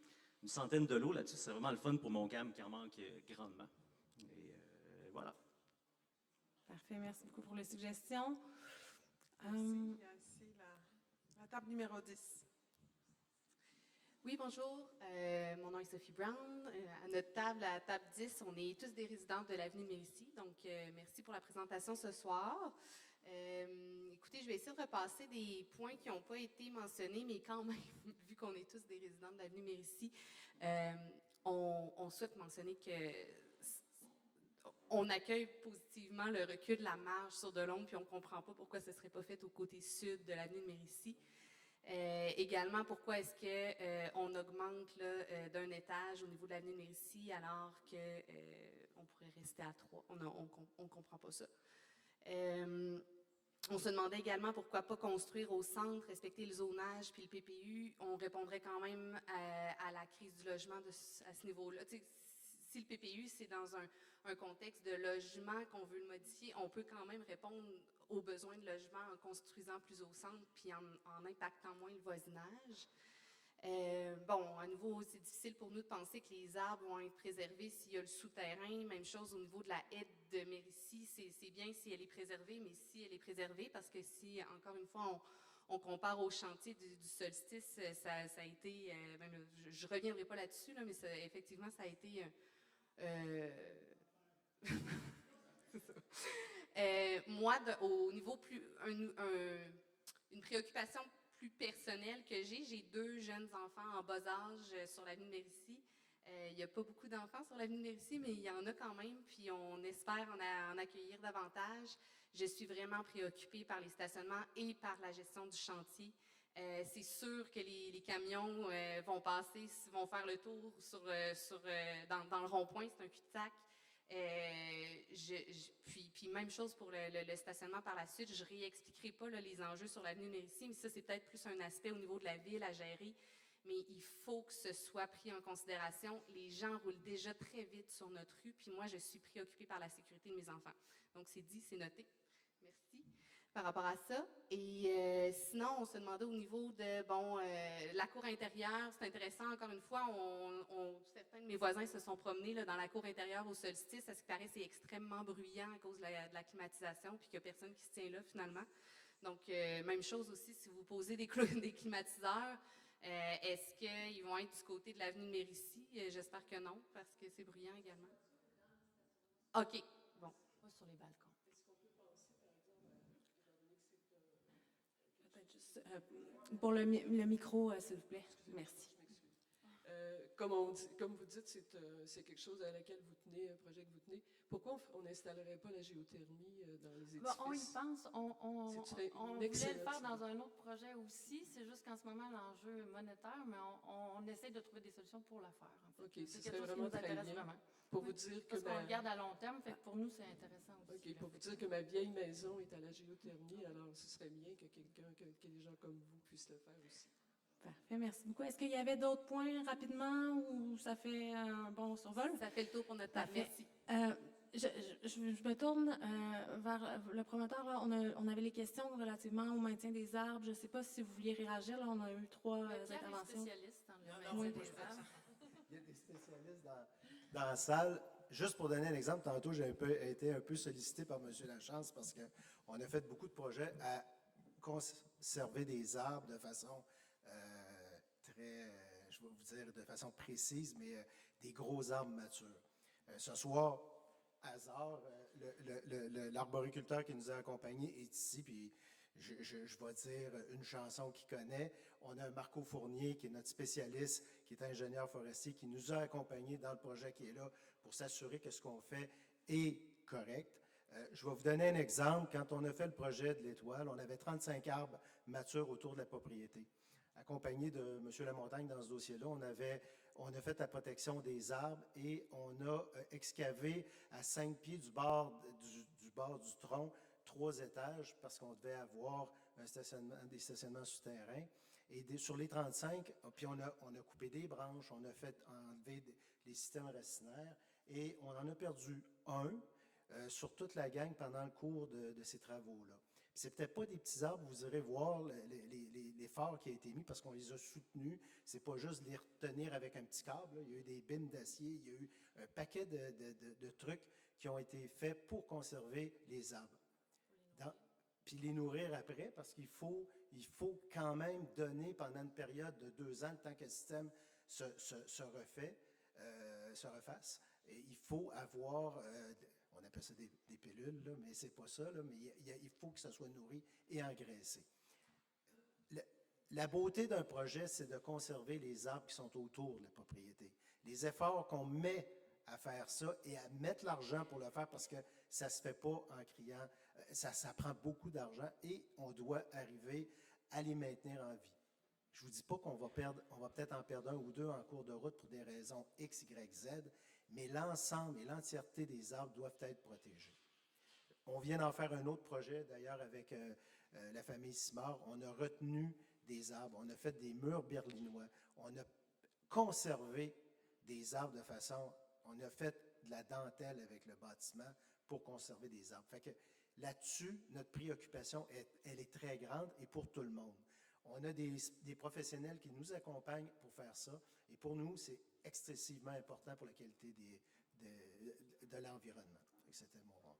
centaine de lots là-dessus. C'est vraiment le fun pour mon cam qui en manque grandement. Et voilà. Parfait, merci beaucoup pour les suggestions. Merci. Il y a ici la table numéro 10. Oui, bonjour. Mon nom est Sophie Brown. À notre table, à la table 10, on est tous des résidents de l'avenue Mérisy. Donc, merci pour la présentation ce soir. Écoutez, je vais essayer de repasser des points qui n'ont pas été mentionnés, mais quand même, vu qu'on est tous des résidents de l'avenue Mérisy, on souhaite mentionner que on accueille positivement le recul de la marge sur Deloncle, puis on ne comprend pas pourquoi ce ne serait pas fait au côté sud de l'avenue de Mérisy. Également, pourquoi est-ce qu'on augmente d'un étage au niveau de l'avenue de Mérisy alors qu'on pourrait rester à 3? On ne comprend pas ça. On se demandait également pourquoi pas construire au centre, respecter le zonage puis le PPU. On répondrait quand même à la crise du logement à ce niveau-là. Si le PPU, c'est dans un contexte de logement qu'on veut le modifier, on peut quand même répondre aux besoins de logement en construisant plus au centre puis en impactant moins le voisinage. À nouveau, c'est difficile pour nous de penser que les arbres vont être préservés s'il y a le souterrain. Même chose au niveau de la haie de Mérisy, c'est bien si elle est préservée, mais si elle est préservée, parce que si, encore une fois, on compare au chantier du solstice, ça a été, je ne reviendrai pas là-dessus, mais effectivement, ça a été... moi, au niveau une préoccupation plus personnelle que j'ai 2 jeunes enfants en bas âge sur l'avenue de Mérisy. Il n'y a pas beaucoup d'enfants sur l'avenue de Mérisy, mais il y en a quand même, puis on espère en accueillir davantage. Je suis vraiment préoccupée par les stationnements et par la gestion du chantier. C'est sûr que les camions vont passer, vont faire le tour dans le rond-point, c'est un cul-de-sac. Puis même chose pour le stationnement par la suite. Je ne réexpliquerai pas les enjeux sur l'avenue Mérisy, mais ça, c'est peut-être plus un aspect au niveau de la ville à gérer. Mais il faut que ce soit pris en considération. Les gens roulent déjà très vite sur notre rue, puis moi, je suis préoccupée par la sécurité de mes enfants. Donc, c'est dit, c'est noté. Merci par rapport à ça. Et sinon, on se demandait au niveau de, la cour intérieure, c'est intéressant, encore une fois, certains de mes voisins se sont promenés dans la cour intérieure au solstice. À ce qui paraît, c'est extrêmement bruyant à cause de la climatisation, puis qu'il n'y a personne qui se tient là, finalement. Donc, même chose aussi, si vous posez des climatiseurs, est-ce qu'ils vont être du côté de l'avenue de Mérisy? J'espère que non, parce que c'est bruyant également. OK, bon, pas sur les balcons. Peut-être juste pour le micro, s'il vous plaît. Merci. comme vous dites, c'est quelque chose à laquelle vous tenez, un projet que vous tenez. Pourquoi on n'installerait pas la géothermie dans les édifices? On y pense. On Ce serait une voulait le faire excellente dans idée. un autre projet aussi. C'est juste qu'en ce moment, l'enjeu est monétaire, mais on essaie de trouver des solutions pour la faire. En fait. OK, C'est ce quelque serait chose qui vraiment nous très intéresse bien. vraiment. Pour vous dire que Parce qu'on le garde à long terme, fait que pour nous, c'est intéressant aussi. OK, pour vous dire que ma vieille maison est à la géothermie, alors ce serait bien que que des gens comme vous puissent le faire aussi. Parfait, merci beaucoup. Est-ce qu'il y avait d'autres points rapidement ou ça fait un bon survol? Ça fait le tour pour notre table. Parfait. Merci. Je me tourne vers le promoteur. Là. On avait les questions relativement au maintien des arbres. Je ne sais pas si vous vouliez réagir. Là, on a eu 3 Pierre est interventions. spécialiste dans le maintien maintien des des arbres. Il y a des spécialistes dans la salle. Juste pour donner un exemple, tantôt, j'ai été un peu sollicité par M. Lachance parce qu'on a fait beaucoup de projets à conserver des arbres de façon je vais vous dire de façon précise, mais des gros arbres matures. Ce soir, hasard, l'arboriculteur qui nous a accompagnés est ici, puis je vais dire une chanson qu'il connaît. On a Marco Fournier, qui est notre spécialiste, qui est ingénieur forestier, qui nous a accompagnés dans le projet qui est là pour s'assurer que ce qu'on fait est correct. Je vais vous donner un exemple. Quand on a fait le projet de l'Étoile, on avait 35 arbres matures autour de la propriété. Accompagné de M. Lamontagne dans ce dossier-là, on a fait la protection des arbres et on a excavé à 5 pieds du bord du tronc 3 étages parce qu'on devait avoir des stationnements souterrains. Et sur les 35, puis on a coupé des branches, on a fait enlever les systèmes racinaires et on en a perdu un sur toute la gang pendant le cours de ces travaux-là. C'est peut-être pas des petits arbres, vous irez voir l'effort qui a été mis parce qu'on les a soutenus. C'est pas juste les retenir avec un petit câble. Là. Il y a eu des bines d'acier, il y a eu un paquet de trucs qui ont été faits pour conserver les arbres. Puis les nourrir après parce qu'il faut quand même donner pendant une période de 2 ans le temps que le système se refasse. Et il faut avoir... on appelle ça des pilules, là, mais c'est pas ça, là, mais il faut que ça soit nourri et engraissé. La beauté d'un projet, c'est de conserver les arbres qui sont autour de la propriété. Les efforts qu'on met à faire ça et à mettre l'argent pour le faire parce que ça ne se fait pas en criant, ça prend beaucoup d'argent et on doit arriver à les maintenir en vie. Je ne vous dis pas qu'on va peut-être en perdre 1 ou 2 en cours de route pour des raisons X, Y, Z, mais l'ensemble et l'entièreté des arbres doivent être protégés. On vient d'en faire un autre projet, d'ailleurs, avec la famille Simard. On a retenu des arbres, on a fait des murs berlinois, on a conservé des arbres de façon... On a fait de la dentelle avec le bâtiment pour conserver des arbres. Fait que là-dessus, notre préoccupation, elle est très grande et pour tout le monde. On a des professionnels qui nous accompagnent pour faire ça et pour nous, c'est excessivement important pour la qualité de l'environnement. C'était mon rôle.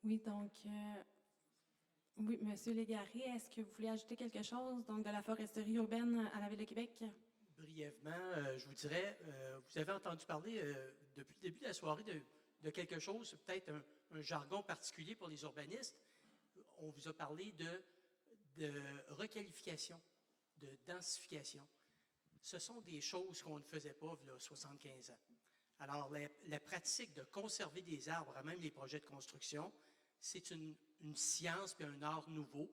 Oui, donc, oui, M. Légaré, est-ce que vous voulez ajouter quelque chose donc, de la foresterie urbaine à la Ville de Québec? Brièvement, je vous dirais, vous avez entendu parler depuis le début de la soirée de quelque chose, peut-être un jargon particulier pour les urbanistes. On vous a parlé de requalification, de densification. Ce sont des choses qu'on ne faisait pas il y a 75 ans. Alors, la pratique de conserver des arbres, même les projets de construction, c'est une science et un art nouveau.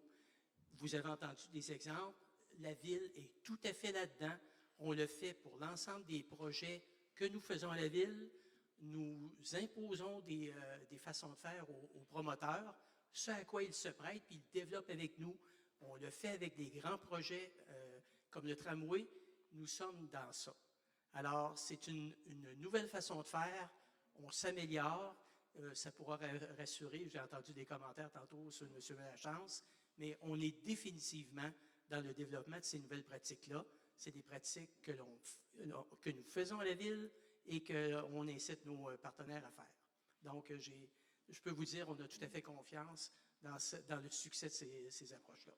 Vous avez entendu des exemples. La Ville est tout à fait là-dedans. On le fait pour l'ensemble des projets que nous faisons à la Ville. Nous imposons des façons de faire aux promoteurs, ce à quoi ils se prêtent, puis ils développent avec nous. On le fait avec des grands projets comme le tramway. Nous sommes dans ça. Alors, c'est une nouvelle façon de faire. On s'améliore. Ça pourra rassurer. J'ai entendu des commentaires tantôt sur M. Lachance, mais on est définitivement dans le développement de ces nouvelles pratiques-là. C'est des pratiques que nous faisons à la Ville et qu'on incite nos partenaires à faire. Donc, je peux vous dire, on a tout à fait confiance dans le succès de ces approches-là.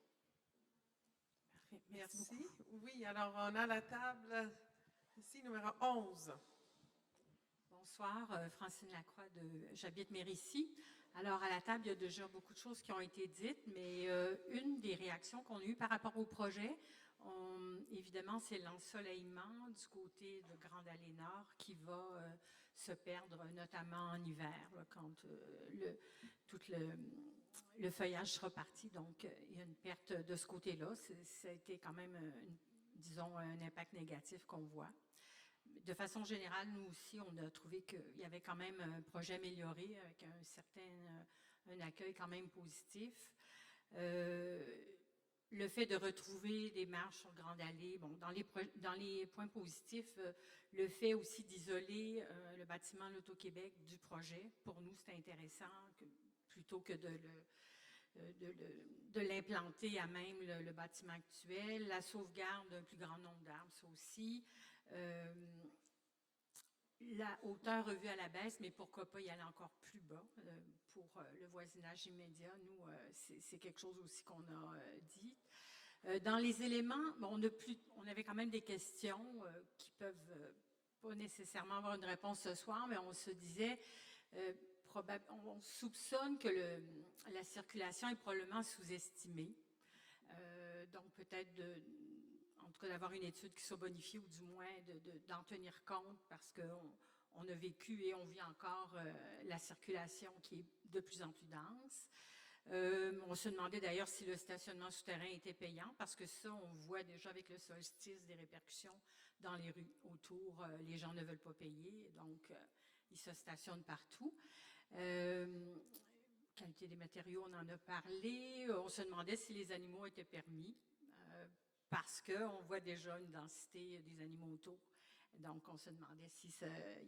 Merci. Oui, alors on a la table ici, numéro 11. Bonsoir, Francine Lacroix, j'habite Mérici. Alors, à la table, il y a déjà beaucoup de choses qui ont été dites, mais une des réactions qu'on a eues par rapport au projet, Évidemment, c'est l'ensoleillement du côté de Grande Allée Nord qui va se perdre, notamment en hiver, là, quand tout le feuillage sera parti. Donc, il y a une perte de ce côté-là. Ça a été quand même, disons, un impact négatif qu'on voit. De façon générale, nous aussi, on a trouvé qu'il y avait quand même un projet amélioré avec un accueil quand même positif. Le fait de retrouver des marches sur Grande Allée, bon, dans les points positifs, le fait aussi d'isoler le bâtiment l'Auto-Québec du projet, pour nous, c'était intéressant plutôt que de l'implanter à même le bâtiment actuel. La sauvegarde d'un plus grand nombre d'arbres, ça aussi. La hauteur revue à la baisse, mais pourquoi pas y aller encore plus bas pour le voisinage immédiat. Nous, c'est quelque chose aussi qu'on a dit. Dans les éléments, bon, on avait quand même des questions qui peuvent pas nécessairement avoir une réponse ce soir, mais on se disait, on soupçonne que la circulation est probablement sous-estimée. Donc peut-être en tout cas d'avoir une étude qui soit bonifiée ou du moins d'en tenir compte parce qu'on a vécu et on vit encore la circulation qui est de plus en plus dense. On se demandait d'ailleurs si le stationnement souterrain était payant parce que ça, on voit déjà avec le solstice des répercussions dans les rues autour. Les gens ne veulent pas payer, donc ils se stationnent partout. Qualité des matériaux, on en a parlé. On se demandait si les animaux étaient permis. Parce qu'on voit déjà une densité des animaux autour. Donc, on se demandait s'il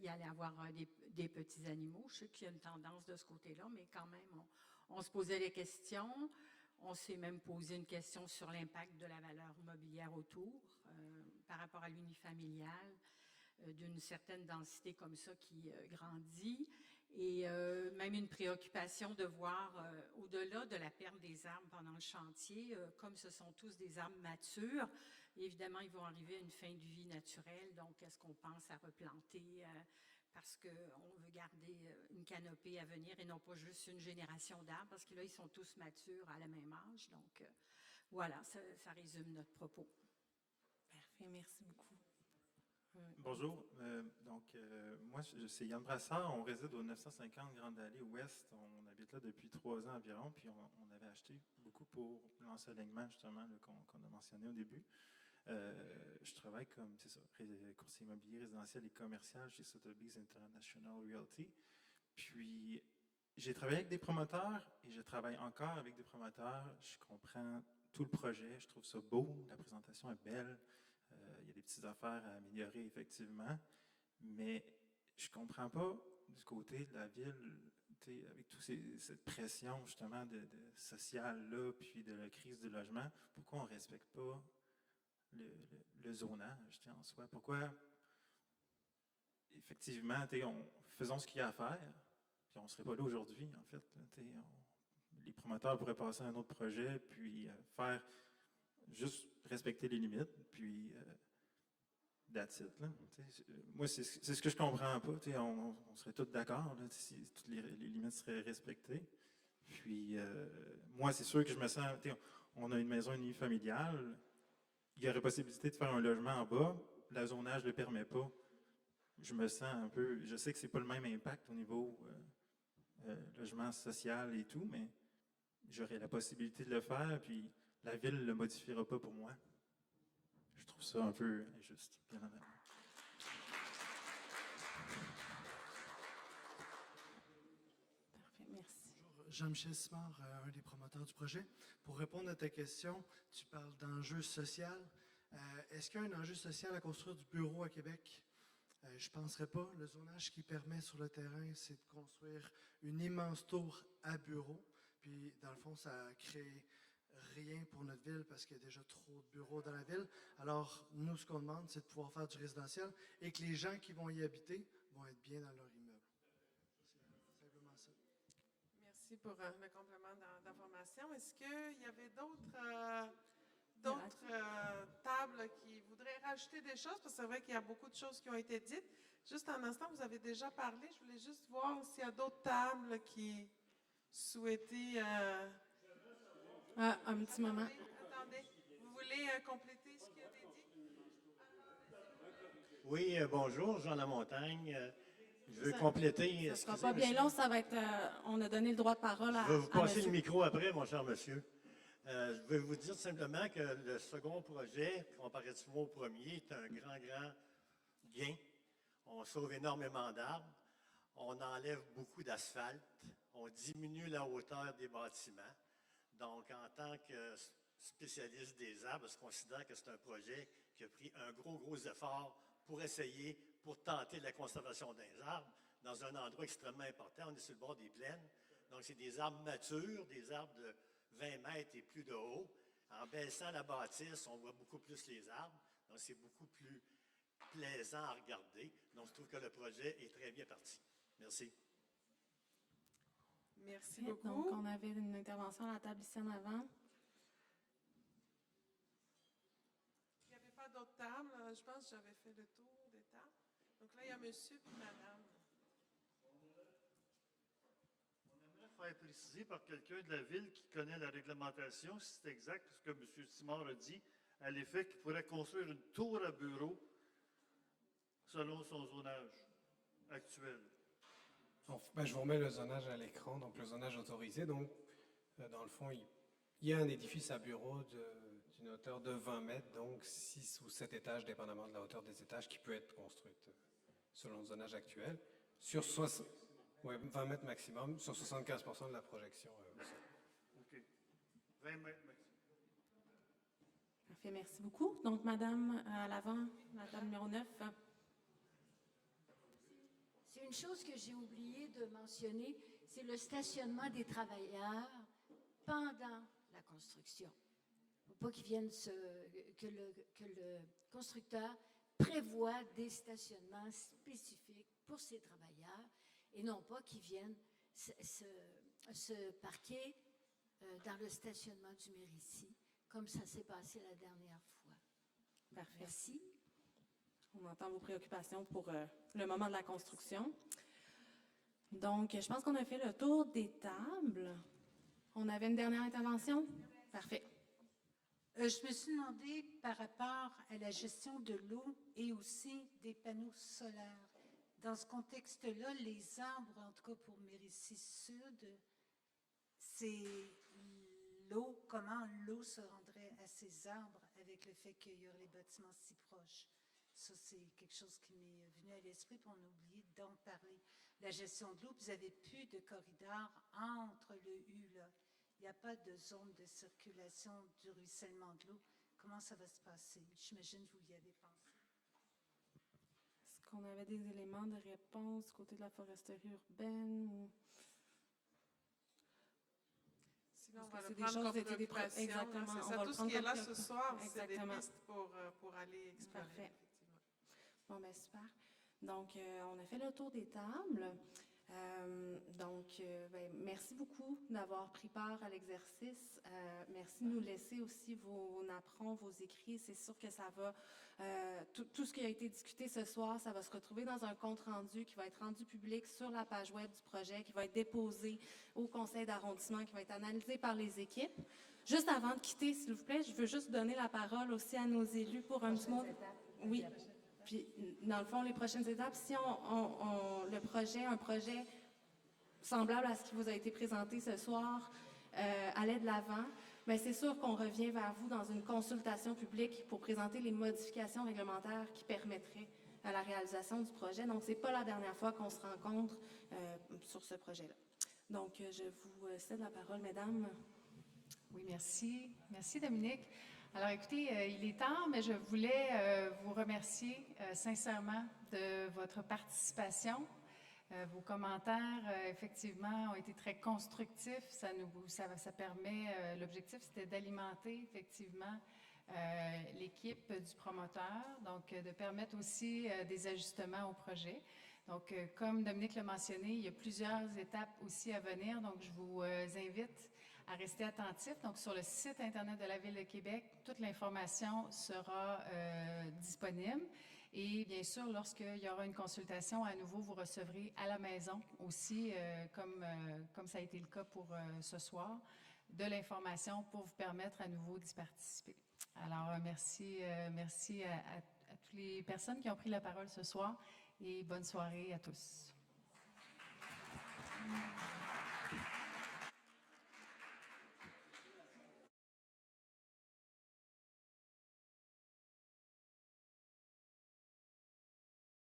y allait avoir des petits animaux. Je sais qu'il y a une tendance de ce côté-là, mais quand même, on se posait des questions. On s'est même posé une question sur l'impact de la valeur mobilière autour par rapport à l'unifamilial, d'une certaine densité comme ça qui grandit. Et même une préoccupation de voir, au-delà de la perte des arbres pendant le chantier, comme ce sont tous des arbres matures, évidemment, ils vont arriver à une fin de vie naturelle. Donc, est-ce qu'on pense à replanter parce qu'on veut garder une canopée à venir et non pas juste une génération d'arbres, parce que là, ils sont tous matures à la même âge. Donc, voilà, ça résume notre propos. Parfait, merci beaucoup. Bonjour. Moi, c'est Yann Brassard. On réside au 950 Grande Allée Ouest. On habite là depuis 3 ans environ. Puis on avait acheté beaucoup pour l'ensoleillement, justement, qu'on a mentionné au début. Je travaille comme, c'est ça, courtier immobilier résidentiel et commercial chez Sotheby's International Realty. Puis, j'ai travaillé avec des promoteurs et je travaille encore avec des promoteurs. Je comprends tout le projet. Je trouve ça beau. La présentation est belle. Il y a des petites affaires à améliorer, effectivement, mais je ne comprends pas du côté de la ville, avec toute cette pression, justement, sociale-là, puis de la crise du logement, pourquoi on ne respecte pas le zonage, en soi? Pourquoi, effectivement, faisons ce qu'il y a à faire, puis on ne serait pas là aujourd'hui, en fait. Les promoteurs pourraient passer à un autre projet, puis faire juste respecter les limites, puis that's it. Là. Moi, c'est ce que je comprends pas. On serait tous d'accord si toutes les limites seraient respectées. Puis, moi, c'est sûr que je me sens... On a une maison unifamiliale. Il y aurait possibilité de faire un logement en bas. Le zonage ne le permet pas. Je me sens un peu... Je sais que c'est pas le même impact au niveau logement social et tout, mais j'aurais la possibilité de le faire, puis la ville ne le modifiera pas pour moi. Je trouve ça un peu injuste, bien évidemment. Parfait, merci. Bonjour, Jean-Michel Simard, un des promoteurs du projet. Pour répondre à ta question, tu parles d'enjeu social. Est-ce qu'il y a un enjeu social à construire du bureau à Québec? Je ne penserais pas. Le zonage qui permet sur le terrain, c'est de construire une immense tour à bureau. Puis, dans le fond, ça crée rien pour notre ville parce qu'il y a déjà trop de bureaux dans la ville. Alors, nous, ce qu'on demande, c'est de pouvoir faire du résidentiel et que les gens qui vont y habiter vont être bien dans leur immeuble. C'est simplement ça. Merci pour le complément d'information. Est-ce qu'il y avait d'autres tables qui voudraient rajouter des choses? Parce que c'est vrai qu'il y a beaucoup de choses qui ont été dites. Juste un instant, vous avez déjà parlé. Je voulais juste voir s'il y a d'autres tables qui souhaitaient... un petit moment. Attendez, vous voulez compléter ce Oui, bonjour, Jean Lamontagne. Je veux Ça- compléter. Ça ne sera excusez, pas bien monsieur. long, ça va être. On a donné le droit de parole à. Je vais vous à passer monsieur. le micro après, mon cher monsieur. Je vais vous dire simplement que le second projet, comparativement au premier, est un grand gain. On sauve énormément d'arbres. On enlève beaucoup d'asphalte. On diminue la hauteur des bâtiments. Donc, en tant que spécialiste des arbres, je considère que c'est un projet qui a pris un gros effort pour tenter la conservation des arbres dans un endroit extrêmement important. On est sur le bord des plaines. Donc, c'est des arbres matures, des arbres de 20 mètres et plus de haut. En baissant la bâtisse, on voit beaucoup plus les arbres. Donc, c'est beaucoup plus plaisant à regarder. Donc, je trouve que le projet est très bien parti. Merci. Merci Parfait. beaucoup. Donc, on avait une intervention à la table ici en avant. Il n'y avait pas d'autres tables. Je pense que j'avais fait le tour des tables. Donc là, il y a monsieur et madame. Faire préciser par quelqu'un de la ville qui connaît la réglementation si c'est exact ce que M. Simard a dit, à l'effet qu'il pourrait construire une tour à bureau selon son zonage actuel. Je vous remets le zonage à l'écran, donc le zonage autorisé. Donc, dans le fond, il y a un édifice à bureau d'une hauteur de 20 mètres, donc 6 ou 7 étages, dépendamment de la hauteur des étages, qui peut être construite selon le zonage actuel. Sur 20 mètres maximum, sur 75% de la projection. OK. 20 mètres maximum. Parfait, merci beaucoup. Donc, madame à l'avant, la table numéro 9. C'est une chose que j'ai oublié de mentionner, c'est le stationnement des travailleurs pendant la construction. Il ne faut pas qu'ils viennent que le constructeur prévoit des stationnements spécifiques pour ces travailleurs et non pas qu'ils viennent se parquer dans le stationnement du Mérici, comme ça s'est passé la dernière fois. Parfait. Merci. On entend vos préoccupations pour le moment de la construction. Donc, je pense qu'on a fait le tour des tables. On avait une dernière intervention? Parfait. Je me suis demandé par rapport à la gestion de l'eau et aussi des panneaux solaires. Dans ce contexte-là, les arbres, en tout cas pour Mérici Sud, c'est l'eau, comment l'eau se rendrait à ces arbres avec le fait qu'il y aurait les bâtiments si proches. Ça, c'est quelque chose qui m'est venu à l'esprit, puis on a oublié d'en parler. La gestion de l'eau, vous n'avez plus de corridor entre le U, là. Il n'y a pas de zone de circulation du ruissellement de l'eau. Comment ça va se passer? J'imagine que vous y avez pensé. Est-ce qu'on avait des éléments de réponse du côté de la foresterie urbaine? Sinon, on Est-ce va que le c'est des prendre choses comme qui étaient des préoccupation. exactement. C'est On ça. va Tout le ce qui est prendre là comme ce soir, c'est des exactement. pistes pour aller explorer. Parfait. Bon, ben super. Donc, on a fait le tour des tables. Merci beaucoup d'avoir pris part à l'exercice. Merci de nous laisser aussi vos napperons, vos écrits. C'est sûr que ça va, tout ce qui a été discuté ce soir, ça va se retrouver dans un compte-rendu qui va être rendu public sur la page web du projet, qui va être déposé au conseil d'arrondissement, qui va être analysé par les équipes. Juste avant de quitter, s'il vous plaît, je veux juste donner la parole aussi à nos élus pour un petit mot. Oui. Puis, dans le fond, les prochaines étapes, si un projet semblable à ce qui vous a été présenté ce soir allait de l'avant, bien, c'est sûr qu'on revient vers vous dans une consultation publique pour présenter les modifications réglementaires qui permettraient à la réalisation du projet. Donc, ce n'est pas la dernière fois qu'on se rencontre sur ce projet-là. Donc, je vous cède la parole, mesdames. Oui, merci. Merci, Dominique. Alors, écoutez, il est tard, mais je voulais vous remercier sincèrement de votre participation. Vos commentaires, effectivement, ont été très constructifs. Ça permet, l'objectif, c'était d'alimenter, effectivement, l'équipe du promoteur, donc de permettre aussi des ajustements au projet. Donc, comme Dominique l'a mentionné, il y a plusieurs étapes aussi à venir, donc je vous invite à rester attentifs. Donc, sur le site Internet de la Ville de Québec, toute l'information sera disponible. Et bien sûr, lorsqu'il y aura une consultation, à nouveau, vous recevrez à la maison aussi, comme ça a été le cas pour ce soir, de l'information pour vous permettre à nouveau d'y participer. Alors, merci toutes les personnes qui ont pris la parole ce soir et bonne soirée à tous.